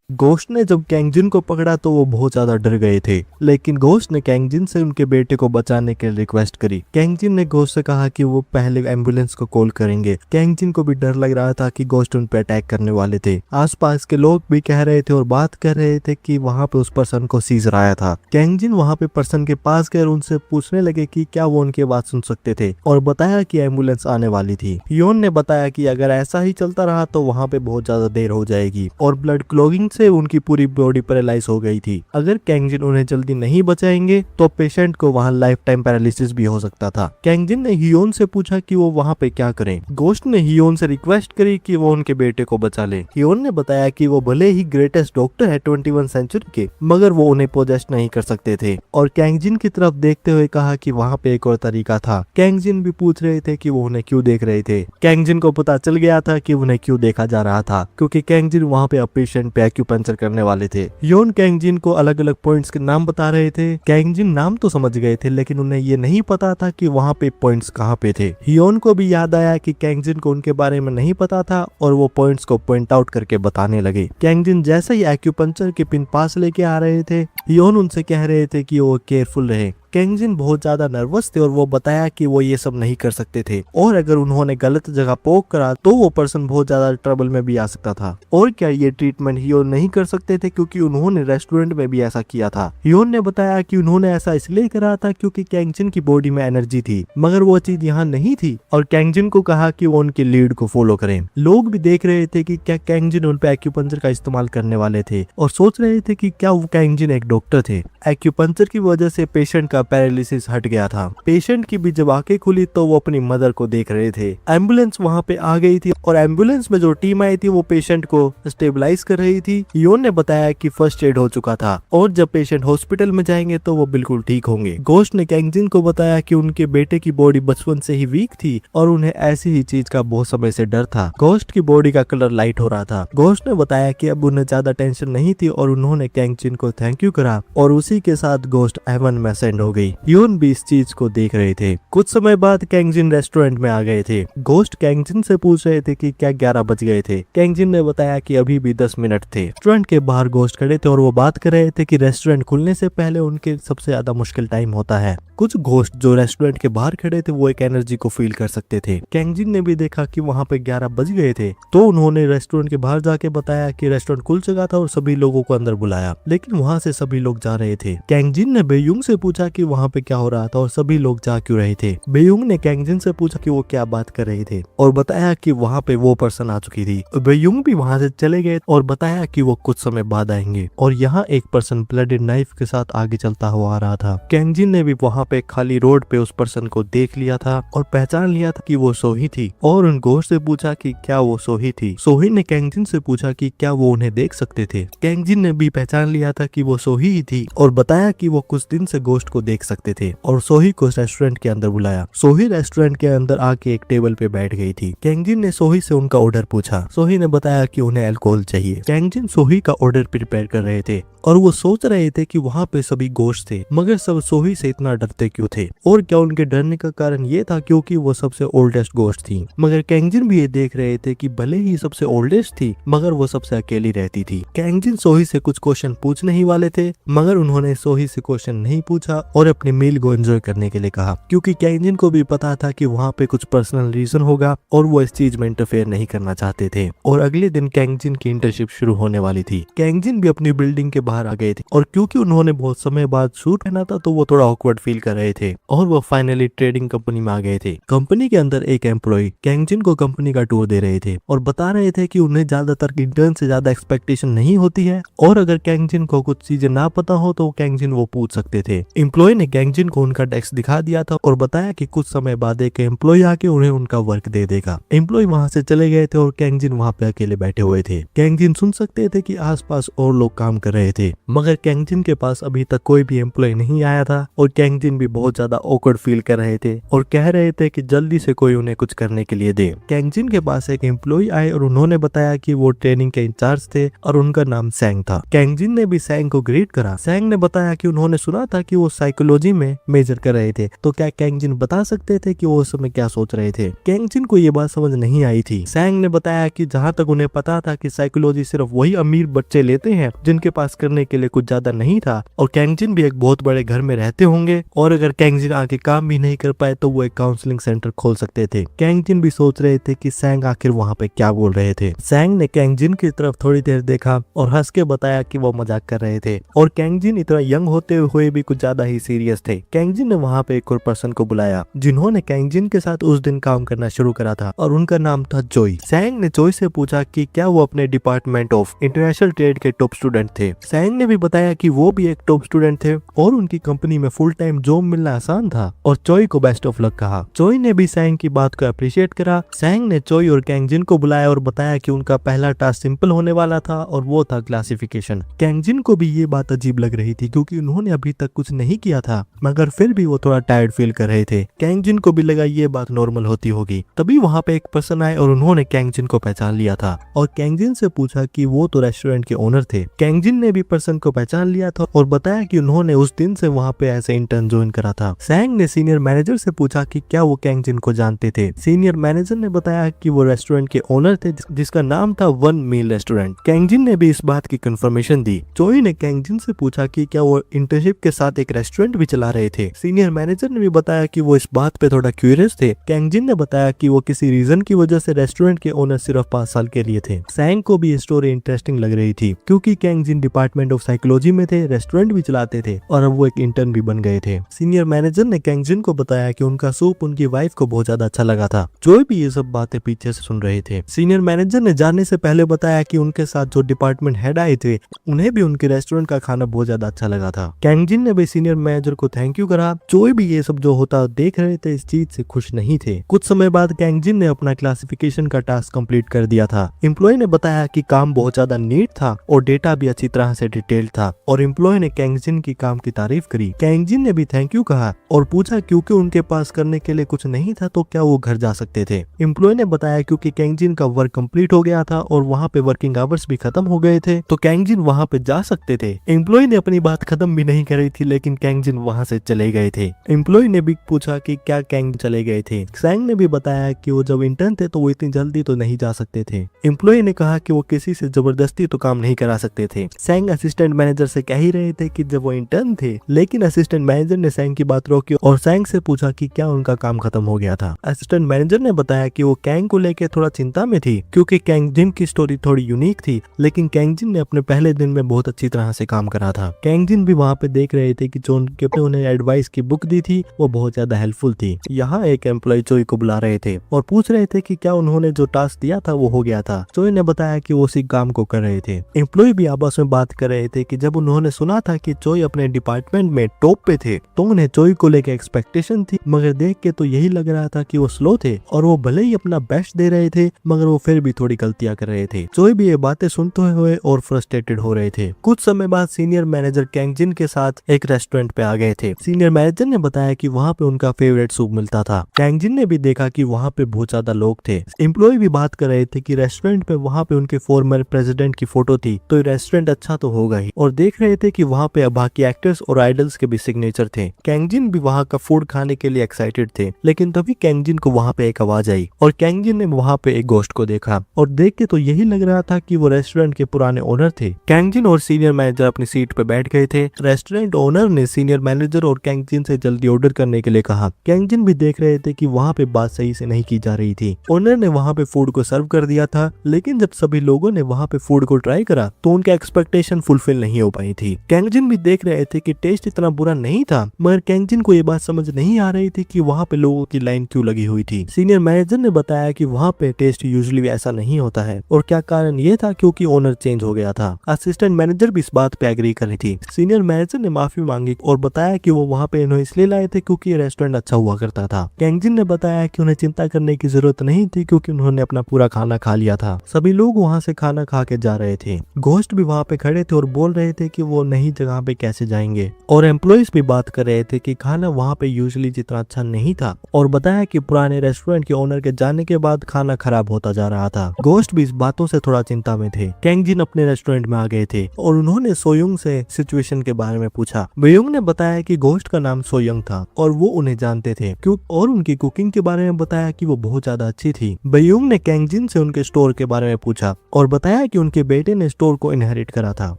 गोश्त ने जब कैंजिन को पकड़ा तो वो बहुत ज्यादा डर गए थे, लेकिन गोश्त ने कैंजिन से उनके बेटे को बचाने के लिए रिक्वेस्ट करी। कैंजिन ने गोश्त से कहा कि वो पहले एम्बुलेंस को कॉल करेंगे। कैंजिन को भी डर लग रहा था कि गोश्त उन पर अटैक करने वाले थे। आसपास के लोग भी कह रहे थे और बात कर रहे थे कि वहाँ पे उस पर्सन को सीजर आया था। कैंजिन वहाँ पे पर्सन के पास गए और उनसे पूछने लगे कि क्या वो उनकी बात सुन सकते थे और बताया कि एम्बुलेंस आने वाली थी। हियोन ने बताया कि अगर ऐसा ही चलता रहा तो वहाँ पे बहुत ज्यादा देर हो जाएगी और ब्लड क्लॉगिंग से से उनकी पूरी बॉडी पैरालाइज हो गई थी। अगर कैंगजिन उन्हें जल्दी नहीं बचाएंगे तो पेशेंट को वहाँ लाइफ टाइम पैरालिसिस भी हो सकता था। कैंगजिन ने हियोन से पूछा कि वो वहाँ पे क्या करें। गोस्ट ने हियोन से रिक्वेस्ट करी कि वो उनके बेटे को बचा ले। हियोन ने बताया कि वो भले ही ग्रेटेस्ट डॉक्टर है 21 सेंचुरी के, मगर वो उन्हें पोजेस्ट नहीं कर सकते थे। और कैंगजिन की तरफ देखते हुए कहा कि वहाँ पे एक और तरीका था। कैंगजिन भी पूछ रहे थे कि वो उन्हें क्यों देख रहे थे। कैंगजिन को पता चल गया था कि उन्हें क्यों देखा जा रहा था, क्योंकि कैंगजिन वहाँ पे पेशेंट पे एक्यूपंक्चर करने वाले थे। हियोन कैंगजिन को अलग अलग पॉइंट्स के नाम बता रहे थे। कैंगजिन नाम तो समझ गए थे, लेकिन उन्हें ये नहीं पता था कि वहाँ पे पॉइंट्स कहाँ पे थे। हियोन को भी याद आया कि कैंगजिन को उनके बारे में नहीं पता था और वो पॉइंट्स को पॉइंट आउट करके बताने लगे। कैंगजिन जैसे ही एक्यूपंक्चर के पिन पास लेके आ रहे थे, हियोन उनसे कह रहे थे कि वो केयरफुल रहे। कैंगजिन बहुत ज्यादा नर्वस थे और वो बताया कि वो ये सब नहीं कर सकते थे और अगर उन्होंने गलत जगह पोक करा तो वो पर्सन बहुत ज्यादा ट्रबल में भी आ सकता था। और क्या ये ट्रीटमेंट हियोन नहीं कर सकते थे क्योंकि उन्होंने रेस्टोरेंट में भी ऐसा किया था। हियोन ने बताया कि उन्होंने ऐसा इसलिए करा था क्योंकि कैंगजिन की बॉडी में एनर्जी थी, मगर वो चीज यहाँ नहीं थी। और कैंगजिन को कहा कि वो उनके लीड को फॉलो करें। लोग भी देख रहे थे कि क्या कैंगजिन उन पे एक्यूपंक्चर का इस्तेमाल करने वाले थे और सोच रहे थे कि क्या वो कैंगजिन एक डॉक्टर थे। एक्यूपंक्चर की वजह से पेशेंट का पैरालिसिस हट गया था। पेशेंट की भी जब आंखें खुली तो वो अपनी मदर को देख रहे थे। एम्बुलेंस वहाँ पे आ गई थी और एम्बुलेंस में जो टीम आई थी वो पेशेंट को स्टेबलाइज कर रही थी। हियोन ने बताया कि फर्स्ट एड हो चुका था और जब पेशेंट हॉस्पिटल में जाएंगे तो वो बिल्कुल ठीक होंगे। गोस्ट ने कैंगजिन को बताया कि उनके बेटे की बॉडी बचपन से ही वीक थी और उन्हें ऐसी ही चीज का बहुत समय से डर था। गोस्ट की बॉडी का कलर लाइट हो रहा था। गोस्ट ने बताया कि अब उन्हें ज्यादा टेंशन नहीं थी और उन्होंने कैंगजिन को थैंक यू करा और उसी के साथ गोस्ट हेवन में सेंड हो गई। हियोन भी इस चीज को देख रहे थे। कुछ समय बाद कैंगजिन रेस्टोरेंट में आ गए थे। गोस्ट कैंगजिन से पूछ रहे थे कि क्या 11 बज गए थे। कैंगजिन ने बताया कि अभी भी 10 मिनट थे। रेस्टोरेंट के बाहर गोस्ट खड़े थे और वो बात कर रहे थे कि रेस्टोरेंट खुलने से पहले उनके सबसे ज्यादा मुश्किल टाइम होता है। कुछ घोस्ट जो रेस्टोरेंट के बाहर खड़े थे वो एक एनर्जी को फील कर सकते थे। कैंगजिन ने भी देखा कि वहाँ पे 11 बज गए थे, तो उन्होंने रेस्टोरेंट के बाहर जाके बताया कि रेस्टोरेंट खुल चुका था और सभी लोगों को अंदर बुलाया, लेकिन वहाँ से सभी लोग जा रहे थे। कैंगजिन ने बेयुंग से पूछा कि वहाँ पे क्या हो रहा था और सभी लोग जा क्यों रहे थे। बेयुंग ने कैंगजिन से पूछा कि वो क्या बात कर रहे थे और बताया कि वहाँ पे वो पर्सन आ चुकी थी। बेयुंग भी वहाँ से चले गए और बताया कि वो कुछ समय बाद आएंगे और यहाँ एक पर्सन ब्लडेड नाइफ के साथ आगे चलता हुआ आ रहा था। कैंगजिन ने भी वहाँ पे खाली रोड पे उस पर्सन को देख लिया था और पहचान लिया था कि वो सोही थी और उन घोस्ट से पूछा कि क्या वो सोही थी। सोही ने कैंगजिन से पूछा कि क्या वो उन्हें देख सकते थे। कैंगजिन ने भी पहचान लिया था कि वो सोही ही थी और बताया कि वो कुछ दिन से घोस्ट को देख सकते थे और सोही को रेस्टोरेंट के अंदर बुलाया। सोही रेस्टोरेंट के अंदर आके एक टेबल पे बैठ गई थी। कैंगजिन ने सोही से उनका ऑर्डर पूछा। सोही ने बताया कि उन्हें अल्कोहल चाहिए। कैंगजिन सोही का ऑर्डर प्रिपेयर कर रहे थे और वो सोच रहे थे कि वहाँ पे सभी घोस्ट थे, मगर सब सोही से इतना डरते क्यों थे और क्या उनके डरने का कारण ये था क्योंकि वो सबसे ओल्डेस्ट घोस्ट थी। मगर कैंगजिन भी ये देख रहे थे कि भले ही सबसे ओल्डेस्ट थी मगर वो सबसे अकेली रहती थी। कैंगजिन सोही से कुछ क्वेश्चन पूछने ही वाले थे मगर उन्होंने सोही से क्वेश्चन नहीं पूछा और अपने मील को एंजॉय करने के लिए कहा, क्योंकि कैंगजिन को भी पता था कि वहाँ पे कुछ पर्सनल रीजन होगा और वो इस चीज में इंटरफेयर नहीं करना चाहते थे। और अगले दिन कैंगजिन की इंटर्नशिप शुरू होने वाली थी। कैंगजिन भी अपनी बिल्डिंग के बाहर आ गए थे और क्योंकि उन्होंने बहुत समय बाद सूट पहना था तो वो थोड़ा ऑकवर्ड फील कर रहे थे और वो फाइनली ट्रेडिंग कंपनी में आ गए थे। कंपनी के अंदर एक एम्प्लॉय कैंगजिन को कंपनी का टूर दे रहे थे और बता रहे थे कि उन्हें ज्यादातर इंटर्न से ज्यादा एक्सपेक्टेशन नहीं होती है और अगर कैंगजिन को कुछ चीजें ना पता हो तो कैंगजिन वो पूछ सकते थे। एम्प्लॉय ने कैंगजिन को उनका डेस्क दिखा दिया था और बताया कि कुछ समय बाद एक एम्प्लॉय आके उन्हें उनका वर्क दे देगा। एम्प्लॉय वहां से चले गए थे और कैंगजिन वहां पे अकेले बैठे हुए थे। कैंगजिन सुन सकते थे कि आसपास और लोग काम कर रहे थे मगर कैंगजिन के पास अभी तक कोई भी एम्प्लॉय नहीं आया था और कैंगजिन भी बहुत ज्यादा ऑकवर्ड फील कर रहे थे और कह रहे थे कि जल्दी से कोई उन्हें कुछ करने के लिए दे। कैंगजिन के पास एक एम्प्लॉय आए और उन्होंने बताया कि वो ट्रेनिंग के इंचार्ज थे और उनका नाम सैंग था। कैंगजिन ने भी सैंग को ग्रीट करा। सैंग ने बताया कि उन्होंने सुना था कि वो साइकोलॉजी में मेजर कर रहे थे, तो क्या कैंगजिन बता सकते थे कि वो उस समय क्या सोच रहे थे। कैंगजिन को ये बात समझ नहीं आई थी। सैंग ने बताया कि जहाँ तक उन्हें पता था कि साइकोलॉजी सिर्फ वही अमीर बच्चे लेते हैं जिनके पास करने के लिए कुछ ज्यादा नहीं था और कैंगजिन भी एक बहुत बड़े घर में रहते होंगे और अगर कैंगजिन आके काम भी नहीं कर पाए तो वो एक काउंसलिंग सेंटर खोल सकते थे। कैंगजिन भी सोच रहे थे कि सैंग आखिर वहाँ पे क्या बोल रहे थे। सैंग ने कैंगजिन की तरफ थोड़ी देर देखा और हंस के बताया कि वो मजाक कर रहे थे और कैंगजिन इतना यंग होते हुए भी कुछ ज्यादा ही सीरियस थे। कैंगजिन ने वहाँ पे एक और पर्सन को बुलाया जिन्होंने कैंगजिन के साथ उस दिन काम करना शुरू करा था और उनका नाम था जोई। सैंग ने जोई से पूछा कि क्या वो अपने डिपार्टमेंट ऑफ इंटरनेशनल ट्रेड के टॉप स्टूडेंट थे। सैंग ने भी बताया कि वो भी एक टॉप स्टूडेंट थे और उनकी कंपनी में फुल टाइम जॉब मिलना आसान था और चोई को बेस्ट ऑफ लक कहा। चोई ने भी सैंग की बात को अप्रिशिएट करा। सैंग ने चोई और कैंगजिन को बुलाया और बताया कि उनका पहला टास्क सिंपल होने वाला था और वो था क्लासिफिकेशन। कैंगजिन को भी ये बात अजीब लग रही थी क्योंकि उन्होंने अभी तक कुछ नहीं किया था, मगर फिर भी वो थोड़ा टायर्ड फील कर रहे थे। कैंगजिन को भी लगा ये बात नॉर्मल होती होगी। तभी वहाँ पे एक पर्सन आए और उन्होंने कैंगजिन को पहचान लिया था और कैंगजिन से पूछा कि वो तो रेस्टोरेंट के ओनर थे। कैंगजिन ने भी पर्सन को पहचान लिया था और बताया कि उन्होंने उस दिन से वहाँ पे ऐसे इंटर्न ज्वाइन करा था। सैंग ने सीनियर मैनेजर से पूछा कि क्या वो कैंगजिन को जानते थे। सीनियर मैनेजर ने बताया कि वो रेस्टोरेंट के ओनर थे जिसका नाम था वन मील रेस्टोरेंट। कैंगजिन ने भी इस बात की कंफर्मेशन दी। चोई ने कैंगजिन से पूछा कि क्या वो इंटर्नशिप के साथ एक रेस्टोरेंट भी चला रहे थे। सीनियर मैनेजर ने भी बताया कि वो इस बात पे थोड़ा क्यूरियस थे। कैंगजिन ने बताया कि वो किसी रीजन की वजह से रेस्टोरेंट के ओनर सिर्फ 5 साल के लिए थे। सैंग को भी ये स्टोरी इंटरेस्टिंग लग रही थी क्योंकि कैंगजिन डिपार्टमेंट ऑफ साइकोलॉजी में थे, रेस्टोरेंट भी चलाते थे और अब वो एक इंटर्न भी बन गए थे। सीनियर मैनेजर ने कैंगजिन को बताया कि उनका सूप उनकी वाइफ को बहुत ज्यादा अच्छा लगा था। जोई भी ये सब बातें पीछे से सुन रहे थे। सीनियर मैनेजर ने जाने से पहले बताया कि उनके साथ जो डिपार्टमेंट हेड आए थे उन्हें भी उनके रेस्टोरेंट का खाना बहुत ज्यादा अच्छा लगा था। कैंगजिन ने भी सीनियर मैनेजर को थैंक यू करा। जोई भी ये सब जो होता देख रहे थे इस चीज से खुश नहीं थे। कुछ समय बाद कैंगजिन ने अपना क्लासिफिकेशन का टास्क कंप्लीट कर दिया था। एम्प्लॉय ने बताया कि काम बहुत ज्यादा नीट था और डेटा भी अच्छी तरह से डिटेल्ड था और एम्प्लॉय ने कैंगजिन की काम की तारीफ करी। कैंगजिन ने भी थैंक यू कहा और पूछा क्योंकि उनके पास करने के लिए कुछ नहीं था तो क्या वो घर जा सकते थे। एम्प्लॉय ने बताया क्योंकि कैंगजिन का वर्क कंप्लीट हो गया था और वहाँ पे वर्किंग आवर्स भी खत्म हो गए थे तो कैंगजिन वहाँ पे जा सकते थे। एम्प्लॉय ने अपनी बात खत्म भी नहीं करी थी लेकिन कैंगजिन वहाँ से चले गए थे। एम्प्लॉय ने भी पूछा कि क्या कैंग चले गए थे। सैंग ने भी बताया कि वो जब इंटर्न थे तो वो इतनी जल्दी तो नहीं जा सकते थे। एम्प्लॉय ने कहा कि वो किसी से जबरदस्ती तो काम नहीं करा सकते थे। सैंग असिस्टेंट मैनेजर से कह ही रहे थे कि जब वो इंटर्न थे, लेकिन असिस्टेंट मैनेजर ने सैंग की बात रोकी और सैंग से पूछा कि क्या उनका काम खत्म हो गया था। असिस्टेंट मैनेजर ने बताया कि वो कैंग को लेकर थोड़ा चिंता में थी क्योंकि कैंगजिन की स्टोरी थोड़ी यूनिक थी, लेकिन कैंगजिन ने अपने पहले दिन में बहुत अच्छी तरह से काम करा था। कैंगजिन भी वहाँ पे देख रहे थे कि जो उन्हें एडवाइस की बुक दी थी वो बहुत ज्यादा हेल्पफुल थी। यहाँ एक एम्प्लॉय चोई को बुला रहे थे और पूछ रहे थे कि क्या उन्होंने जो टास्क दिया था वो हो गया था। चोई ने बताया कि वो उसी काम को कर रहे थे। एम्प्लॉय भी आपस में बात कर रहे थे कि जब उन्होंने सुना था कि चोई अपने डिपार्टमेंट में टॉप पे थे तो उन्हें चोई को लेकर एक्सपेक्टेशन थी, मगर देख के तो यही लग रहा था कि वो स्लो थे और वो भले ही अपना बेस्ट दे रहे थे मगर वो फिर भी थोड़ी गलतियां कर रहे थे। चोई भी ये बातें सुनते हुए और फ्रस्ट्रेटेड हो रहे थे। कुछ समय बाद सीनियर मैनेजर कैंगजिन के साथ एक रेस्टोरेंट पे आ गए थे। सीनियर मैनेजर ने बताया कि वहाँ पे उनका फेवरेट सूप मिलता था। कैंगजिन ने भी देखा कि वहाँ पे बहुत ज्यादा लोग थे। एम्प्लॉय भी बात कर रहे थे कि रेस्टोरेंट पे वहाँ पे उनके फॉर्मर प्रेसिडेंट की फोटो थी तो रेस्टोरेंट अच्छा तो होगा ही, और देख रहे थे कि वहाँ पे बाकी एक्टर्स और आइडल्स के भी सिग्नेचर थे। कैंगजिन भी वहाँ का फूड खाने के लिए एक्साइटेड थे, लेकिन तभी कैंगजिन को वहाँ पे एक आवाज आई और कैंगजिन ने वहाँ पे एक गोश्त को देखा और देख के तो यही लग रहा था कि वो रेस्टोरेंट के पुराने ओनर थे। कैंगजिन और सीनियर मैनेजर अपनी सीट पे बैठ गए थे। रेस्टोरेंट ओनर ने सीनियर मैनेजर और कैंगजिन से जल्दी ऑर्डर करने के लिए कहा। कैंगजिन भी देख रहे थे कि वहाँ पे बात सही से नहीं की जा रही थी। ओनर ने वहाँ पे फूड को सर्व कर दिया था, लेकिन जब सभी लोगों ने वहाँ पे फूड को ट्राई करा तो उनका एक्सपेक्टेशन फुलफिल नहीं हो पाई थी। कैंगजिन भी देख रहे थे कि टेस्ट इतना बुरा नहीं था, मगर कैंगजिन को ये बात समझ नहीं आ रही थी कि वहाँ पे लोगों की लाइन क्यों लगी हुई थी। सीनियर मैनेजर ने बताया कि वहाँ पे टेस्ट यूजुअली ऐसा नहीं होता है और क्या कारण ये था क्योंकि ओनर चेंज हो गया था। असिस्टेंट मैनेजर भी इस बात पे एग्री कर रही थी। सीनियर मैनेजर ने माफी मांगी और बताया कि वो वहाँ पे इन्हें इसलिए लाए थे क्योंकि रेस्टोरेंट अच्छा हुआ करता था। कैंगजिन ने बताया कि उन्हें चिंता करने की जरूरत नहीं थी क्योंकि उन्होंने अपना पूरा खाना खा लिया था। सभी लोग वहाँ से खाना खा के जा रहे थे। घोस्ट भी वहाँ पे खड़े थे और बोल रहे थे कि वो नई जगह पे कैसे जाएंगे, और एम्प्लॉइज भी बात कर रहे थे कि खाना वहाँ पे यूजुअली जितना अच्छा नहीं था, और बताया कि पुराने रेस्टोरेंट के ओनर के जाने के बाद खाना खराब होता जा रहा था। घोस्ट भी इस बातों से थोड़ा चिंता में थे। कैंगजिन अपने रेस्टोरेंट में आ गए थे और उन्होंने सोयुंग से सिचुएशन के बारे में पूछा। बेयुंग ने बताया कि घोस्ट का नाम सोयुंग था और वो उन्हें जानते थे और उनकी कुकिंग के बारे में बताया कि वो बहुत ज्यादा अच्छी थी। बेयुंग ने कैंगजिन से उनके स्टोर के बारे में पूछा और बताया कि उनके बेटे ने स्टोर को इनहेरिट करा था।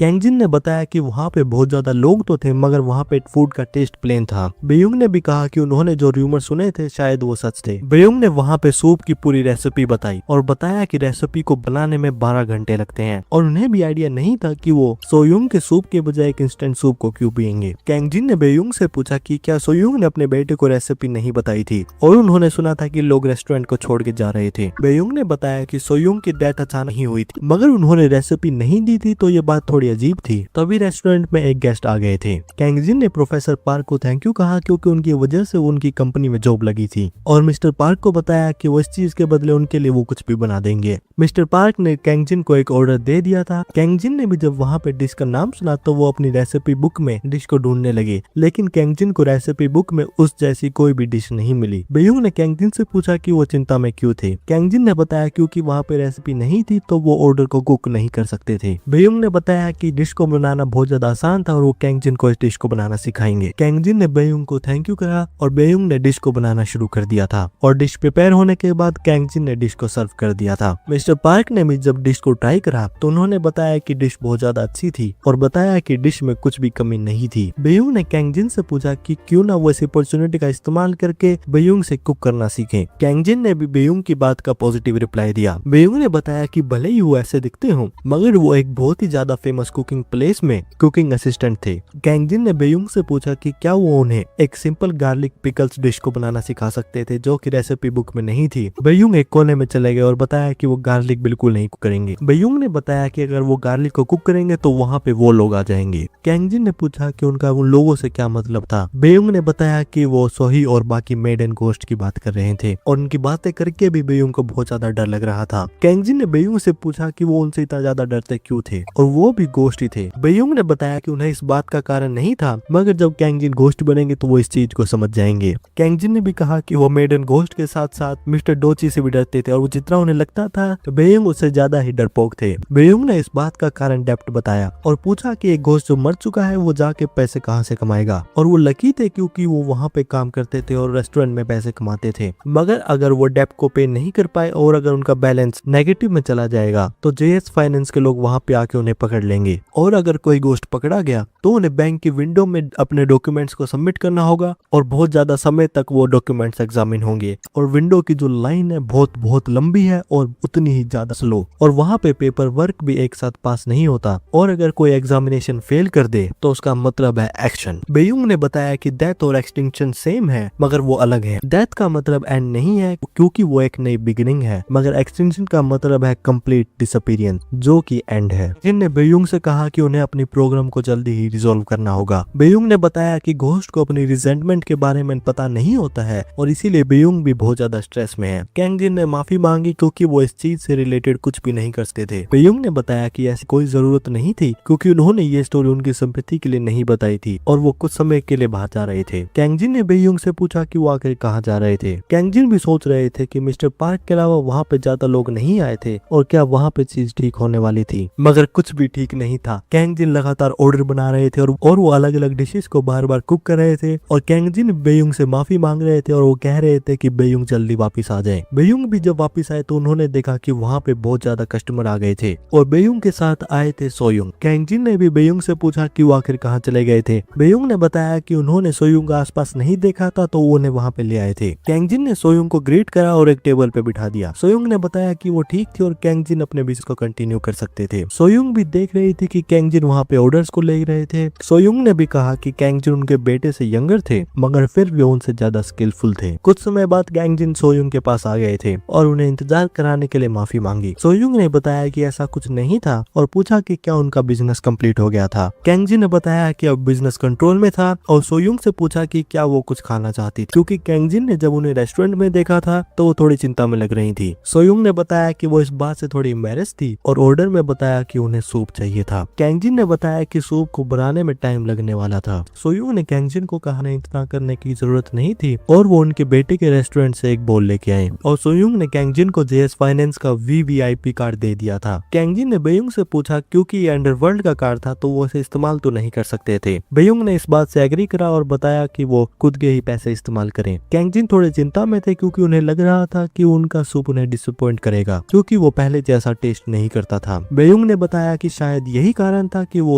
कैंगजिन ने बताया कि वहाँ पे बहुत ज्यादा लोग तो थे मगर वहाँ पे फूड का टेस्ट प्लेन था। बेयुंग ने भी कहा कि उन्होंने जो रूमर सुने थे शायद वो सच थे। बेयुंग ने वहाँ पे सूप की पूरी रेसिपी बताई और बताया कि रेसिपी को बनाने में 12 घंटे लगते हैं और उन्हें भी आइडिया नहीं था कि वो सोयुंग के सूप के बजाय एक इंस्टेंट सूप को क्यों पिएंगे। कैंगजिन ने बेयुंग से पूछा कि क्या सोयुंग ने अपने बेटे को रेसिपी नहीं बताई थी और उन्होंने सुना था कि लोग रेस्टोरेंट को छोड़ के जा रहे थे। बेयुंग ने बताया कि सोयुंग की डेथ अचानक ही हुई थी, मगर उन्होंने रेसिपी नहीं दी थी, तो ये बात थोड़ी अजीब थी। तभी रेस्टोरेंट में एक गेस्ट आ गए थे। कैंगजिन ने प्रोफेसर पार्क को थैंक यू कहा क्योंकि उनकी वजह से उनकी कंपनी में जॉब लगी थी, और मिस्टर पार्क को बताया कि वो इस चीज के बदले उनके लिए वो कुछ भी बना देंगे। मिस्टर पार्क ने कैंगजिन को एक ऑर्डर दे दिया था। कैंगजिन ने भी जब वहाँ पे डिश का नाम सुना तो वो अपनी रेसिपी बुक में डिश को ढूंढने लगे, लेकिन कैंगजिन को रेसिपी बुक में उस जैसी कोई भी डिश नहीं मिली। बेयुंग ने कैंगजिन से पूछा कि वो चिंता में क्यों थे। कैंगजिन ने बताया क्योंकि वहाँ पे रेसिपी नहीं थी तो वो ऑर्डर को कुक नहीं कर सकते थे। बेयुंग ने बताया कि डिश को बनाना बहुत ज्यादा आसान था और वो कैंगजिन को इस डिश को बनाना सिखाएंगे। कैंगजिन ने बेयुंग को थैंक यू कहा और बेयुंग ने डिश को बनाना शुरू कर दिया था, और डिश प्रिपेयर होने के बाद कैंगजिन ने डिश को सर्व कर दिया था। मिस्टर पार्क ने भी जब डिश को ट्राई करा तो उन्होंने बताया कि डिश बहुत ज्यादा अच्छी थी और बताया कि डिश में कुछ भी कमी नहीं थी। बेयुंग ने कैंगजिन से पूछा कि क्यों ना वो इस अपॉर्चुनिटी का इस्तेमाल करके बेयुंग से कुक करना सीखें। कैंगजिन ने भी बेयुंग की बात का पॉजिटिव रिप्लाई दिया। बेयुंग ने बताया कि भले ही वो ऐसे दिखते हो मगर वो एक बहुत ही ज्यादा फेमस कुकिंग प्लेस में कुकिंग असिस्टेंट थे। कैंगजिन ने बेयुंग से पूछा कि क्या वो उन्हें एक सिंपल गार्लिक पिकल्स डिश को बनाना सिखा सकते थे जो कि रेसिपी बुक में नहीं थी। बेयुंग एक कोने में चले गए और बताया कि वो गार्लिक बिल्कुल नहीं कुक करेंगे। बेयुंग ने बताया कि अगर वो गार्लिक को कुक करेंगे तो वहाँ पे वो लोग आ जाएंगे। कैंगजिन ने पूछा कि उनका उन लोगों से क्या मतलब था। बेयुंग ने बताया कि वो सोही और बाकी मेड एंड गोस्ट की बात कर रहे थे और उनकी बातें करके भी बेयुंग को बहुत ज्यादा डर लग रहा था। कैंगजिन ने बेयुंग से पूछा कि वो उनसे इतना ज्यादा डरते क्यों थे और वो भी गोस्ट ही थे। बेयुंग ने बताया कि उन्हें इस बात का कारण नहीं था, मगर जब कैंगजिन गोस्ट बनेंगे तो वो इस चीज को समझ जाएंगे। कैंगजिन ने भी कहा कि वो मेड एंड गोस्ट के साथ साथ मिस्टर डोची से भी डरते थे और वो जितना उन्हें लगता था तो बेयुंग उससे ज्यादा ही डरपोक थे। बेयुंग ने इस बात का कारण डेप्थ बताया और पूछा कि एक गोस्ट जो मर चुका है वो जाके पैसे कहाँ से कमाएगा, और वो लकी थे क्योंकि वो वहाँ पे काम करते थे और रेस्टोरेंट में पैसे कमाते थे। मगर अगर वो डेप्थ को पे नहीं कर पाए और अगर उनका बैलेंस नेगेटिव में चला जाएगा तो जेएस फाइनेंस के लोग वहाँ पे आके उन्हें पकड़ लेंगे, और अगर कोई गोस्ट पकड़ा गया तो उन्हें बैंक की विंडो में अपने डॉक्यूमेंट्स को सबमिट करना होगा और बहुत ज्यादा समय तक वो डॉक्यूमेंट्स एग्जामिन होंगे, और विंडो की जो लाइन है बहुत लंबी है और उतनी ही ज्यादा स्लो, और वहाँ पे पेपर वर्क भी एक साथ पास नहीं होता, और अगर कोई एग्जामिनेशन फेल कर दे तो उसका मतलब है एक्शन। बेयुंग ने बताया कि डेथ और एक्सटिंक्शन सेम है मगर वो अलग है। डेथ का मतलब एंड नहीं है क्योंकि वो एक नई बिगिनिंग है, मगर एक्सटिंक्शन का मतलब है कंप्लीट डिसअपीयरेंस जो कि एंड है। जिनने बेयुंग से कहा कि उन्हें अपनी प्रॉब्लम को जल्दी ही रिजॉल्व करना होगा। बेयुंग ने बताया कि घोस्ट को अपनी रिजेंटमेंट के बारे में पता नहीं होता है और इसीलिए बेयुंग भी बहुत ज्यादा स्ट्रेस में है। कैंगजिन ने माफी मांगी क्योंकि वो इस चीज से रिलेटेड कुछ भी नहीं करते थे। बेयुंग ने बताया कि ऐसी कोई जरूरत नहीं थी क्योंकि उन्होंने ये स्टोरी उनकी सिंपैथी के लिए नहीं बताई थी और वो कुछ समय के लिए बाहर जा रहे थे। कैंगजिन ने बेयुंग से पूछा कि वो आखिर कहाँ जा रहे थे। कैंगजिन भी सोच रहे थे कि मिस्टर पार्क के अलावा वहाँ पे ज्यादा लोग नहीं आए थे और क्या वहाँ पे चीज ठीक होने वाली थी, मगर कुछ भी ठीक नहीं था। कैंगजिन लगातार ऑर्डर बना रहे थे और वो अलग अलग डिशेस को बार बार कुक कर रहे थे, और कैंगजिन बेयुंग से माफी मांग रहे थे और वो कह रहे थे कि बेयुंग जल्दी वापस आ जाए। बेयुंग भी जब वापस आए तो उन्होंने देखा कि वहाँ पे बहुत ज्यादा कस्टमर आ गए थे और बेयुंग के साथ आए थे सोयुंग। कैंगजिन ने भी बेयुंग से पूछा कि वो आखिर कहाँ चले गए थे। बेयुंग ने बताया कि उन्होंने सोयुंग आसपास नहीं देखा था तो वो उन्हें वहाँ पे ले आए थे। कैंगजिन ने सोयुंग को ग्रीट करा और एक टेबल पे बिठा दिया। सोयुंग ने बताया कि वो ठीक थी और कैंगजिन अपने बिजनेस को कंटिन्यू कर सकते थे। सोयुंग भी देख रही थी कि कैंगजिन वहाँ पे ऑर्डर्स को ले रहे थे। सोयुंग ने भी कहा कि कैंगजिन उनके बेटे से यंगर थे मगर फिर भी उनसे ज्यादा स्किलफुल थे। कुछ समय बाद कैंगजिन सोयुंग के पास आ गए थे और उन्हें इंतजार कराने के लिए माफी मांगी। सोयुंग ने बताया कि ऐसा कुछ नहीं था और पूछा कि क्या उनका बिजनेस कंप्लीट हो गया था। कैंगजिन ने बताया कि अब बिजनेस कंट्रोल में था और सोयुंग से पूछा कि क्या वो कुछ खाना चाहती थी क्योंकि कैंगजिन ने जब उन्हें रेस्टोरेंट में देखा था तो वो थोड़ी चिंता में लग रही थी। सोयुंग ने बताया कि वो इस बात से थोड़ी एम्बैरेस थी और ऑर्डर में बताया कि उन्हें सूप चाहिए था। कैंगजिन ने बताया कि सूप को बनाने में टाइम लगने वाला था। सोयुंग ने कैंगजिन को कहा नहीं इतना करने की जरूरत नहीं थी और वो उनके बेटे के रेस्टोरेंट से एक बोल लेके आए और सोयुंग ने कैंगजिन को जेएस फाइनेंस का वीवीआईपी कार्ड दे दिया था। कैंगजिन ने बेयुंग से पूछा क्योंकि ये अंडरवर्ल्ड का कार्ड था तो वो इसे इस्तेमाल तो नहीं कर सकते थे। बेयुंग ने इस बात से एग्री करा और बताया कि वो खुद के ही पैसे इस्तेमाल करें। कैंगजिन थोड़े चिंता में थे क्योंकि उन्हें लग रहा था कि उनका सूप उन्हें डिसअपॉइंट करेगा क्योंकि वो पहले जैसा टेस्ट नहीं करता था। बेयुंग ने बताया कि शायद यही कारण था कि वो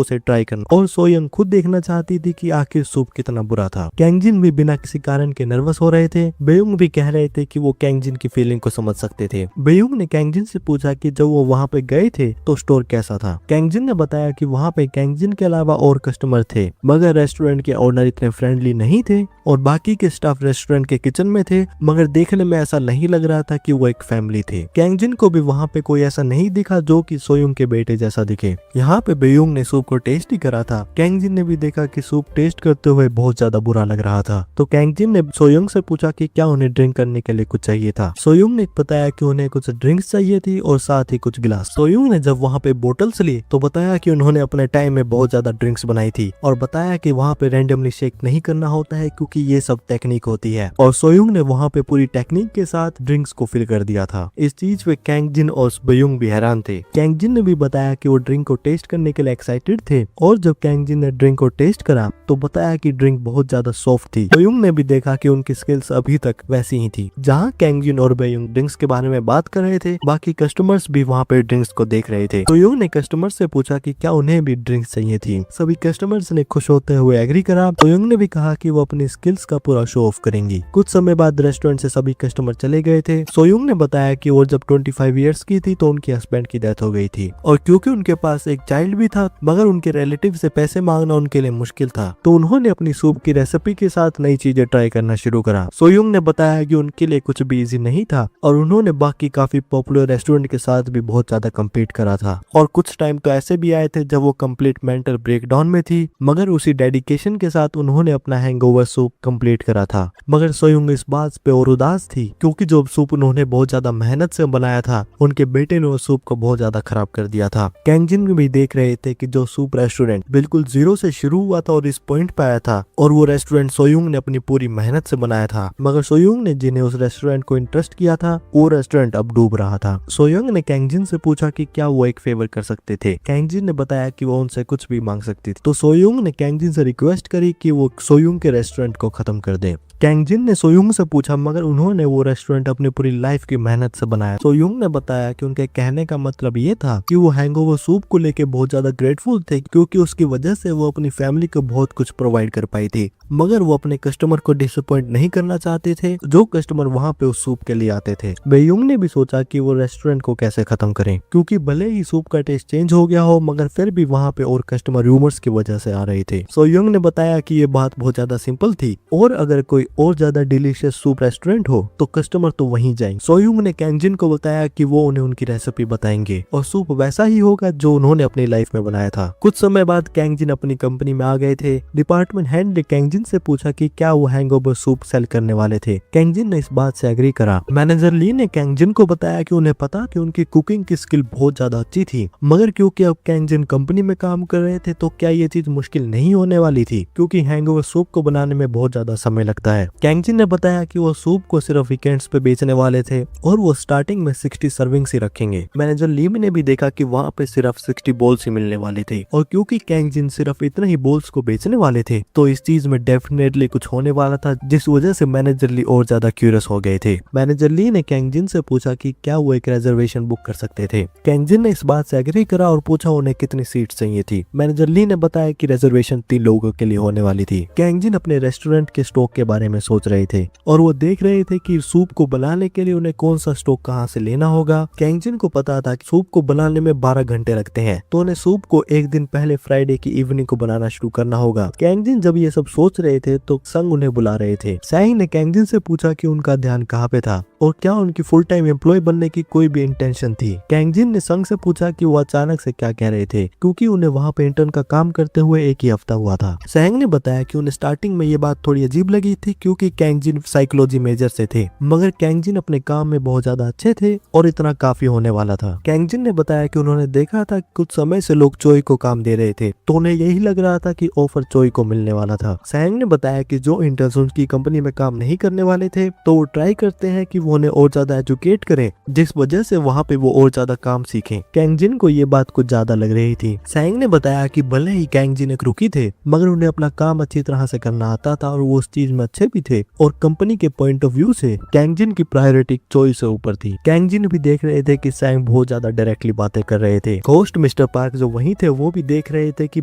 उसे ट्राई करना और सोयुंग खुद देखना चाहती थी कि आखिर सूप कितना बुरा था। कैंगजिन भी बिना किसी कारण के नर्वस हो रहे थे। बेयुंग भी कह रहे थे कि वो कैंगजिन की फीलिंग को समझ सकते थे। बेयुंग ने कैंगजिन से पूछा कि जब वो वहाँ पे गए थे तो स्टोर कैसा था। कैंगजिन ने बताया कि वहाँ पे कैंगजिन के अलावा और कस्टमर थे मगर मगर रेस्टोरेंट के ओनर इतने फ्रेंडली नहीं थे और बाकी के स्टाफ रेस्टोरेंट के किचन में थे, मगर देखने में ऐसा नहीं लग रहा था कि वो एक फैमिली थे। कैंग जिन को भी वहाँ पे कोई ऐसा नहीं दिखा जो कि सोयुंग के बेटे जैसा दिखे। यहाँ पे बेयुंग ने सूप को टेस्ट ही करा था। कैंग जिन ने भी देखा कि सूप टेस्ट करते हुए बहुत ज्यादा बुरा लग रहा था, तो कैंग जिन ने सोयुंग से पूछा कि क्या उन्हें ड्रिंक करने के लिए कुछ चाहिए था। सोयुंग ने बताया कि उन्हें कुछ ड्रिंक्स चाहिए थी और साथ ही कुछ गिलास। सोयुंग ने जब वहाँ पे बोतल्स ली तो बताया कि उन्होंने अपने टाइम में बहुत ज्यादा ड्रिंक्स बनाई थी और बताया कि वहाँ पे रैंडमली शेक नहीं करना होता है क्योंकि ये सब टेक्निक होती है। और सोयुंग ने वहाँ पे पूरी टेक्निक के साथ ड्रिंक्स को फिल कर दिया था। इस चीज पे कैंग जिन और बेयुंग भी हैरान थे। कैंग जिन ने भी बताया कि वो ड्रिंक को टेस्ट करने के लिए एक्साइटेड थे और जब कैंग जिन ने ड्रिंक को टेस्ट करा तो बताया कि ड्रिंक बहुत ज्यादा सॉफ्ट थी। बेयुंग ने भी देखा कि उनकी स्किल्स अभी तक वैसी ही थी। जहाँ कैंग जिन और बेयुंग ड्रिंक्स के बारे में बात कर रहे थे, बाकी कस्टमर्स भी वहाँ पे ड्रिंक्स को देख रहे थे। बेयुंग ने कस्टमर से पूछा कि क्या उन्हें भी ड्रिंक्स चाहिए थी। सभी कस्टमर्स ने खुश होते हुए एग्री करा। बेयुंग ने भी कहा कि वो अपनी स्किल्स का पूरा शो ऑफ करेंगी। कुछ समय बाद रेस्टोरेंट से सभी कस्टमर चले गए थे। सोयुंग ने बताया कि वो जब 25 इयर्स की थी तो उनके हस्बैंड की डेथ हो गई थी और क्योंकि उनके पास एक चाइल्ड भी था, मगर उनके रिलेटिव से पैसे मांगना उनके लिए मुश्किल था, तो उन्होंने अपनी सूप की रेसिपी के साथ नई चीजें ट्राई करना शुरू करा। सोयुंग ने बताया कि उनके लिए कुछ भी इजी नहीं था और उन्होंने बाकी काफी पॉपुलर रेस्टोरेंट के साथ भी बहुत ज्यादा कम्पीट करा था और कुछ टाइम तो ऐसे भी आए थे जब वो कंप्लीट मेंटल ब्रेकडाउन में थी, मगर उसी डेडिकेशन के साथ उन्होंने अपना हैंगओवर सूप कंप्लीट करा था। मगर सोयुंग इस बात पे और उदास थी क्योंकि जो सूप उन्होंने बहुत ज्यादा मेहनत से बनाया था, उनके बेटे ने उस सूप को बहुत ज्यादा खराब कर दिया था। कैंग जिन भी देख रहे थे कि जो सूप रेस्टोरेंट बिल्कुल जीरो से शुरू हुआ था और इस पॉइंट पे आया था और वो रेस्टोरेंट सोयुंग ने अपनी पूरी मेहनत से बनाया था, मगर सोयुंग ने जिन्हें उस रेस्टोरेंट को इंटरेस्ट किया था वो रेस्टोरेंट अब डूब रहा था। सोयुंग ने कैंग जिन से पूछा कि क्या वो एक फेवर कर सकते थे। कैंग जिन ने बताया कि वो उनसे कुछ भी मांग सकती थी, तो सोयुंग ने कैंग जिन से रिक्वेस्ट करी कि वो सोयुंग के रेस्टोरेंट को खत्म कर दे। कैंग जिन ने सोयुंग से पूछा, मगर उन्होंने वो रेस्टोरेंट अपनी पूरी लाइफ की मेहनत से बनाया। सोयुंग ने बताया कि उनके कहने का मतलब ये था कि वो हैंगओवर सूप को लेके बहुत ज्यादा ग्रेटफुल थे क्योंकि उसकी वजह से वो अपनी फैमिली को बहुत कुछ प्रोवाइड कर पाई थी, मगर वो अपने कस्टमर को डिसअपॉइंट नहीं करना चाहते थे जो कस्टमर वहाँ पे उस सूप के लिए आते थे। बेयुंग ने भी सोचा कि वो रेस्टोरेंट को कैसे खत्म करें क्योंकि भले ही सूप का टेस्ट चेंज हो गया हो, मगर फिर भी वहाँ पे और कस्टमर रूमर्स की वजह से आ रहे थे। सोयुंग ने बताया कि ये बात बहुत ज्यादा सिंपल थी और अगर कोई और ज्यादा डिलीशियस सूप रेस्टोरेंट हो तो कस्टमर तो वहीं जाएंगे। सोयुंग ने कैंग जिन को बताया कि वो उन्हें उनकी रेसिपी बताएंगे और सूप वैसा ही होगा जो उन्होंने अपनी लाइफ में बनाया था। कुछ समय बाद कैंग जिन अपनी कंपनी में आ गए थे। डिपार्टमेंट हेड ने कैंग जिन से पूछा कि क्या वो हैंगओवर सूप सेल करने वाले थे। कैंग जिन ने इस बात से एग्री करा। मैनेजर ली ने कैंग जिन को बताया कि उन्हें पता कि उनकी कुकिंग की स्किल बहुत ज्यादा अच्छी थी, मगर क्योंकि अब कैंग जिन कंपनी में काम कर रहे थे तो क्या ये चीज मुश्किल नहीं होने वाली थी क्योंकि हैंगओवर सूप को बनाने में बहुत ज्यादा समय लगता है। कैंग जिन ने बताया कि वो सूप को सिर्फ वीकेंड्स पे बेचने वाले थे और वो स्टार्टिंग में 60 सर्विंग्स ही रखेंगे। मैनेजर ली ने भी देखा कि वहाँ पे सिर्फ 60 बोल्स ही मिलने वाले थे और क्योंकि कैंग जिन सिर्फ इतने ही बोल्स को बेचने वाले थे तो इस चीज में डेफिनेटली कुछ होने वाला था, जिस वजह से मैनेजर ली और ज्यादा क्यूरियस हो गए थे। मैनेजर ली ने कैंग जिन से पूछा कि क्या वो एक रिजर्वेशन बुक कर सकते थे। कैंग जिन ने इस बात से एग्री करा और पूछा उन्हें कितनी सीट चाहिए थी। मैनेजर ली ने बताया कि रिजर्वेशन 3 लोगों के लिए होने वाली थी। कैंग जिन अपने रेस्टोरेंट के स्टॉक के बारे में सोच रहे थे और वो देख रहे थे कि सूप को बनाने के लिए उन्हें कौन सा स्टॉक कहाँ से लेना होगा। कैंग जिन को पता था कि सूप को बनाने में 12 घंटे लगते हैं, तो उन्हें सूप को एक दिन पहले फ्राइडे की इवनिंग को बनाना शुरू करना होगा। कैंग जिन जब ये सब सोच रहे थे तो संग उन्हें बुला रहे थे। सैंग ने कैंग जिन से पूछा कि उनका ध्यान कहाँ पे था और क्या उनकी फुल टाइम एम्प्लॉय बनने की कोई भी इंटेंशन थी। कैंग जिन ने संग से पूछा कि वो अचानक से क्या कह रहे थे क्योंकि उन्हें वहाँ पे इंटर्न का काम करते हुए एक ही हफ्ता हुआ था। सैंग ने बताया कि उन्हें स्टार्टिंग में ये बात थोड़ी अजीब लगी थी क्योंकि कैंग जिन साइकोलॉजी मेजर से थे, मगर कैंग जिन अपने काम में बहुत ज्यादा अच्छे थे और इतना काफी होने वाला था। कैंग जिन ने बताया कि उन्होंने देखा था कुछ समय से लोग चोई को काम दे रहे थे तो उन्हें यही लग रहा था कि ऑफर चोई को मिलने वाला था। सैंग ने बताया कि जो इंटर्न्स उनकी कंपनी में काम नहीं करने वाले थे तो वो ट्राई करते हैं कि वो उन्हें और ज्यादा एजुकेट करें, जिस वजह से वहाँ पे वो और ज्यादा काम सीखें। कैंग जिन को ये बात कुछ ज्यादा लग रही थी। सैंग ने बताया कि भले ही कैंग जिन एक रुकी थे, मगर उन्हें अपना काम अच्छी तरह से करना आता था और वो उस चीज में अच्छे भी थे और कंपनी के पॉइंट ऑफ व्यू से कैंग जिन की प्रायोरिटी चोई से ऊपर थी। कैंग जिन भी देख रहे थे कि सैंग बहुत ज्यादा डायरेक्टली बातें कर रहे थे। होस्ट मिस्टर पार्क जो वहीं थे वो भी देख रहे थे कि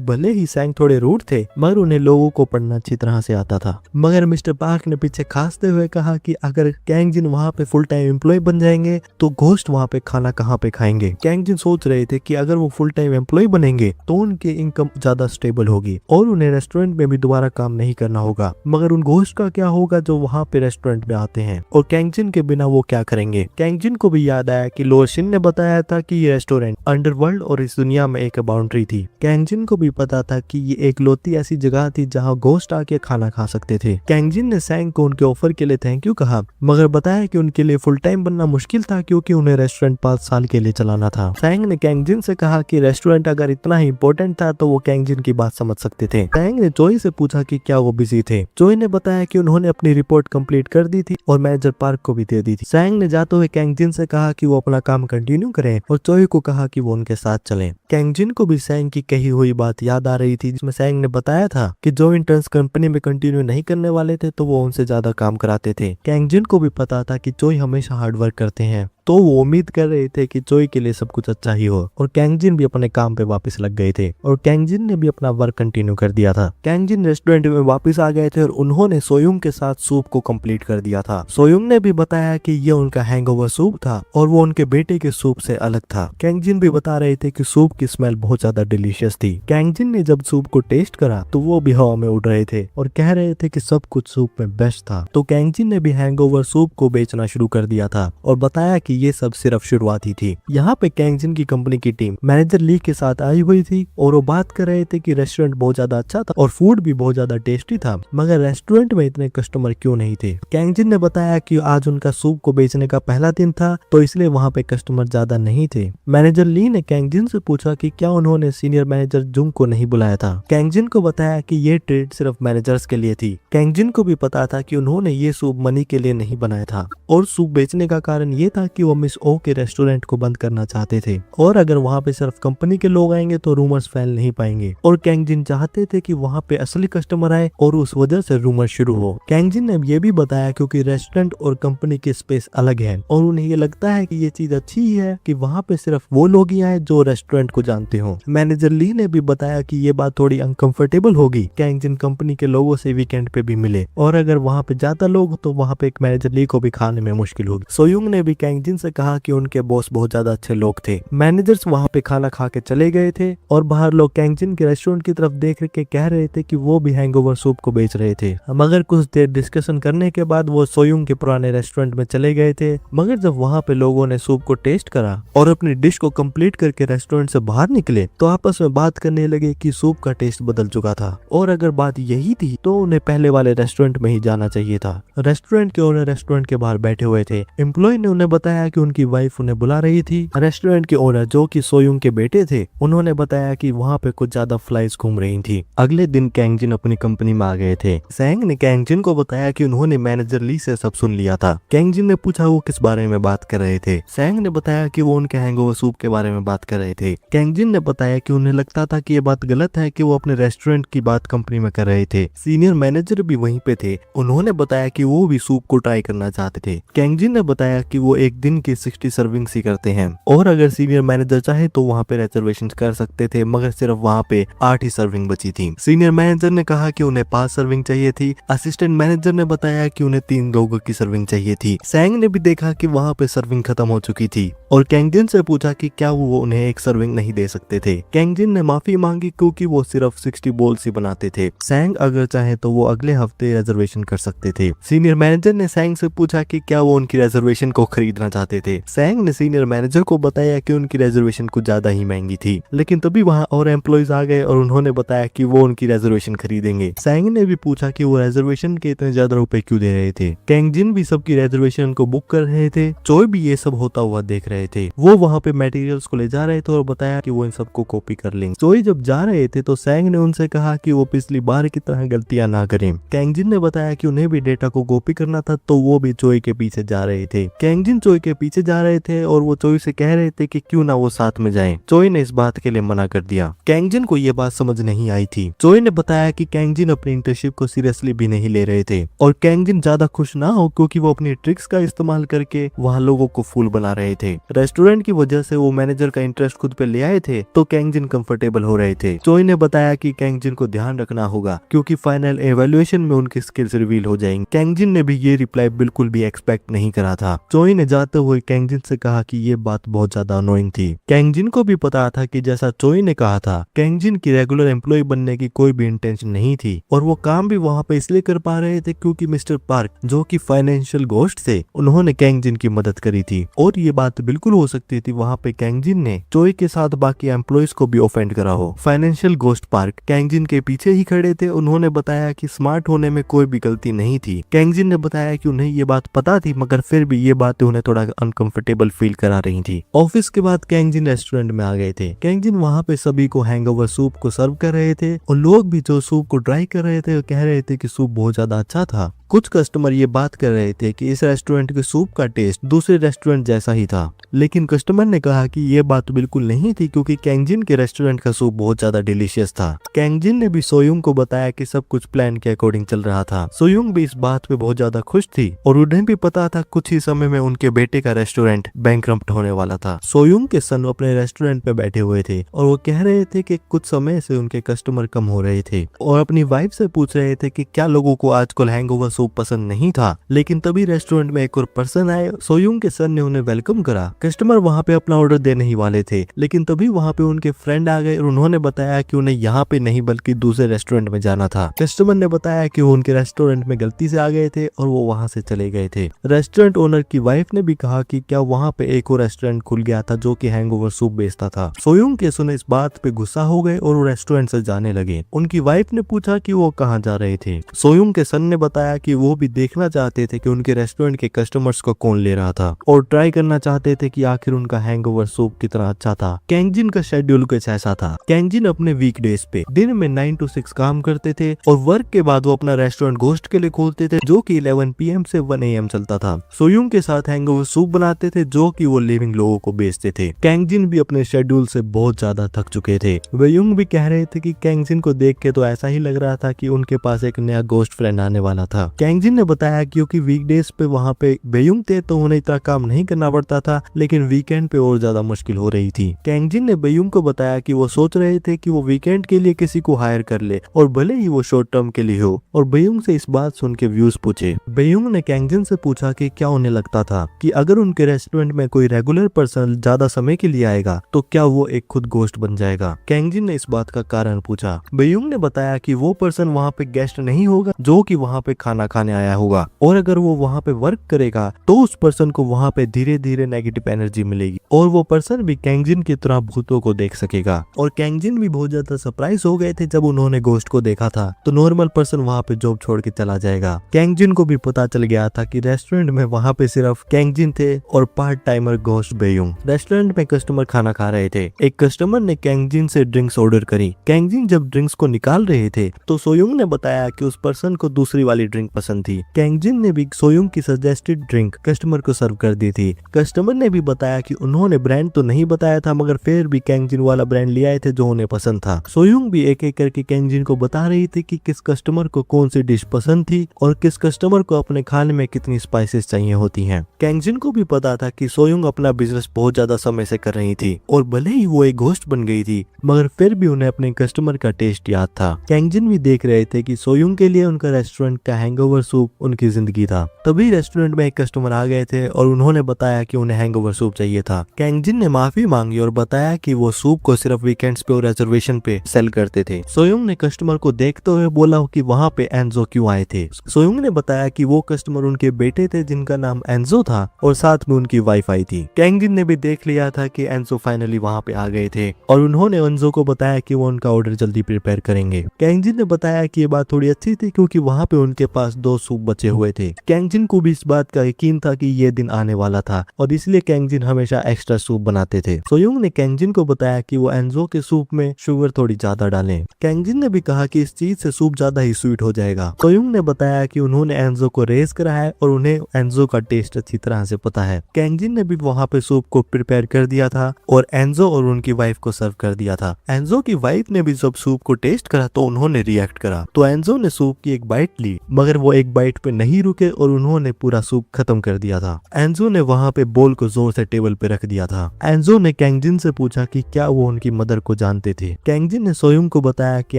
भले ही सैंग थोड़े रूड थे, मगर उन्हें लोगों को पढ़ना अच्छी तरह से आता था। मगर मिस्टर पार्क ने पीछे खांसते हुए कहा कि अगर कैंग जिन वहाँ पे फुल टाइम एम्प्लॉय बन जाएंगे तो घोस्ट वहाँ पे खाना कहाँ पे खाएंगे। कैंग जिन सोच रहे थे कि अगर वो फुल टाइम एम्प्लॉय बनेंगे तो उनकी इनकम ज्यादा स्टेबल होगी और उन्हें रेस्टोरेंट में भी दोबारा काम नहीं करना होगा। मगर उन घोस्ट का क्या होगा जो वहाँ पे रेस्टोरेंट में आते हैं, और कैंग जिन के बिना वो क्या करेंगे। कैंग जिन को भी याद आया कि लोअर शिन ने बताया था कि ये रेस्टोरेंट अंडरवर्ल्ड और इस दुनिया में एक बाउंड्री थी। कैंग जिन को भी पता था कि ये एक लौती ऐसी जगह थी जहाँ घोस्ट आके खाना खा सकते थे। कैंग जिन ने सैंग को उनके ऑफर के लिए थैंक यू कहा, मगर बताया कि उनके लिए फुल टाइम बनना मुश्किल था क्योंकि उन्हें रेस्टोरेंट 5 साल के लिए चलाना था। सैंग ने कैंग जिन से कहा कि रेस्टोरेंट अगर इतना ही इंपॉर्टेंट था तो वो कैंग जिन की बात समझ सकते थे। सैंग ने जोई से पूछा कि क्या वो बिजी थे। जोई ने बताया कि उन्होंने अपनी रिपोर्ट कंप्लीट कर दी थी और मैनेजर पार्क को भी दे दी थी। सैंग ने जाते हुए कैंग जिन से कहा कि वो अपना काम कंटिन्यू करें और जोई को कहा कि वो उनके साथ चलें। कैंग जिन को भी सैंग की कही हुई बात याद आ रही थी जिसमें सैंग ने बताया था कि जो इंटर्न्स कंपनी में कंटिन्यू नहीं करने वाले थे तो वो उनसे ज्यादा काम कराते थे। कैंग जिन को भी पता था कि जोई हमेशा हार्ड वर्क करते हैं तो वो उम्मीद कर रहे थे कि जोई के लिए सब कुछ अच्छा ही हो, और कैंग जिन भी अपने काम पे वापस लग गए थे और कैंग जिन ने भी अपना वर्क कंटिन्यू कर दिया था। कैंग जिन रेस्टोरेंट में वापस आ गए थे और उन्होंने सोयुंग के साथ सूप को कंप्लीट कर दिया था। सोयुंग ने भी बताया कि ये उनका हैंगओवर सूप था और वो उनके बेटे के सूप से अलग था। कैंग जिन भी बता रहे थे कि सूप की स्मेल बहुत ज्यादा डिलीशियस थी। कैंग जिन ने जब सूप को टेस्ट करा तो वो भी हवा में उड़ रहे थे और कह रहे थे कि सब कुछ सूप में बेस्ट था। तो कैंग जिन ने भी हैंगओवर सूप को बेचना शुरू कर दिया था और बताया कि ये सब सिर्फ शुरुआत ही थी। यहाँ पे कैंग जिन की कंपनी की टीम मैनेजर ली के साथ आई हुई थी और वो बात कर रहे थे कि रेस्टोरेंट बहुत ज्यादा अच्छा था और फूड भी बहुत ज्यादा टेस्टी था, मगर रेस्टोरेंट में इतने कस्टमर क्यों नहीं थे। कैंग जिन ने बताया कि आज उनका सूप को बेचने का पहला दिन था तो इसलिए वहाँ पे कस्टमर ज्यादा नहीं थे। मैनेजर ली ने कैंग जिन से पूछा कि क्या उन्होंने सीनियर मैनेजर जुंग को नहीं बुलाया था। कैंग जिन को बताया कि ये ट्रीट सिर्फ मैनेजर्स के लिए थी। कैंग जिन को भी पता था कि उन्होंने ये सूप मनी के लिए नहीं बनाया था और सूप बेचने का कारण ये था कि वो मिस ओ के रेस्टोरेंट को बंद करना चाहते थे और अगर वहाँ पे सिर्फ कंपनी के लोग आएंगे तो रूमर्स फैल नहीं पाएंगे, और कैंग जिन चाहते थे कि वहाँ पे असली कस्टमर आए और उस वजह से रूमर शुरू हो। कैंग जिन ने ये भी बताया क्योंकि रेस्टोरेंट और कंपनी की स्पेस अलग है और उन्हें ये लगता है कि ये चीज अच्छी ही है कि वहाँ पे सिर्फ वो लोग ही आए जो रेस्टोरेंट को जानते हो। मैनेजर ली ने भी बताया कि ये बात थोड़ी अनकंफर्टेबल होगी। कैंग जिन कंपनी के लोगों से वीकेंड पे भी मिले और अगर वहाँ पे ज्यादा लोग तो वहाँ पे एक मैनेजर ली को भी खाने में मुश्किल होगी। सोयुंग ने भी कैंग जिन से कहा कि उनके बॉस बहुत ज्यादा अच्छे लोग थे। मैनेजर्स वहाँ पे खाना खा के चले गए थे और बाहर लोग कैंग जिन के रेस्टोरेंट की तरफ देख के कह रहे थे कि वो भी हैंगओवर सूप को बेच रहे थे। मगर कुछ देर डिस्कशन करने के बाद वो सोयुंग के पुराने रेस्टोरेंट में चले गए थे। मगर जब वहाँ पे लोगों ने सूप को टेस्ट करा और अपनी डिश को कंप्लीट करके रेस्टोरेंट से बाहर निकले तो आपस में बात करने लगे कि सूप का टेस्ट बदल चुका था और अगर बात यही थी तो उन्हें पहले वाले रेस्टोरेंट में ही जाना चाहिए था। रेस्टोरेंट के ओनर रेस्टोरेंट के बाहर बैठे हुए थे। एम्प्लॉय ने उन्हें बताया कि उनकी वाइफ उन्हें बुला रही थी। रेस्टोरेंट के ओनर जो कि सोयुंग के बेटे थे उन्होंने बताया कि वहाँ पे कुछ ज्यादा फ्लाइज घूम रही थी। अगले दिन कैंग जिन अपनी कंपनी में आ गए थे। सैंग ने कैंग जिन को बताया कि उन्होंने मैनेजर ली से सब सुन लिया था। कैंग जिन ने पूछा वो किस बारे में बात कर रहे थे। सैंग ने बताया कि वो उनके हैंगओवर सूप के बारे में बात कर रहे थे। कैंग जिन ने बताया कि उन्हें लगता था कि ये बात गलत है कि वो अपने रेस्टोरेंट की बात कंपनी में कर रहे थे। सीनियर मैनेजर भी वहीं पे थे। उन्होंने बताया कि वो भी सूप को ट्राई करना चाहते थे। कैंग जिन ने बताया कि वो एक दिन की 60 सर्विंग्स ही करते हैं और अगर सीनियर मैनेजर चाहे तो वहाँ पे रिजर्वेशन कर सकते थे, मगर सिर्फ वहाँ पे 8 ही सर्विंग बची थी। सीनियर मैनेजर ने कहा कि उन्हें 5 सर्विंग चाहिए थी। असिस्टेंट मैनेजर ने बताया कि उन्हें 3 लोगों की सर्विंग चाहिए थी। सैंग ने भी देखा कि वहाँ पे सर्विंग खत्म हो चुकी थी और कैंग जिन से पूछा कि क्या वो उन्हें एक सर्विंग नहीं दे सकते थे। कैंग जिन ने माफी मांगी क्योंकि वो सिर्फ 60 बोल्स ही बनाते थे। सैंग अगर चाहे तो वो अगले हफ्ते रिजर्वेशन कर सकते थे। सीनियर मैनेजर ने सैंग से पूछा कि क्या वो उनकी रिजर्वेशन को खरीदना चाहते थे। सैंग ने सीनियर मैनेजर को बताया कि उनकी रिजर्वेशन कुछ ज्यादा ही महंगी थी, लेकिन तभी वहाँ और एम्प्लॉइज आ गए और उन्होंने बताया कि वो उनकी रिजर्वेशन खरीदेंगे। सैंग ने भी पूछा कि वो रिजर्वेशन के इतने ज्यादा रुपए क्यों दे रहे थे। कैंग जिन भी सबकी रिजर्वेशन को बुक कर रहे थे। चोय भी ये सब होता हुआ देख रहे थे। वो वहाँ पे मटेरियल्स को ले जा रहे थे और बताया कि वो इन सबको कॉपी कर लेंगे। चोय जब जा रहे थे तो सैंग ने उनसे कहा कि वो पिछली बार की तरह गलतियां ना करें। कैंग जिन ने बताया कि उन्हें भी डेटा को कॉपी करना था तो वो भी चोय के पीछे जा रहे थे। कैंग जिन चोय उनके पीछे जा रहे थे और वो चोई से कह रहे थे कि क्यों ना वो साथ में जाएं। चोई ने इस बात के लिए मना कर दिया। कैंगजिन को ये बात समझ नहीं आई थी। चोई ने बताया कि कैंगजिन अपनी इंटर्नशिप को सीरियसली भी नहीं ले रहे थे और कैंगजिन ज्यादा खुश ना हो क्योंकि वो अपनी ट्रिक्स का इस्तेमाल करके वहाँ लोगों को फूल बना रहे थे। रेस्टोरेंट की वजह से वो मैनेजर का इंटरेस्ट खुद पे ले आए थे तो कैंगजिन कंफर्टेबल हो रहे थे। चोई ने बताया कि कैंगजिन को ध्यान रखना होगा क्योंकि फाइनल एवेल्युएशन में उनकी स्किल्स रिवील हो जाएंगी। कैंगजिन ने भी ये रिप्लाई बिल्कुल भी एक्सपेक्ट नहीं करा था। चोई ने जाते हुए कैंगजिन से कहा कि ये बात बहुत ज्यादा अनोइंग थी। कैंगजिन को भी पता था कि जैसा चोई ने कहा था, कैंगजिन की रेगुलर एम्प्लॉय बनने की कोई भी इंटेंशन नहीं थी और वो काम भी वहाँ पे इसलिए कर पा रहे थे क्योंकि मिस्टर पार्क जो कि फाइनेंशियल घोस्ट थे, उन्होंने कैंगजिन की मदद करी थी। और ये बात बिल्कुल हो सकती थी वहाँ पे कैंगजिन ने चोई के साथ बाकी एम्प्लॉयज को भी ऑफेंड करा हो। फाइनेंशियल घोस्ट पार्क कैंगजिन के पीछे ही खड़े थे। उन्होंने बताया कि स्मार्ट होने में कोई भी गलती नहीं थी। कैंगजिन ने बताया कि उन्हें ये बात पता थी मगर फिर भी ये बातें उन्हें थोड़ा अनकंफर्टेबल फील करा रही थी। ऑफिस के बाद कैंगजिन रेस्टोरेंट में आ गए थे। कैंगजिन वहाँ पे सभी को हैंगओवर सूप को सर्व कर रहे थे और लोग भी जो सूप को ट्राई कर रहे थे कह रहे थे कि सूप बहुत ज्यादा अच्छा था। कुछ कस्टमर ये बात कर रहे थे कि इस रेस्टोरेंट के सूप का टेस्ट दूसरे रेस्टोरेंट जैसा ही था, लेकिन कस्टमर ने कहा कि ये बात बिल्कुल नहीं थी क्योंकि कैंगजिन के रेस्टोरेंट का सूप बहुत ज्यादा डिलीशियस था। कैंगजिन ने भी सोयुंग को बताया कि सब कुछ प्लान के अकॉर्डिंग चल रहा था। सोयुंग भी इस बात पे बहुत ज्यादा खुश थी और उन्हें भी पता था कुछ ही समय में उनके बेटे का रेस्टोरेंट बैंकरप्ट होने वाला था। सोयुंग के सन अपने रेस्टोरेंट पे बैठे हुए थे और वो कह रहे थे कि कुछ समय से उनके कस्टमर कम हो रहे थे और अपनी वाइफ से पूछ रहे थे कि क्या लोगों को आजकल हैंगओवर सूप पसंद नहीं था। लेकिन तभी रेस्टोरेंट में एक और पर्सन आए। सोयुंग के सर ने उन्हें वेलकम करा। कस्टमर वहाँ पे अपना ऑर्डर देने ही वाले थे, लेकिन तभी वहाँ पे उनके फ्रेंड आ गए और उन्होंने बताया कि उन्हें यहाँ पे नहीं बल्कि दूसरे रेस्टोरेंट में जाना था। कस्टमर ने बताया कि वो उनके रेस्टोरेंट में गलती से आ गए थे और वो वहाँ से चले गए थे। रेस्टोरेंट ओनर की वाइफ ने भी कहा कि क्या वहाँ पे एक और रेस्टोरेंट खुल गया था जो कि हैंगओवर सूप बेचता था। सोयुंग के सुने इस बात पे गुस्सा हो गए और वो रेस्टोरेंट से जाने लगे। उनकी वाइफ ने पूछा कि वो कहाँ जा रहे थे। सोयुंग के सन ने बताया कि वो भी देखना चाहते थे कि उनके रेस्टोरेंट के कस्टमर्स को कौन ले रहा था और ट्राई करना चाहते थे कि आखिर उनका हैंगओवर सूप कितना अच्छा था। कैंगजिन का शेड्यूल कुछ ऐसा था। कैंगजिन अपने वीकडेज पे दिन में 9 to 6 काम करते थे और वर्क के बाद वो अपना रेस्टोरेंट घोस्ट के लिए खोलते थे जो कि 11 PM से 1 AM चलता था। सोयुंग के साथ हैंगओवर सूप बनाते थे जो कि वो लिविंग लोगों को बेचते थे। कैंगजिन भी अपने शेड्यूल से बहुत ज्यादा थक चुके थे। वेयुंग भी कह रहे थे कि कैंगजिन को देख के तो ऐसा ही लग रहा था कि उनके पास एक नया घोस्ट फ्रेंड आने वाला था। कैंगजिन ने बताया क्योंकि वीकडेज पे वहाँ पे वेयुंग थे तो उन्हें इतना काम नहीं करना पड़ता था, लेकिन वीकेंड पे और ज्यादा मुश्किल हो रही थी। कैंगजिन ने वेयुंग को बताया कि वो सोच रहे थे कि वो वीकेंड के लिए किसी को हायर कर ले और भले ही वो शॉर्ट टर्म के लिए हो, और वेयुंग से इस बात सुन के व्यूज पूछे। वेयुंग ने कैंगजिन से पूछा कि क्या उन्हें लगता था कि अगर उनके रेस्टोरेंट में कोई रेगुलर पर्सन ज्यादा समय के लिए आएगा तो क्या वो एक खुद घोस्ट बन जाएगा। कैंगजिन ने इस बात का कारण पूछा। वेयुंग ने बताया कि वो पर्सन वहाँ पे गेस्ट नहीं होगा जो कि वहाँ पे खाना खाने आया होगा, और अगर वो वहाँ पे वर्क करेगा तो उस पर्सन को वहाँ पे धीरे धीरे नेगेटिव एनर्जी मिलेगी और वो पर्सन भी कैंगजिन की तरह भूतों को देख सकेगा। और कैंगजिन भी बहुत ज्यादा सरप्राइज हो गए थे जब उन्होंने घोस्ट को देखा था। तो नॉर्मल पर्सन वहाँ पे जॉब छोड़ के चला जाएगा। कैंगजिन को भी पता चल गया था कि रेस्टोरेंट में वहाँ पे सिर्फ कैंगजिन थे और पार्ट टाइमर घोस्ट वेयुंग। रेस्टोरेंट में कस्टमर खाना खा रहे थे। एक कस्टमर ने कैंगजिन से ड्रिंक्स ऑर्डर करी। कैंगजिन जब ड्रिंक्स को निकाल रहे थे तो सोयुंग ने बताया कि उस पर्सन को दूसरी वाली ड्रिंक पसंद थी। कैंगजिन ने भी सोयुंग की सजेस्टेड ड्रिंक कस्टमर को सर्व कर दी थी। कस्टमर ने भी बताया कि उन्होंने ब्रांड तो नहीं बताया था मगर फिर भी कैंगजिन वाला ब्रांड ले आए थे जो उन्हें पसंद था। सोयुंग भी एक एक करके कैंगजिन को बता रही थी कि किस कस्टमर को कौन सी डिश पसंद थी और किस कस्टमर को अपने खाने में कितनी स्पाइसेस चाहिए होती हैं। कैंगजिन को भी पता था कि सोयुंग अपना बिजनेस बहुत ज्यादा समय से कर रही थी और भले ही वो एक घोस्ट बन गई थी मगर फिर भी उन्हें अपने कस्टमर का टेस्ट याद था। कैंगजिन भी देख रहे थे कि सोयुंग के लिए उनका रेस्टोरेंट का हैंगओवर सूप उनकी जिंदगी था। तभी रेस्टोरेंट में एक कस्टमर आ गए थे और उन्होंने बताया कि उन्हें हैंगओवर सूप चाहिए था। कैंगजिन ने माफी मांगी और बताया कि वो सूप को सिर्फ वीकेंड्स पे और रिजर्वेशन पे सेल करते थे। सोयुंग ने कस्टमर को देखते हुए बोला कि वहाँ पे एंजो क्यों आए थे। सोयुंग ने बताया कि वो कस्टमर उनके बेटे थे जिनका नाम एंजो था और साथ में उनकी वाइफ आई थी। कैंगजिन ने भी देख लिया था कि एंजो फाइनली वहाँ पे आ गए थे और उन्होंने एंजो को बताया कि वो उनका ऑर्डर जल्दी प्रिपेयर करेंगे। कैंगजिन ने बताया कि ये बात थोड़ी अच्छी थी क्योंकि वहाँ पे उनके पास पास 2 सूप बचे हुए थे। कैंगजिन को भी इस बात का यकीन था कि ये दिन आने वाला था और इसलिए कैंगजिन हमेशा एक्स्ट्रा सूप बनाते थे। सोयुंग ने कैंगजिन को बताया कि वो एंजो के सूप में शुगर थोड़ी ज्यादा डालें। कैंगजिन ने भी कहा कि इस चीज से सूप ज्यादा ही स्वीट हो जाएगा। सोयुंग ने बताया कि उन्होंने एंजो को रेस करा है और उन्हें एंजो का टेस्ट अच्छी तरह से पता है। कैंगजिन ने भी वहाँ पे सूप को प्रिपेयर कर दिया था और एंजो और उनकी वाइफ को सर्व कर दिया था। एंजो की वाइफ ने भी जब सूप को टेस्ट करा तो उन्होंने रिएक्ट करा, तो एंजो ने सूप की एक बाइट ली, मगर वो एक बाइट पे नहीं रुके और उन्होंने पूरा सूप खत्म कर दिया था। एंजो ने वहाँ पे बोल को जोर से टेबल पे रख दिया था। एंजो ने कैंगजिन से पूछा कि क्या वो उनकी मदर को जानते थे। कैंगजिन ने सोयुंग को बताया कि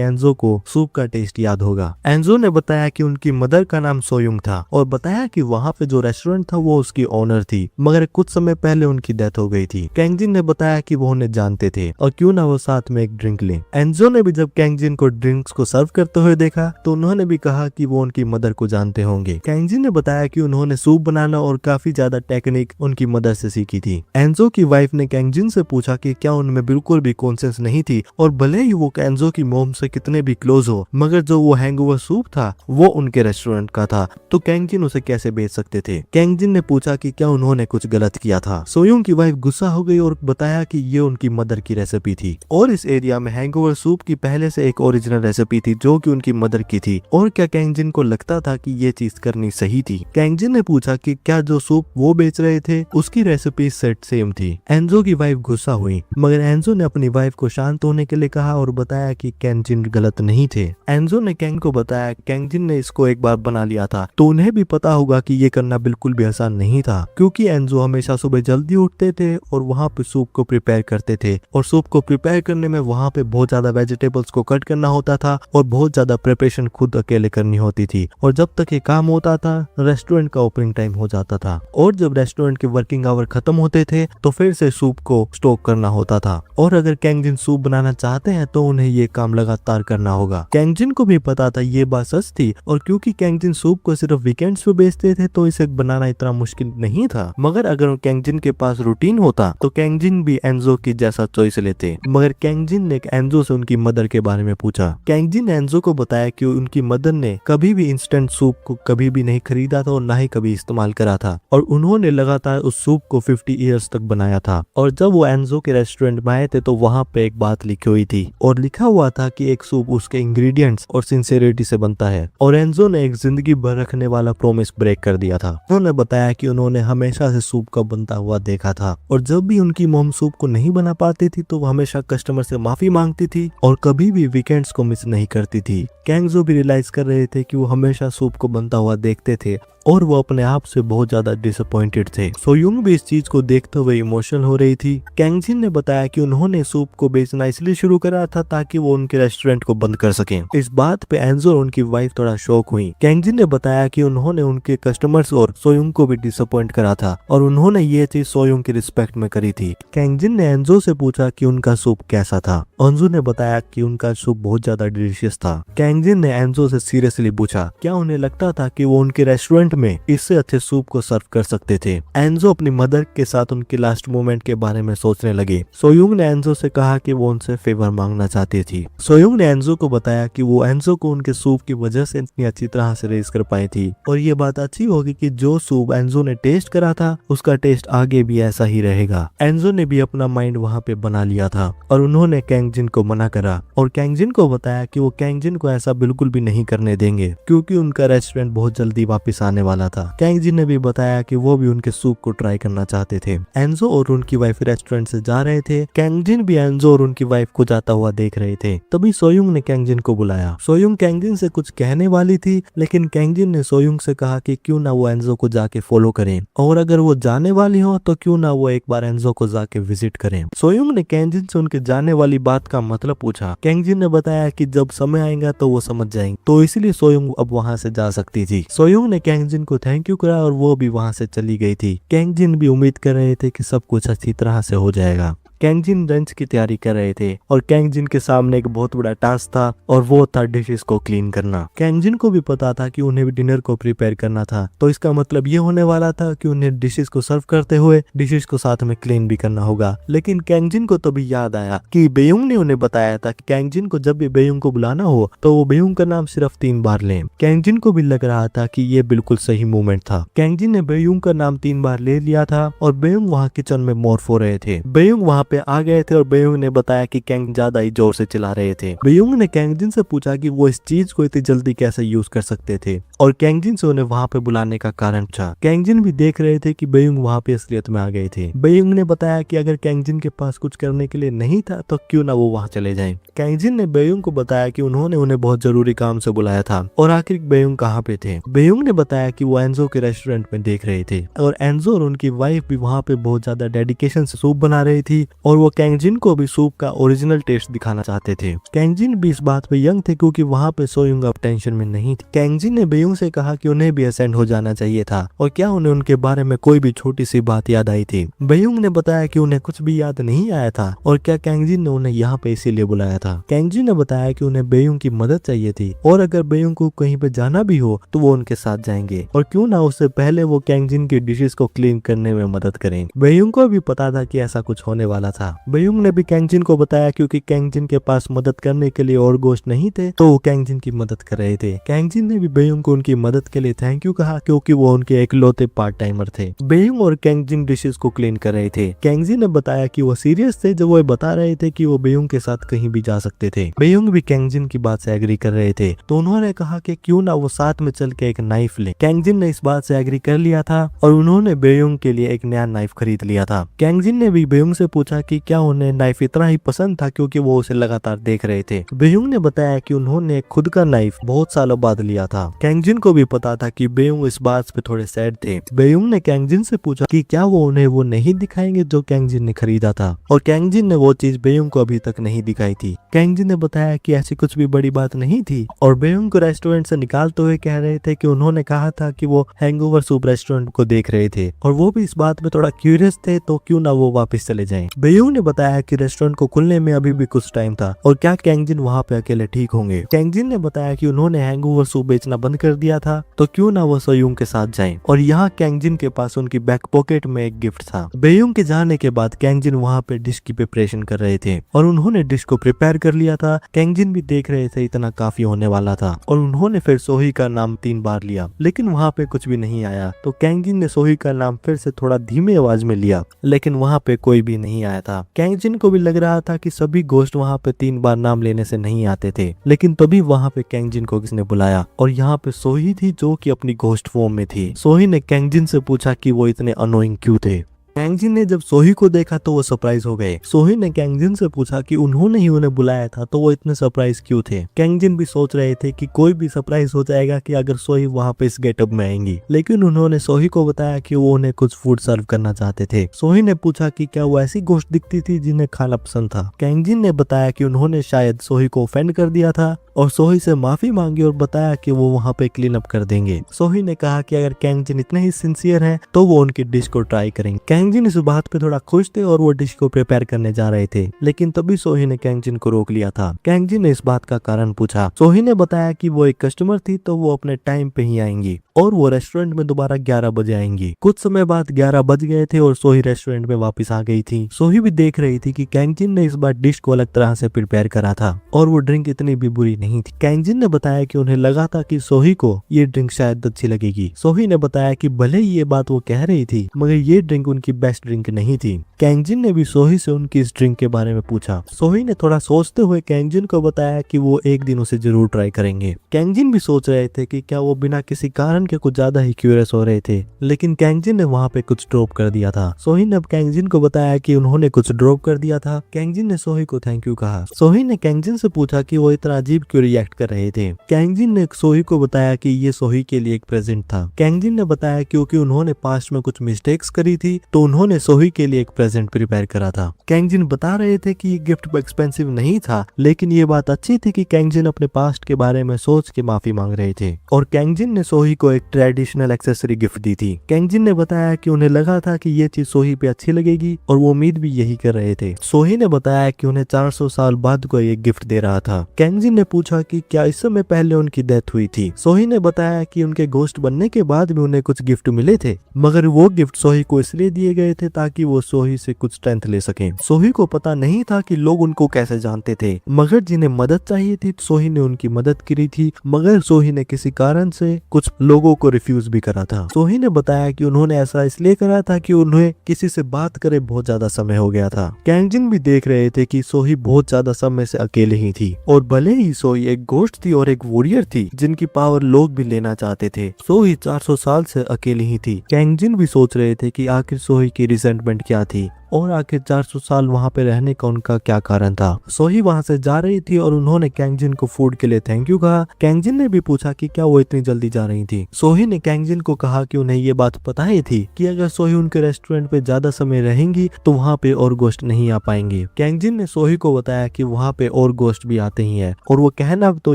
एंजो को सूप का टेस्ट याद होगा। एंजो ने बताया कि उनकी मदर का नाम सोयुंग था और बताया कि वहाँ पे जो रेस्टोरेंट था वो उसकी ओनर थी, मगर कुछ समय पहले उनकी डेथ हो गई थी। कैंगजिन ने बताया कि वो उन्हें जानते थे और क्यों ना वो साथ में एक ड्रिंक लें। एंजो ने भी जब कैंगजिन को ड्रिंक्स को सर्व करते हुए देखा तो उन्होंने भी कहा कि वो उनकी मदर को जानते होंगे। कैंगजिन ने बताया कि उन्होंने सूप बनाना और काफी ज्यादा टेक्निक उनकी मदर से सीखी थी। एंजो की वाइफ ने कैंगजिन से पूछा कि क्या उनमें बिल्कुल भी कॉन्शियस नहीं थी और भले ही वो एंजो की मोम से कितने भी क्लोज हो, मगर जो वो हैंगओवर सूप था वो उनके रेस्टोरेंट का था, तो कैंगजिन उसे कैसे बेच सकते थे। कैंगजिन ने पूछा कि क्या उन्होंने कुछ गलत किया था। सोयुंग की वाइफ गुस्सा हो गई और बताया कि ये उनकी मदर की रेसिपी थी और इस एरिया में हैंगओवर सूप की पहले से एक ओरिजिनल रेसिपी थी जो कि उनकी मदर की थी और क्या कैंगजिन को लगता था कि ये चीज करनी सही थी। कैंगजिन ने पूछा कि क्या जो सूप वो बेच रहे थे उसकी रेसिपी सेट सेम थी। एंजो की वाइफ गुस्सा हुई, मगर एंजो ने अपनी वाइफ को शांत होने के लिए कहा और बताया कि कैंगजिन गलत नहीं थे। एंजो ने कैंग को बताया कैंगजिन ने इसको एक बार बना लिया था तो उन्हें भी पता होगा कि ये करना बिल्कुल भी आसान नहीं था, क्योंकि एंजो हमेशा सुबह जल्दी उठते थे और वहाँ पे सूप को प्रिपेयर करते थे और सूप को प्रिपेयर करने में वहाँ पे बहुत ज्यादा वेजिटेबल्स को कट करना होता था और बहुत ज्यादा प्रिपरेशन खुद अकेले करनी होती थी और जब तक ये काम होता था रेस्टोरेंट का ओपनिंग टाइम हो जाता था और जब रेस्टोरेंट के वर्किंग आवर खत्म होते थे तो फिर से सूप को स्टॉक करना होता था और अगर कैंगजिन सूप बनाना चाहते हैं तो उन्हें ये काम लगातार करना होगा। कैंगजिन को भी पता था ये बात सच थी और क्योंकि कैंगजिन सूप को सिर्फ वीकेंड्स पे बेचते थे तो इसे बनाना इतना मुश्किल नहीं था, मगर अगर कैंगजिन के पास रूटीन होता तो कैंगजिन भी एंजो की जैसा चॉइस लेते। मगर कैंगजिन ने एंजो से उनकी मदर के बारे में पूछा। कैंगजिन ने एंजो को बताया कि उनकी मदर ने कभी भी इंस्टेंट सूप को कभी भी नहीं खरीदा था और ना ही कभी इस्तेमाल करा था और उन्होंने लगातार उस सूप को 50 इयर्स तक बनाया था और जब वो एंजो के रेस्टोरेंट में आए थे तो वहाँ पे एक बात लिखी हुई थी और लिखा हुआ था कि एक सूप उसके इंग्रेडिएंट्स और सिंसियरिटी से बनता है और एंजो ने एक जिंदगी भर रखने वाला प्रॉमिस ब्रेक कर दिया था। उन्होंने बताया कि उन्होंने हमेशा से सूप का बनता हुआ देखा था और जब भी उनकी मोम सूप को नहीं बना पाती थी तो वो हमेशा कस्टमर से माफी मांगती थी और कभी भी वीकेंड्स को मिस नहीं करती थी। कैंगजो भी रियलाइज कर रहे थे कि वो हमेशा सूप को बनता हुआ देखते थे और वो अपने आप से बहुत ज्यादा डिसअपॉइंटेड थे। सोयुंग भी इस चीज को देखते हुए इमोशनल हो रही थी। कैंगजिन ने बताया कि उन्होंने सूप को बेचना इसलिए शुरू करा था ताकि वो उनके रेस्टोरेंट को बंद कर सकें। इस बात पे एंजो और उनकी वाइफ थोड़ा शॉक हुई। कैंगजिन ने बताया कि उन्होंने उनके कस्टमर्स और सोयुंग को भी डिसअपॉइंट करा था और उन्होंने ये चीज सोयुंग की रिस्पेक्ट में करी थी। कैंगजिन ने एंजो से पूछा कि उनका सूप कैसा था। एंजो ने बताया कि उनका सूप बहुत ज्यादा डिलीशियस था। कैंगजिन ने एंजो से सीरियसली पूछा क्या उन्हें लगता था कि वो उनके रेस्टोरेंट में इससे अच्छे सूप को सर्व कर सकते थे। एंजो अपनी मदर के साथ उनके लास्ट मोमेंट के बारे में सोचने लगे। सोयुंग ने एंजो से कहा कि वो उनसे फेवर मांगना चाहती थी। सोयुंग ने एंजो को बताया कि वो एंजो को उनके सूप की वजह से इतनी अच्छी तरह से रेज कर पाई थी और ये बात अच्छी होगी कि जो सूप एंजो ने टेस्ट करा था उसका टेस्ट आगे भी ऐसा ही रहेगा। एंजो ने भी अपना माइंड वहाँ पे बना लिया था और उन्होंने कैंगजिन को मना करा और कैंगजिन को बताया कि वो कैंगजिन को ऐसा बिल्कुल भी नहीं करने देंगे क्योंकि उनका रेस्टोरेंट बहुत जल्दी वापस आने वाला था। कैंगजिन ने भी बताया कि वो भी उनके सूप को ट्राई करना चाहते थे। एंजो और उनकी वाइफ रेस्टोरेंट से जा रहे थे। कैंगजिन भी एंजो और उनकी वाइफ को जाता हुआ देख रहे थे। तभी सोयुंग ने कैंगजिन को बुलाया। सोयुंग कैंगजिन से कुछ कहने वाली थी लेकिन कैंगजिन ने सोयुंग से कहा कि क्यों ना वो एंजो को जाके फॉलो करें और अगर वो जाने वाली हो तो क्यों ना वो एक बार एंजो को जाके विजिट करें। सोयुंग ने कैंगजिन से उनके जाने वाली बात का मतलब पूछा। कैंगजिन ने बताया कि जब समय आएगा तो वो समझ जाएंगे, तो इसलिए सोयुंग अब वहाँ से जा सकती थी। सोयुंग ने कैंगजिन को थैंक यू करा और वो भी वहाँ से चली गई थी। कैंगजिन भी उम्मीद कर रहे थे कि सब कुछ अच्छी तरह से हो जाएगा। कैंगजिन लंच की तैयारी कर रहे थे और कैंगजिन के सामने एक बहुत बड़ा टास्क था और वो था डिशेस को क्लीन करना। कैंगजिन को भी पता था कि उन्हें भी डिनर को प्रिपेयर करना था, तो इसका मतलब ये होने वाला था कि उन्हें डिशेस को सर्व करते हुए डिशेस को साथ में क्लीन भी करना होगा। लेकिन कैंगजिन को तभी याद आया कि बेयुंग ने उन्हें बताया था कि कैंगजिन को जब भी बेयुंग को बुलाना हो तो वो बेयुंग का नाम सिर्फ 3 बार लें। कैंगजिन को भी लग रहा था कि ये बिल्कुल सही मूवमेंट था। कैंगजिन ने बेयुंग का नाम 3 बार ले लिया था और बेयुंग वहाँ किचन में मॉर्फ हो रहे थे। बेयुंग वहाँ पे आ गए थे और बेयुंग ने बताया कि कैंग ज्यादा ही जोर से चिल्ला रहे थे। बेयुंग ने कैंगजिन से पूछा कि वो इस चीज को इतनी जल्दी कैसे यूज कर सकते थे और कैंगजिन से उन्हें वहाँ पे बुलाने का कारण पूछा। कैंगजिन भी देख रहे थे कि बेयुंग वहाँ पे असलियत में आ गए थे। बेयुंग ने बताया कि अगर कैंगजिन के पास कुछ करने के लिए नहीं था तो क्यों ना वो वहाँ चले जाएं। कैंगजिन ने बेयुंग को बताया कि उन्होंने उन्हें बहुत जरूरी काम से बुलाया था और आखिर बेयुंग कहाँ पे थे। बेयुंग ने बताया कि वो एंजो के रेस्टोरेंट में देख रहे थे और एंजो और उनकी वाइफ भी वहाँ पे बहुत ज्यादा डेडिकेशन से सूप बना रही थी और वो कैंगजिन को भी सूप का ओरिजिनल टेस्ट दिखाना चाहते थे। कैंगजिन भी इस बात पे यंग थे क्योंकि वहाँ पे सोयुंग अब टेंशन में नहीं थी। कैंगजिन ने बेयुंग से कहा कि उन्हें भी असेंड हो जाना चाहिए था और क्या उन्हें उनके बारे में कोई भी छोटी सी बात याद आई थी। बेयुंग ने बताया कि उन्हें कुछ भी याद नहीं आया था और क्या कैंगजिन ने उन्हें यहाँ पे इसीलिए बुलाया था। कैंगजिन ने बताया कि उन्हें बेयुंग की मदद चाहिए थी और अगर बेयुंग को कहीं पे जाना भी हो तो वो उनके साथ जाएंगे और क्यों ना उससे पहले वो कैंगजिन की डिशेस को क्लीन करने में मदद करें। बेयुंग को भी पता था कि ऐसा कुछ होने वाला था। बेयुंग ने भी कैंगजिन को बताया क्योंकि कैंगजिन के पास मदद करने के लिए और गोश्त नहीं थे तो वो कैंगजिन की मदद कर रहे थे। कैंगजिन ने भी बेयुंग को उनकी मदद के लिए थैंक यू कहा क्योंकि वो उनके इकलौते पार्ट टाइमर थे। बेयुंग और कैंगजिन डिशेस को क्लीन कर रहे थे। कैंगजिन ने बताया कि वो सीरियस थे जब वो बता रहे थे कि वो बेयुंग के साथ कहीं भी जा सकते थे। बेयुंग भी कैंगजिन की बात से एग्री कर रहे थे तो उन्होंने कहा कि क्यों ना वो साथ में चल के एक नाइफ ले। कैंगजिन ने इस बात से एग्री कर लिया था और उन्होंने बेयुंग के लिए एक नया नाइफ खरीद लिया था। कैंगजिन ने भी बेयुंग से पूछा कि क्या उन्हें नाइफ इतना ही पसंद था क्योंकि वो उसे लगातार देख रहे थे। बेयुंग ने बताया कि उन्होंने खुद का नाइफ बहुत सालों बाद लिया था। कैंगजिन को भी पता था कि बेयुंग इस बात पे थोड़े सैड थे। बेयुंग ने कैंगजिन से पूछा कि क्या वो उन्हें वो नहीं दिखाएंगे जो कैंगजिन ने खरीदा था और कैंगजिन ने वो चीज बेयुंग को अभी तक नहीं दिखाई थी। कैंगजिन ने बताया कि ऐसी कुछ भी बड़ी बात नहीं थी और बेयुंग को रेस्टोरेंट से निकालते हुए कह रहे थे कि उन्होंने कहा था कि वो हैंगओवर सूप रेस्टोरेंट को देख रहे थे और वो भी इस बात में थोड़ा क्यूरियस थे तो क्यों ना वो वापस चले जाएं। बेयुंग ने बताया कि रेस्टोरेंट को खुलने में अभी भी कुछ टाइम था और क्या कैंगजिन वहाँ पे अकेले ठीक होंगे। कैंगजिन ने बताया कि उन्होंने हैंगओवर सूप बेचना बंद कर दिया था तो क्यों ना वो सोयुंग के साथ जाएं और यहाँ कैंगजिन के पास उनकी बैक पॉकेट में एक गिफ्ट था। बेयुंग के जाने के बाद कैंगजिन वहाँ पे डिश की प्रिपरेशन कर रहे थे और उन्होंने डिश को प्रिपेयर कर लिया था। कैंगजिन भी देख रहे थे इतना काफी होने वाला था और उन्होंने फिर सोही का नाम 3 बार लिया लेकिन वहाँ पे कुछ भी नहीं आया तो कैंगजिन ने सोही का नाम फिर से थोड़ा धीमे आवाज में लिया लेकिन वहाँ पे कोई भी नहीं आया था। कैंगजिन को भी लग रहा था कि सभी घोस्ट वहाँ पे 3 बार नाम लेने से नहीं आते थे लेकिन तभी वहाँ पे कैंगजिन को किसने बुलाया और यहाँ पे सोही थी जो कि अपनी घोस्ट फॉर्म में थी। सोही ने कैंगजिन से पूछा कि वो इतने अनोइंग क्यों थे। कैंगजिन ने जब सोही को देखा तो वो सरप्राइज हो गए। सोही ने कैंगजिन से पूछा कि उन्होंने ही उन्हें बुलाया था तो वो इतने सरप्राइज क्यों थे। कैंगजिन भी सोच रहे थे कि कोई भी सरप्राइज हो जाएगा कि अगर सोही वहाँ पे इस गेटअप में आएंगी लेकिन उन्होंने सोही को बताया कि वो उन्हें कुछ फूड सर्व करना चाहते थे। सोही ने पूछा कि क्या वो ऐसी गोश्त दिखती थी जिन्हें खाना पसंद था। कैंगजिन ने बताया कि उन्होंने शायद सोही को ऑफेंड कर दिया था और सोही से माफी मांगी और बताया कि वो वहाँ पे क्लीन अप कर देंगे। सोही ने कहा कि अगर कैंगजिन इतने ही सिंसियर हैं तो वो उनकी डिश को ट्राई करेंगे। कैंगजिन इस बात पे थोड़ा खुश थे और वो डिश को प्रिपेयर करने जा रहे थे लेकिन तभी सोही ने कैंगजिन को रोक लिया था। कैंगजिन ने इस बात का कारण पूछा। सोही ने बताया कि वो एक कस्टमर थी तो वो अपने टाइम पे ही आएंगी और वो रेस्टोरेंट में दोबारा 11 बजे आएंगी। कुछ समय बाद 11 बज गए थे और सोही रेस्टोरेंट में वापस आ गई थी। सोही भी देख रही थी कि कैंगजिन ने इस बार डिश को अलग तरह से प्रिपेयर करा था और वो ड्रिंक इतनी भी बुरी नहीं थी। कैंगजिन ने बताया कि उन्हें लगा था कि सोही को ये ड्रिंक शायद अच्छी लगेगी। सोही ने बताया कि भले ही ये बात वो कह रही थी मगर ये ड्रिंक उनकी बेस्ट ड्रिंक नहीं थी। कैंगजिन ने भी सोही से उनकी इस ड्रिंक के बारे में पूछा। सोही ने थोड़ा सोचते हुए कैंगजिन को बताया कि वो एक दिन उसे जरूर ट्राई करेंगे। कैंगजिन भी सोच रहे थे कि क्या वो बिना किसी कारण के कुछ ज्यादा ही क्यूरियस हो रहे थे लेकिन कैंगजिन ने वहाँ पे कुछ ड्रॉप कर दिया था। सोही ने अब कैंगजिन को बताया कि उन्होंने कुछ ड्रॉप कर दिया था। कैंगजिन ने सोही को थैंक यू कहा। सोही ने कैंगजिन से पूछा कि वो इतना अजीब क्यों रिएक्ट कर रहे थे। कैंगजिन ने सोही को बताया कि ये सोही के लिए एक प्रेजेंट था। कैंगजिन ने बताया क्योंकि उन्होंने पास्ट में कुछ मिस्टेक्स करी थी तो उन्होंने सोही के लिए एक प्रेजेंट प्रिपेयर करा था। कैंग जिन बता रहे थे कि ये गिफ्ट एक्सपेंसिव नहीं था, लेकिन ये बात अच्छी थी कि कैंग जिन अपने पास्ट के बारे में सोच के माफी मांग रहे थे। और कैंग जिन ने सोही को एक ट्रेडिशनल एक्सेसरी गिफ्ट दी थी। कैंग जिन ने बताया कि उन्हें लगा था कि ये चीज सोही पे अच्छी लगेगी और वो उम्मीद भी यही कर रहे थे। सोही ने बताया कि उन्हें 400 साल बाद कोई एक गिफ्ट दे रहा था। कैंग जिन ने पूछा कि क्या इस समय पहले उनकी डेथ हुई थी। सोही ने बताया कि उनके घोस्ट बनने के बाद भी उन्हें कुछ गिफ्ट मिले थे, मगर वो गिफ्ट सोही को इसलिए दिए गए थे ताकि वो सोही से कुछ स्ट्रेंथ ले सके। सोही को पता नहीं था कि लोग उनको कैसे जानते थे, मगर जिन्हें मदद चाहिए थी सोही ने उनकी मदद करी थी, मगर सोही ने किसी कारण से कुछ लोगों को रिफ्यूज भी करा था। सोही ने बताया कि उन्होंने ऐसा इसलिए करा था कि उन्हें किसी से बात करे बहुत ज्यादा समय हो गया था। कैंग जिन भी देख रहे थे कि सोही बहुत ज्यादा समय से अकेले ही थी, और भले ही सोही एक घोस्ट थी और एक वॉरियर थी जिनकी पावर लोग भी लेना चाहते थे, सोही 400 साल से अकेली ही थी। कैंग जिन भी सोच रहे थे कि आखिर सोही की रिसेंटमेंट क्या थी और आखिर 400 साल वहाँ पे रहने का उनका क्या कारण था। सोही वहाँ से जा रही थी और उन्होंने कैंग जिन को फूड के लिए थैंक यू कहा। कैंग जिन ने भी पूछा कि क्या वो इतनी जल्दी जा रही थी। सोही ने कैंग जिन को कहा कि उन्हें ये बात पता ही थी कि अगर सोही उनके रेस्टोरेंट पे ज्यादा समय रहेंगी तो वहाँ पे और गोश्त नहीं आ पाएंगे। कैंग जिन ने सोही को बताया कि वहाँ पे और गोश्त भी आते ही है, और वो कहना तो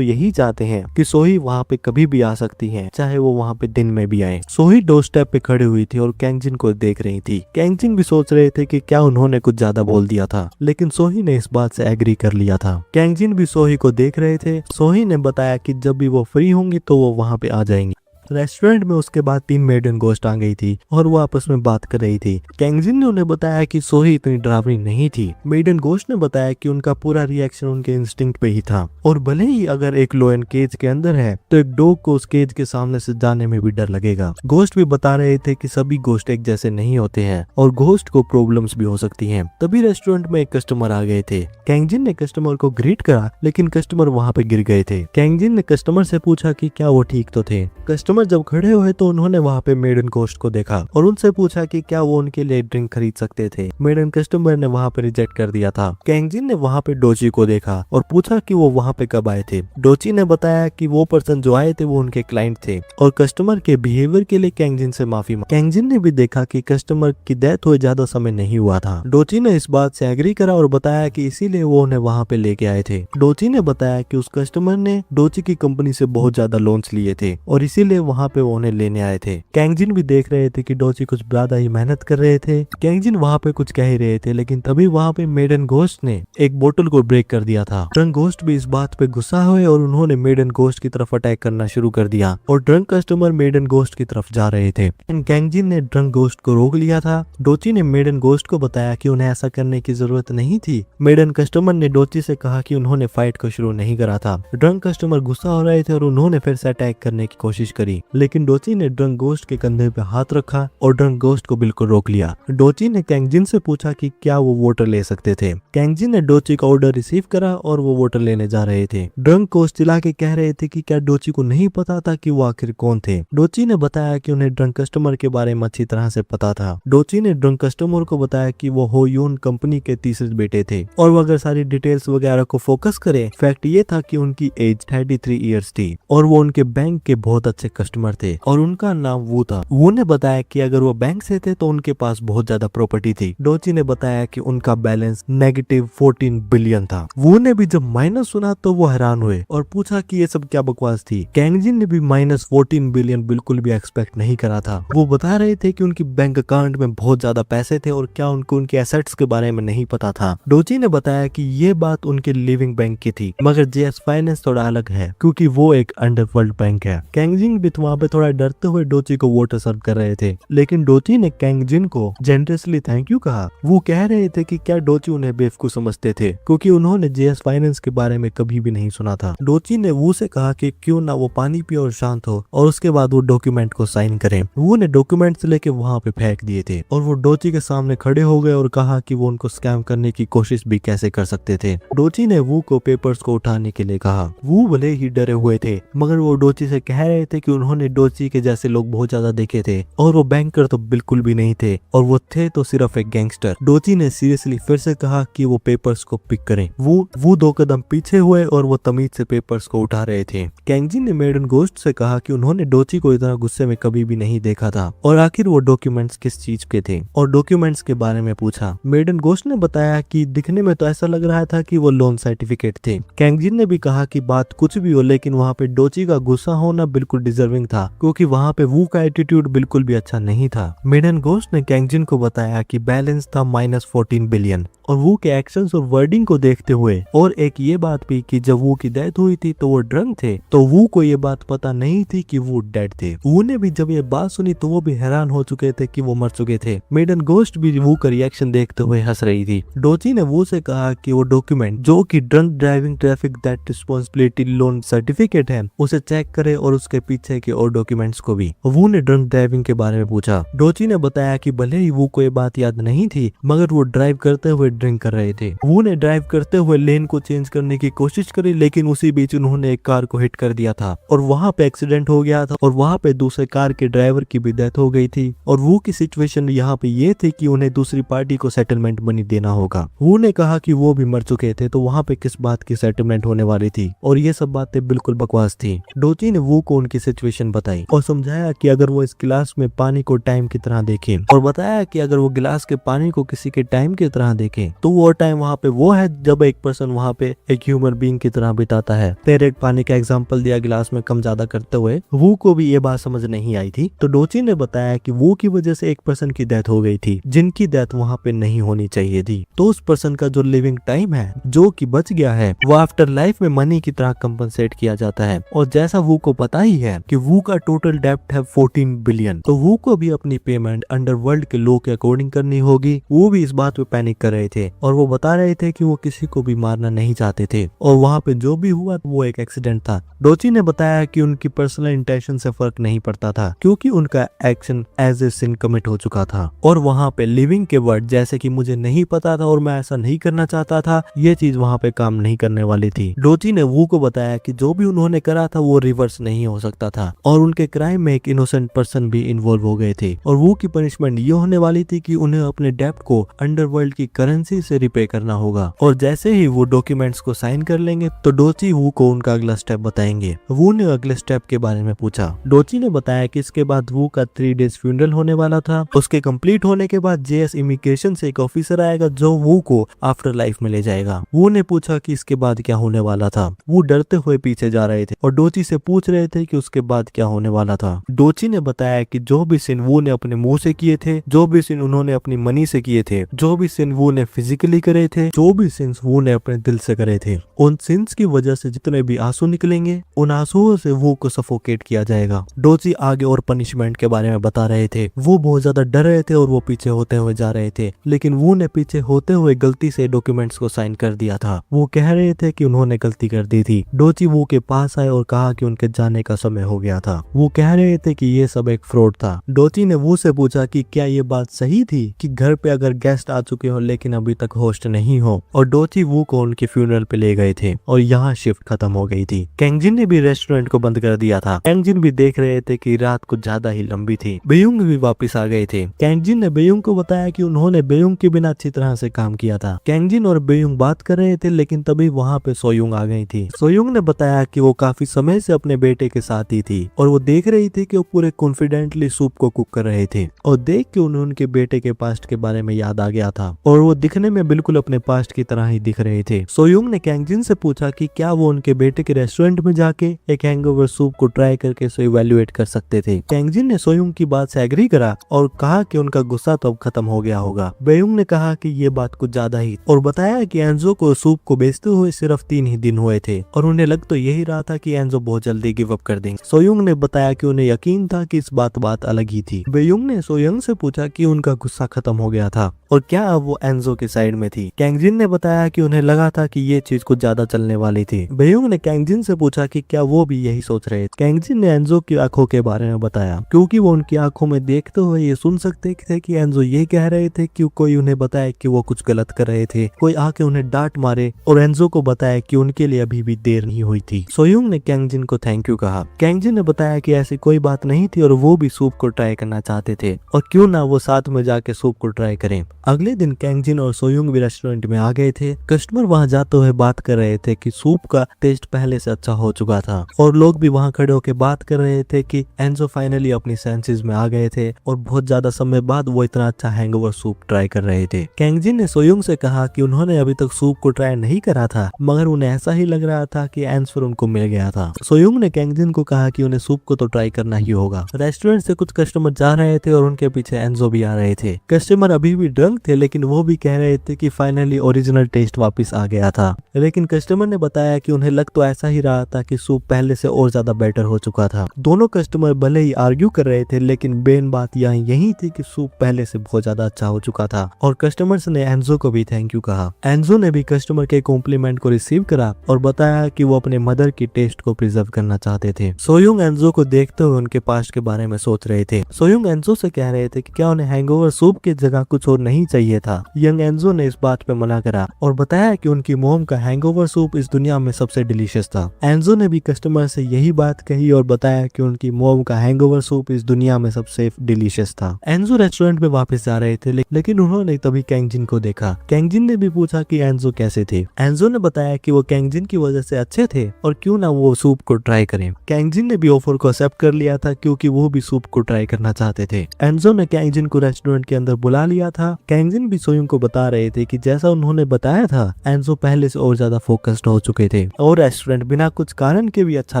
यही चाहते हैं कि सोही वहाँ पे कभी भी आ सकती है, चाहे वो वहाँ पे दिन में भी आए। सोही डोर स्टेप पे खड़ी हुई थी और कैंग जिन को देख रही थी। कैंग जिन भी सोच रहे थे कि क्या उन्होंने कुछ ज्यादा बोल दिया था, लेकिन सोही ने इस बात से एग्री कर लिया था। कैंग जिन भी सोही को देख रहे थे। सोही ने बताया कि जब भी वो फ्री होंगी तो वो वहाँ पे आ जाएंगी। रेस्टोरेंट में उसके बाद 3 मेडन गोस्ट आ गई थी और वो आपस में बात कर रही थी। कैंग जिन ने उन्हें बताया कि सोही इतनी डरावनी नहीं थी। मेडन गोस्ट ने बताया कि उनका पूरा रिएक्शन उनके इंस्टिंक्ट पे ही था, और भले ही अगर एक लोयन केज के अंदर है तो एक डॉग को उस केज के सामने से जाने में भी डर लगेगा। गोस्ट भी बता रहे थे कि सभी गोस्ट एक जैसे नहीं होते हैं और गोस्ट को प्रॉब्लम्स भी हो सकती हैं। तभी रेस्टोरेंट में एक कस्टमर आ गए थे। कैंग जिन ने कस्टमर को ग्रीट करा, लेकिन कस्टमर वहाँ पे गिर गए थे। कैंग जिन ने कस्टमर से पूछा कि क्या वो ठीक तो थे। कस्टमर जब खड़े हुए तो उन्होंने वहाँ पे मेडन गोस्ट को देखा और उनसे पूछा कि क्या वो उनके लिए ड्रिंक खरीद सकते थे। मेडन कस्टमर ने वहाँ पे रिजेक्ट कर दिया था। कैंग जिन ने वहाँ पे डोची को देखा और पूछा कि वो वहाँ पे कब आए थे। डोची ने बताया कि वो पर्सन जो आए थे वो उनके क्लाइंट थे और कस्टमर के बिहेवियर के लिए कैंग जिन से माफी मांगी। कैंग जिन ने भी देखा कि कस्टमर की डेथ हुए ज्यादा समय नहीं हुआ था। डोची ने इस बात से एग्री करा और बताया कि इसीलिए वो उन्हें वहाँ पे लेके आए थे। डोची ने बताया कि उस कस्टमर ने डोची की कंपनी से बहुत ज्यादा लोन्स लिए थे और इसीलिए वहाँ पे वो उन्हें लेने आए थे। कैंग जिन भी देख रहे थे कि डोची कुछ ज्यादा ही मेहनत कर रहे थे। कैंग जिन वहाँ पे कुछ कह ही रहे थे, लेकिन तभी वहाँ पे मेडन गोस्ट ने एक बोतल को ब्रेक कर दिया था। ड्रंक गोस्ट भी इस बात पे गुस्सा हुए और उन्होंने मेडन गोस्ट की तरफ अटैक करना शुरू कर दिया और ड्रंक कस्टमर मेडन गोस्ट की तरफ जा रहे थे। कैंग जिन ने ड्रंक गोस्ट को रोक लिया था। डोची ने मेडन गोस्ट को बताया कि उन्हें ऐसा करने की जरूरत नहीं थी। मेडन कस्टमर ने डोची से कहा कि उन्होंने फाइट को शुरू नहीं करा था। ड्रंक कस्टमर गुस्सा हो रहे थे और उन्होंने फिर से अटैक करने की कोशिश करी, लेकिन डोची ने ड्रंक गोस्ट के कंधे पे हाथ रखा और ड्रंक गोस्ट को बिल्कुल रोक लिया। डोची ने कैंग जिन से पूछा कि क्या वो वाटर ले सकते थे। कैंग जिन ने डोची का ऑर्डर रिसीव करा और वो वाटर लेने जा रहे थे। ड्रंक गोस्ट चिल्ला के कह रहे थे कि क्या डोची को नहीं पता था कि वो आखिर कौन थे। डोची ने बताया कि उन्हें ड्रंक कस्टमर के बारे में अच्छी तरह से पता था। डोची ने ड्रंक कस्टमर को बताया कि वो होयून कंपनी के तीसरे बेटे थे और वो अगर सारी डिटेल्स वगैरह को फोकस करे, फैक्ट ये था कि उनकी एज 33 ईयर्स थी और वो उनके बैंक के बहुत अच्छे कस्टमर थे और उनका नाम वो था। वो ने बताया कि अगर वो बैंक से थे तो उनके पास बहुत ज्यादा प्रॉपर्टी थी। डोची ने बताया कि उनका बैलेंस -14 बिलियन था। वो ने भी जब माइनस सुना तो वो हैरान हुए और पूछा कि ये सब क्या बकवास थी। कैंग जिन ने भी -14 बिलियन बिल्कुल भी एक्सपेक्ट नहीं करा था। वो बता रहे थे कि उनकी बैंक अकाउंट में बहुत ज्यादा पैसे थे और क्या उनको उनके एसेट्स के बारे में नहीं पता था। डोची ने बताया कि ये बात उनके लिविंग बैंक की थी, मगर जेएस फाइनेंस थोड़ा अलग है क्योंकि वो एक अंडरवर्ल्ड बैंक है। कैंग जिन भी वहाँ पे थोड़ा डरते हुए डोची को वाटर सर्व कर रहे थे, लेकिन डोची ने कैंग जिन को जेनरसली थैंक यू कहा। वो कह रहे थे कि क्या डोची उन्हें बेवकूफ समझते थे क्योंकि उन्होंने जेएस फाइनेंस के बारे में कभी भी नहीं सुना था। डोची ने वो से कहा कि क्यों ना वो पानी पिए और शांत हो और उसके बाद वो डॉक्यूमेंट को साइन करें। वो ने डॉक्यूमेंट्स लेके वहाँ पे फेंक दिए थे और वो डोची के सामने खड़े हो गए और कहा कि वो उनको स्कैम करने की कोशिश भी कैसे कर सकते थे। डोची ने वो को पेपर्स को उठाने के लिए कहा। वो भले ही डरे हुए थे, मगर वो डोची से कह रहे थे कि उन्होंने डोची के जैसे लोग बहुत ज्यादा देखे थे और वो बैंकर तो बिल्कुल भी नहीं थे और वो थे तो सिर्फ एक गैंगस्टर। डोची ने सीरियसली फिर से कहा कि वो पेपर्स को पिक करें। वो 2 कदम पीछे हुए और वो तमीज से पेपर्स को उठा रहे थे। कैंगजिन ने मेडन गोस्ट से कहा कि उन्होंने डोची को इतना गुस्से में कभी भी नहीं देखा था और आखिर वो डॉक्यूमेंट्स किस चीज के थे और डॉक्यूमेंट्स के बारे में पूछा। मेडन गोस्ट ने बताया कि दिखने में तो ऐसा लग रहा था कि वो लोन सर्टिफिकेट थे। कैंगजिन ने भी कहा कि बात कुछ भी हो लेकिन वहाँ पे डोची का गुस्सा होना बिल्कुल डिजर्विंग था क्योंकि वहाँ पे वू का एटीट्यूड बिल्कुल भी अच्छा नहीं था। मेडन गोस्ट ने कैंगजिन को बताया कि बैलेंस था -14 बिलियन और वू के एक्शंस और वर्डिंग को देखते हुए और एक ये बात भी कि जब वू की डेथ हुई थी तो वो ड्रंक थे, तो वू को ये बात पता नहीं थी कि वो डेड थे। वू ने भी जब ये बात सुनी तो वो भी हैरान हो चुके थे कि वो मर चुके थे। मेडन गोस्ट भी वू का रिएक्शन देखते हुए हंस रही थी। डोची ने वू से कहा कि वो डॉक्यूमेंट जो कि drunk driving traffic that responsibility loan certificate है उसे चेक करे और उसके पीछे के और डॉक्यूमेंट्स को भी। वू ने ड्रंक ड्राइविंग के बारे में पूछा। डोची ने बताया कि भले ही वू को ये बात याद नहीं थी मगर वो ड्राइव करते हुए ड्रिंक कर रहे थे। वू ने ड्राइव करते हुए लेन को चेंज करने की कोशिश करी लेकिन उसी बीच उन्होंने एक कार को हिट कर दिया था और वहाँ पे एक्सीडेंट हो गया था और वहाँ पे दूसरे कार के ड्राइवर की भी डेथ हो गई थी और वू की सिचुएशन यहाँ पे ये थी कि उन्हें दूसरी पार्टी को सेटलमेंट मनी देना होगा। वू ने कहा कि वो भी मर चुके थे तो वहाँ पे किस बात की सेटलमेंट होने वाली थी और ये सब बातें बिल्कुल बकवास थी। डोची ने वू को उनकी सिचुएशन बताई और समझाया कि अगर वो इस गिलास में पानी को टाइम की तरह देखे और बताया कि अगर वो गिलास के पानी को किसी के टाइम की तरह देखे तो वो टाइम वहाँ पे वो है जब एक पर्सन वहाँ पे एक ह्यूमन बीइंग की तरह बिताता है। डायरेक्ट पानी का एग्जांपल दिया गिलास में कम ज्यादा करते हुए। वू को भी ये बात समझ नहीं आई थी तो डोची ने बताया कि वू की वजह से एक पर्सन की डेथ हो गई थी जिनकी डेथ वहाँ पे नहीं होनी चाहिए थी, तो उस पर्सन का जो लिविंग टाइम है जो कि बच गया है वो आफ्टर लाइफ में मनी की तरह कंपनसेट किया जाता है। और जैसा वू को पता ही है कि वू का टोटल डेप्ट है 14 बिलियन, तो वू को भी अपनी पेमेंट अंडरवर्ल्ड के लॉ के अकॉर्डिंग करनी होगी। वो भी इस बात पे पैनिक कर रहे थे और वो बता रहे थे कि वो किसी को भी मारना नहीं चाहते थे और वहाँ पे जो भी हुआ वो एक एक्सीडेंट था। डोची ने बताया कि उनकी पर्सनल इंटेंशन से फर्क नहीं पड़ता था क्योंकि उनका action as a sin commit हो चुका था और वहाँ पे लिविंग के वर्ड जैसे कि मुझे नहीं पता था और मैं ऐसा नहीं करना चाहता था, ये चीज वहाँ पे काम नहीं करने वाली थी। डोची ने वू को बताया कि जो भी उन्होंने करा था वो रिवर्स नहीं हो सकता था और उनके क्राइम में एक इनोसेंट पर्सन भी इन्वॉल्व हो गए थे और वू की पनिशमेंट ये होने वाली थी कि उन्हें अपने डेप्ट को अंडरवर्ल्ड की करेंसी से रिपे करना होगा और जैसे ही वो डॉक्यूमेंट्स को साइन कर लेंगे तो डोची वू को उनका अगला स्टेप बताएंगे। वू ने अगले स्टेप के बारे में पूछा। डोची ने बताया कि इसके बाद वू का 3 डेज फ्यूनरल होने वाला था। उसके कंप्लीट होने के बाद जेएस इमिग्रेशन से एक ऑफिसर आएगा जो वू को आफ्टर लाइफ में ले जाएगा। वू ने पूछा कि इसके बाद क्या होने वाला था। वो डरते हुए पीछे जा रहे थे और डोची से पूछ रहे थे कि उसके बाद क्या होने वाला था। डोची ने बताया कि जो भी सिन वू ने अपने मुंह से किए थे, जो भी सिन उन्होंने अपनी मनी से किए थे, जो भी सिन वू ने फिजिकली करे थे, जो भी सिंस वू ने अपने दिल से करे थे, उन सिंस की वजह से जितने भी आंसू निकलेंगे उन आंसुओं से वू को सफोकेट किया जाएगा। डोची आगे और पनिशमेंट के बारे में बता रहे थे। वो बहुत ज्यादा डर रहे थे और वो पीछे होते हुए जा रहे थे लेकिन वू ने पीछे होते हुए गलती से डॉक्यूमेंट्स को साइन कर दिया था। वो कह रहे थे कि उन्होंने गलती कर दी थी। डोची वू के पास आए और कहा कि उनके जाने का समय हो गया था। वो कह रहे थे कि ये सब एक फ्रॉड था। डोची ने वू से पूछा कि क्या ये बात सही थी कि घर पे अगर गेस्ट आ चुके हो लेकिन अभी तक होस्ट नहीं हो, और डोची वू को उनके फ्यूनरल पे ले गए थे और यहाँ शिफ्ट खत्म हो गई थी। कैंगजिन ने भी रेस्टोरेंट को बंद कर दिया था। कैंगजिन भी देख रहे थे कि रात कुछ ज्यादा ही लंबी थी। बेयुंग भी वापस आ गए थे। कैंगजिन ने बेयुंग को बताया कि उन्होंने बेयुंग के बिना अच्छी तरह से काम किया था। कैंगजिन और बेयुंग बात कर रहे थे लेकिन तभी वहाँ पे सोयुंग आ गई थी। सोयुंग ने बताया कि वो काफी समय से अपने बेटे के साथ ही थी और वो देख रही थी कि वो पूरे कॉन्फिडेंटली सूप को कुक कर रहे थे और देख के उन्हें उनके बेटे के पास्ट के बारे में याद आ गया था और वो दिखने में बिल्कुल अपने पास्ट की तरह ही दिख रहे थे। सोयुंग ने कैंगजिन से पूछा कि क्या वो उनके बेटे के रेस्टोरेंट में जाके एक हैंगओवर सूप को ट्राई करके उसे इवैल्यूएट कर सकते थे। कैंगजिन ने सोयुंग की बात से एग्री करा और कहा कि उनका गुस्सा तो अब खत्म हो गया होगा। बेयुंग ने कहा कि ये बात कुछ ज्यादा ही और बताया कि एंजो को सूप को बेचते हुए सिर्फ 3 ही दिन हुए थे और उन्हें लग तो यही रहा था कि एंजो बहुत जल्दी गिव अप कर देंगे। सोयुंग ने बताया कि उन्हें यकीन था कि इस बात अलग ही थी। बेयुंग ने सोयुंग से पूछा कि उनका गुस्सा खत्म हो गया था और क्या अब वो एंजो के साइड में थी। कैंगजिन ने बताया कि उन्हें लगा था कि ये चीज कुछ ज्यादा चलने वाली थी। बेयुंग ने कैंगजिन से पूछा कि क्या वो भी यही सोच रहे थे। कैंगजिन ने एंजो की आंखों के बारे में बताया क्योंकि वो उनकी आंखों में देखते हुए ये सुन सकते थे कि एंजो ये कह रहे थे कि कोई उन्हें बताए कि वो कुछ गलत कर रहे थे, कोई आके उन्हें डांट मारे और एंजो को बताया कि उनके लिए अभी भी देर नहीं हुई थी। सोयुंग ने कैंगजिन को थैंक यू कहा। कैंगजिन ने बताया कि ऐसी कोई बात नहीं थी और वो भी सूप को ट्राई करना चाहते थे और क्यों ना वो साथ में जाके सूप को ट्राई करें। अगले दिन कैंगजिन और सोयुंग भी रेस्टोरेंट में आ गए थे। कस्टमर वहां जाते हुए बात कर रहे थे कि सूप का टेस्ट पहले से अच्छा हो चुका था और लोग भी वहां खड़े होकर बात कर रहे थे कि एंजो फाइनली अपनी सेंसेस में आ गए थे और बहुत ज्यादा समय बाद वो इतना अच्छा हैंगओवर सूप ट्राई कर रहे थे। कैंगजिन ने सोयुंग से कहा कि उन्होंने अभी तक सूप को ट्राई नहीं करा था मगर उन्हें ऐसा ही लग रहा था कि आंसर उनको मिल गया था। सोयुंग ने कैंगजिन को कहा कि उन्हें सूप को तो ट्राई करना ही होगा। रेस्टोरेंट से कुछ कस्टमर जा रहे थे और उनके पीछे एंजो भी आ रहे थे। कस्टमर अभी भी ड्रंक थे लेकिन वो भी कह रहे थे कि फाइनली ओरिजिनल टेस्ट वापस आ गया था। लेकिन कस्टमर ने बताया कि उन्हें लग तो ऐसा ही रहा था कि सूप पहले से और ज्यादा बेटर हो चुका था। दोनों कस्टमर भले ही आर्ग्यू कर रहे थे लेकिन मेन बात यहाँ यही थी कि सूप पहले से बहुत ज्यादा अच्छा हो चुका था और कस्टमर्स ने एंजो को भी थैंक यू कहा। एंजो ने भी कस्टमर के कॉम्प्लीमेंट को रिसीव करा और बताया कि वो अपने मदर की टेस्ट को प्रिजर्व करना चाहते थे। सोयुंग एंजो को देखते हुए उनके पास्ट के बारे में सोच रहे थे। सोयुंग एंजो से कह रहे थे कि क्या उन्हें हैंगओवर सूप की जगह कुछ और नहीं चाहिए था। यंग एंजो ने इस बात पे मना करा और बताया कि उनकी मोम का हैंगओवर सूप इस दुनिया में सबसे डिलीशियस था। एंजो ने भी कस्टमर से यही बात कही और बताया कि उनकी मोम का हैंगओवर सूप इस दुनिया में सबसे डिलीशियस था। एंजो रेस्टोरेंट में वापस जा रहे थे लेकिन उन्होंने तभी कैंगजिन को देखा। कैंगजिन ने भी पूछा कि एंजो कैसे थे। एंजो ने बताया कि वो कैंगजिन की वजह से अच्छे थे और क्यों ना वो सूप को ट्राई करें। कैंगजिन ने भी ऑफर को एक्सेप्ट कर लिया था क्योंकि वो भी सूप को ट्राई करना चाहते थे। एंजो ने कैंगजिन को रेस्टोरेंट के अंदर बुला लिया था। कैंगजिन भी सोयुंग को बता रहे थे कि जैसा उन्होंने बताया था एंजो पहले से और ज्यादा फोकस्ड हो चुके थे और रेस्टोरेंट बिना कुछ कारण के भी अच्छा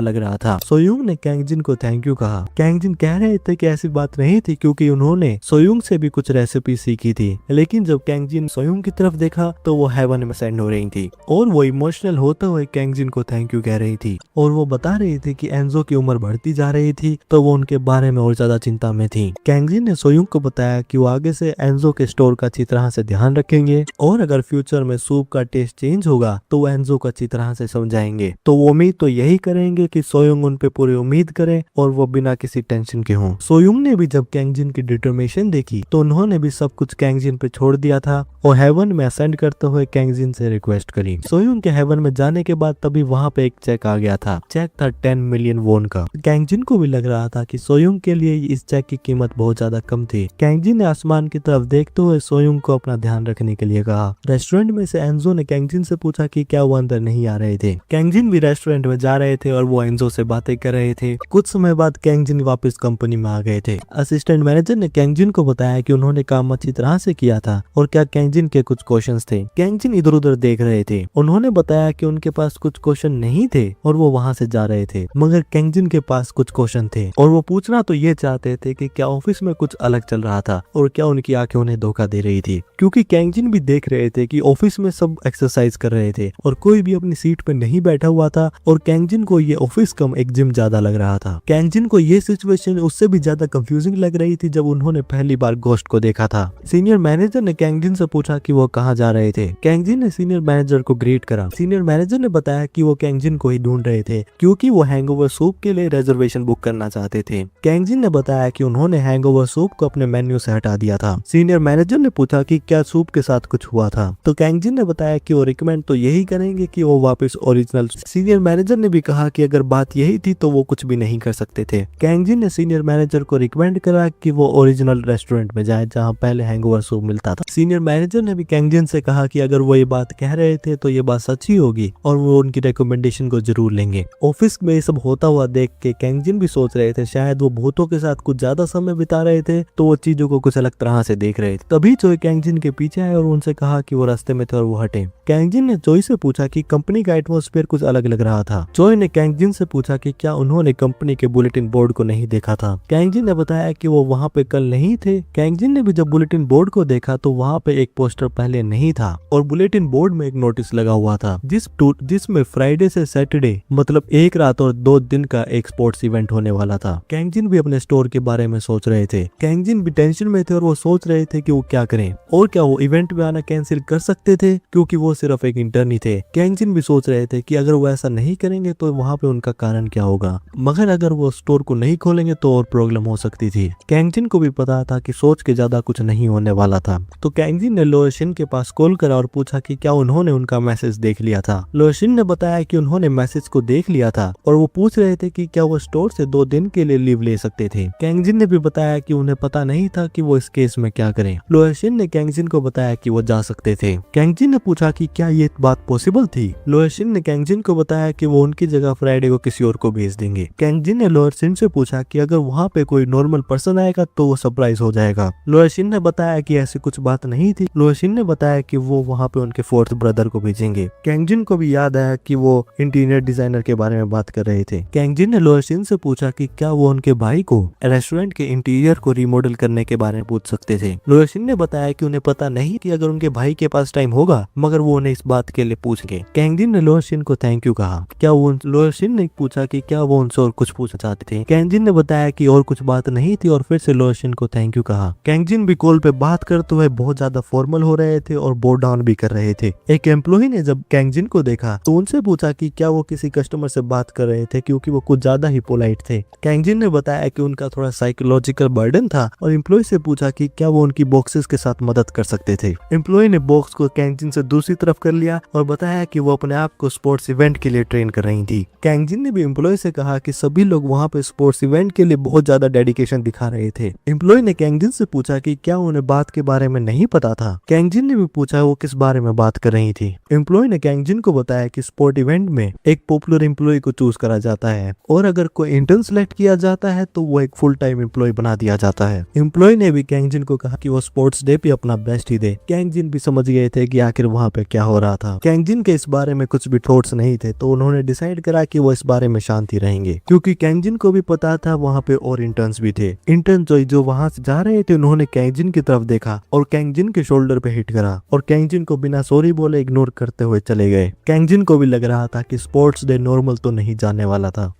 लग रहा था। सोयुंग ने कैंगजिन को थैंक यू कहा। कैंगजिन कह रहे थे कि ऐसी बात नहीं थी क्योंकि उन्होंने सोयुंग से भी कुछ रेसिपी सीखी थी। लेकिन जब कैंगजिन सोयुंग की तरफ देखा तो वो हेवन में सेंड हो रही थी और वो इमोशनल होते हुए कैंगजिन को थैंक यू कह रही थी और वो बता रही थी कि एंजो की उम्र बढ़ती जा रही थी तो वो उनके बारे में और ज्यादा चिंता में थी। कैंगजिन ने सोयुंग को बताया कि वो आगे से एंजो के स्टोर का अच्छी तरह से ध्यान रखेंगे और अगर फ्यूचर में सूप का टेस्ट चेंज होगा तो वो एंजो को अच्छी तरह से समझाएंगे। तो वो उम्मीद तो यही करेंगे कि सोयुंग उन पे पूरी उम्मीद करे और वो बिना किसी टेंशन के हों। सोयुंग ने भी जब कैंगजिन की डिटर्मिनेशन देखी तो उन्होंने भी सब कुछ कैंगजिन पे छोड़ दिया था और हेवन में असेंड करते हुए कैंगजिन से रिक्वेस्ट करी। सोयुंग के हेवन में जाने के बाद तभी वहां पे एक चेक आ गया था। चेक था 10 मिलियन वोन का। कैंगजिन को भी लग रहा था कि सोयुंग के लिए इस चेक की कीमत बहुत ज्यादा कम थी। कैंगजिन ने आसमान की तरफ देखते हुए सोयुंग को अपना ध्यान रखने के लिए कहा। रेस्टोरेंट में से एंजो ने कैंगजिन से पूछा कि क्या वो अंदर नहीं आ रहे थे। कैंगजिन भी रेस्टोरेंट में जा रहे थे और वो एंजो से बातें कर रहे थे। कुछ समय बाद कैंगजिन वापस कंपनी में आ गए थे। असिस्टेंट मैनेजर ने कैंगजिन को बताया कि उन्होंने काम अच्छी तरह से किया था और क्या कैंगजिन के कुछ क्वेश्चंस थे। कैंगजिन इधर उधर देख रहे थे। उन्होंने बताया कि उनके पास कुछ क्वेश्चन नहीं थे और वो वहां से जा रहे थे मगर कैंगजिन के पास कुछ क्वेश्चन थे और वो पूछना तो ये चाहते थे कि क्या ऑफिस में कुछ अलग चल रहा था और क्या उनकी आंखें उन्हें धोखा दे रही थी क्योंकि कैंगजिन भी देख रहे थे कि ऑफिस में सब एक्सरसाइज कर रहे थे और कोई भी अपनी सीट पे नहीं बैठा हुआ था और कैंगजिन को ये ऑफिस कम एक जिम ज्यादा लग रहा था। कैंगजिन को ये सिचुएशन उससे भी ज्यादा कंफ्यूजिंग लग रही थी जब उन्होंने पहली बार घोस्ट को देखा था। सीनियर मैनेजर ने कैंगजिन से पूछा कि वो कहाँ जा रहे थे। कैंगजिन ने सीनियर मैनेजर को ग्रीट करा। सीनियर मैनेजर ने बताया कि वो कैंगजिन को ही ढूंढ रहे थे क्योंकि वो हैंगओवर सूप के लिए रिजर्वेशन बुक करना चाहते थे। कैंगजिन ने बताया कि उन्होंने हैंगओवर सूप को अपने मेन्यू से हटा दिया था। सीनियर मैनेजर ने पूछा कि क्या सूप के साथ कुछ हुआ था तो कैंगजिन ने बताया कि वो रिकमेंड तो यही करेंगे कि वो वापस ओरिजिनल। सीनियर मैनेजर ने भी कहा कि अगर बात यही थी तो वो कुछ भी नहीं कर सकते थे। कैंगजिन ने सीनियर मैनेजर को रिकमेंड करा कि वो ओरिजिनल रेस्टोरेंट में जाए जहाँ पहले हैंगओवर सूप मिलता था। सीनियर मैनेजर ने भी कैंगजिन से कहा कि अगर वो ये बात कह रहे थे तो ये बात सच्ची होगी और वो उनकी रिकमेंडेशन को जरूर लेंगे। ऑफिस में ये सब होता हुआ देख के कैंगजिन भी सोच रहे थे शायद वो भूतों के साथ कुछ ज्यादा समय बिता रहे थे तो वो चीजों को कुछ अलग तरह से देख रहे थे। तभी चोई कैंगजिन के पीछे आए और उनसे कहा कि वो रास्ते में थे और वो हटे। कैंगजिन ने चोई से पूछा कि कंपनी का एटमॉस्फेयर कुछ अलग लग रहा था। चोई ने कैंगजिन से पूछा कि क्या उन्होंने कंपनी के बुलेटिन बोर्ड को नहीं देखा था। कैंगजिन ने बताया कि वो वहाँ पे कल नहीं थे। कैंगजिन ने भी जब बुलेटिन बोर्ड को देखा तो वहाँ पे एक पोस्टर पहले नहीं था और बुलेटिन बोर्ड में एक नोटिस लगा हुआ था जिसमें फ्राइडे से सैटरडे मतलब एक रात और 2 दिन का एक स्पोर्ट्स इवेंट होने वाला था। कैंगजिन भी अपने स्टोर के बारे में सोच रहे थे। कैंगजिन भी टेंशन में थे और वो सोच रहे थे कि वो क्या करें और क्या वो इवेंट में आना कैंसिल कर सकते थे क्योंकि वो सिर्फ एक इंटर्न ही थे। कैंगजिन भी सोच रहे थे कि अगर वो ऐसा नहीं करेंगे तो वहाँ पे उनका कारण क्या होगा मगर अगर वो स्टोर को नहीं खोलेंगे तो और प्रॉब्लम हो सकती थी। कैंगजिन को भी पता था कि सोच के ज्यादा कुछ नहीं होने वाला था तो कैंगजिन ने लोएशिन के पास कॉल करा और पूछा कि क्या उन्होंने उनका मैसेज देख लिया था। लोएशिन ने बताया कि उन्होंने मैसेज को देख लिया था और वो पूछ रहे थे कि कि क्या वो स्टोर से 2 दिन के लिए लीव ले सकते थे। कैंगजिन ने भी बताया कि उन्हें पता नहीं था कि वो इस केस में क्या करें। लोएशिन ने कैंगजिन को बताया कि वो जा सकते थे। कैंगजिन ने पूछा कि क्या ये बात पॉसिबल थी। लोएशिन ने कैंगजिन को बताया कि वो उनकी जगह फ्राइडे को किसी और को भेज देंगे। कैंगजिन ने लोएशिन से पूछा कि अगर वहाँ पे कोई नॉर्मल पर्सन आएगा तो वो सरप्राइज हो जाएगा। लोएशिन ने बताया कि ऐसी कुछ बात नहीं थी। लोएशिन ने बताया कि वो वहाँ पे उनके 4th ब्रदर को भेजेंगे। कैंगजिन को भी याद आया कि वो इंटीरियर डिजाइनर के बारे में बात कर रहे थे। कैंगजिन ने लोएशिन से पूछा कि क्या वो उनके भाई को रेस्टोरेंट के इंटीरियर को रिमॉडल करने के बारे में पूछ सकते थे। लोएशिन ने बताया कि उन्हें पता नहीं कि अगर उनके भाई के पास टाइम होगा, मगर वो उन्हें इस बात के लिए पूछेंगे। कैंगजिन ने लोएशिन को थैंक यू कहा। क्या वो लोएशिन ने पूछा कि क्या वो उनसे और कुछ पूछना चाहते थे। कैंगजिन ने बताया कि और कुछ बात नहीं थी और फिर से लोएशिन को थैंक यू कहा। कैंगजिन भी कॉल पे बात करते हुए बहुत ज्यादा फॉर्मल हो रहे थे और बोर्ड डाउन भी कर रहे थे। एक एम्प्लॉय ने जब कैंगजिन को देखा तो उनसे पूछा कि क्या वो किसी कस्टमर से बात कर रहे थे, क्योंकि वो कुछ ज्यादा ही पोलाइट थे। कैंगजिन ने बताया कि उनका थोड़ा साइकोलॉजिकल बर्डन था और एम्प्लॉय से पूछा कि क्या वो उनकी बॉक्सेस के साथ मदद कर सकते थे। एम्प्लॉय ने बॉक्स को कैंगजिन से दूसरी तरफ कर लिया और बताया कि वो अपने आप को स्पोर्ट्स इवेंट के लिए ट्रेन कर रही थी। कैंगजिन ने भी एम्प्लॉय से कहा कि सभी लोग वहाँ पे स्पोर्ट्स इवेंट के लिए बहुत ज्यादा डेडिकेशन दिखा रहे थे। एम्प्लॉय ने कैंगजिन से पूछा कि क्या उन्हें बात के बारे में नहीं पता था। कैंगजिन ने भी पूछा वो किस बारे में बात कर रही थी। एम्प्लॉय ने कैंगजिन को बताया कि स्पोर्ट इवेंट में एक पॉपुलर एम्प्लॉय को चूज करा जाता है और अगर कोई इंटर्न सेलेक्ट किया जाता है तो वो एक फुल टाइम एम्प्लॉय बना दिया जाता है। एम्प्लॉय ने भी कैंगजिन को कहा कि वो स्पोर्ट्स डे पे अपना बेस्ट ही दे। कैंगजिन भी समझ गए थे कि आखिर वहाँ पे क्या हो रहा था। कैंगजिन के इस बारे में कुछ भी थॉट्स नहीं थे, तो उन्होंने डिसाइड करा कि वो इस बारे में शांति रहेंगे, क्योंकि कैंगजिन को भी पता था वहाँ पे और इंटर्न्स भी थे। इंटर्न जो वहाँ से जा रहे थे उन्होंने कैंगजिन की तरफ देखा और कैंगजिन के शोल्डर पे हिट करा और कैंगजिन को बिना सॉरी बोले इग्नोर करते हुए चले गए। कैंगजिन को भी लग रहा था कि स्पोर्ट्स डे नॉर्मल तो नहीं जाने वाला था।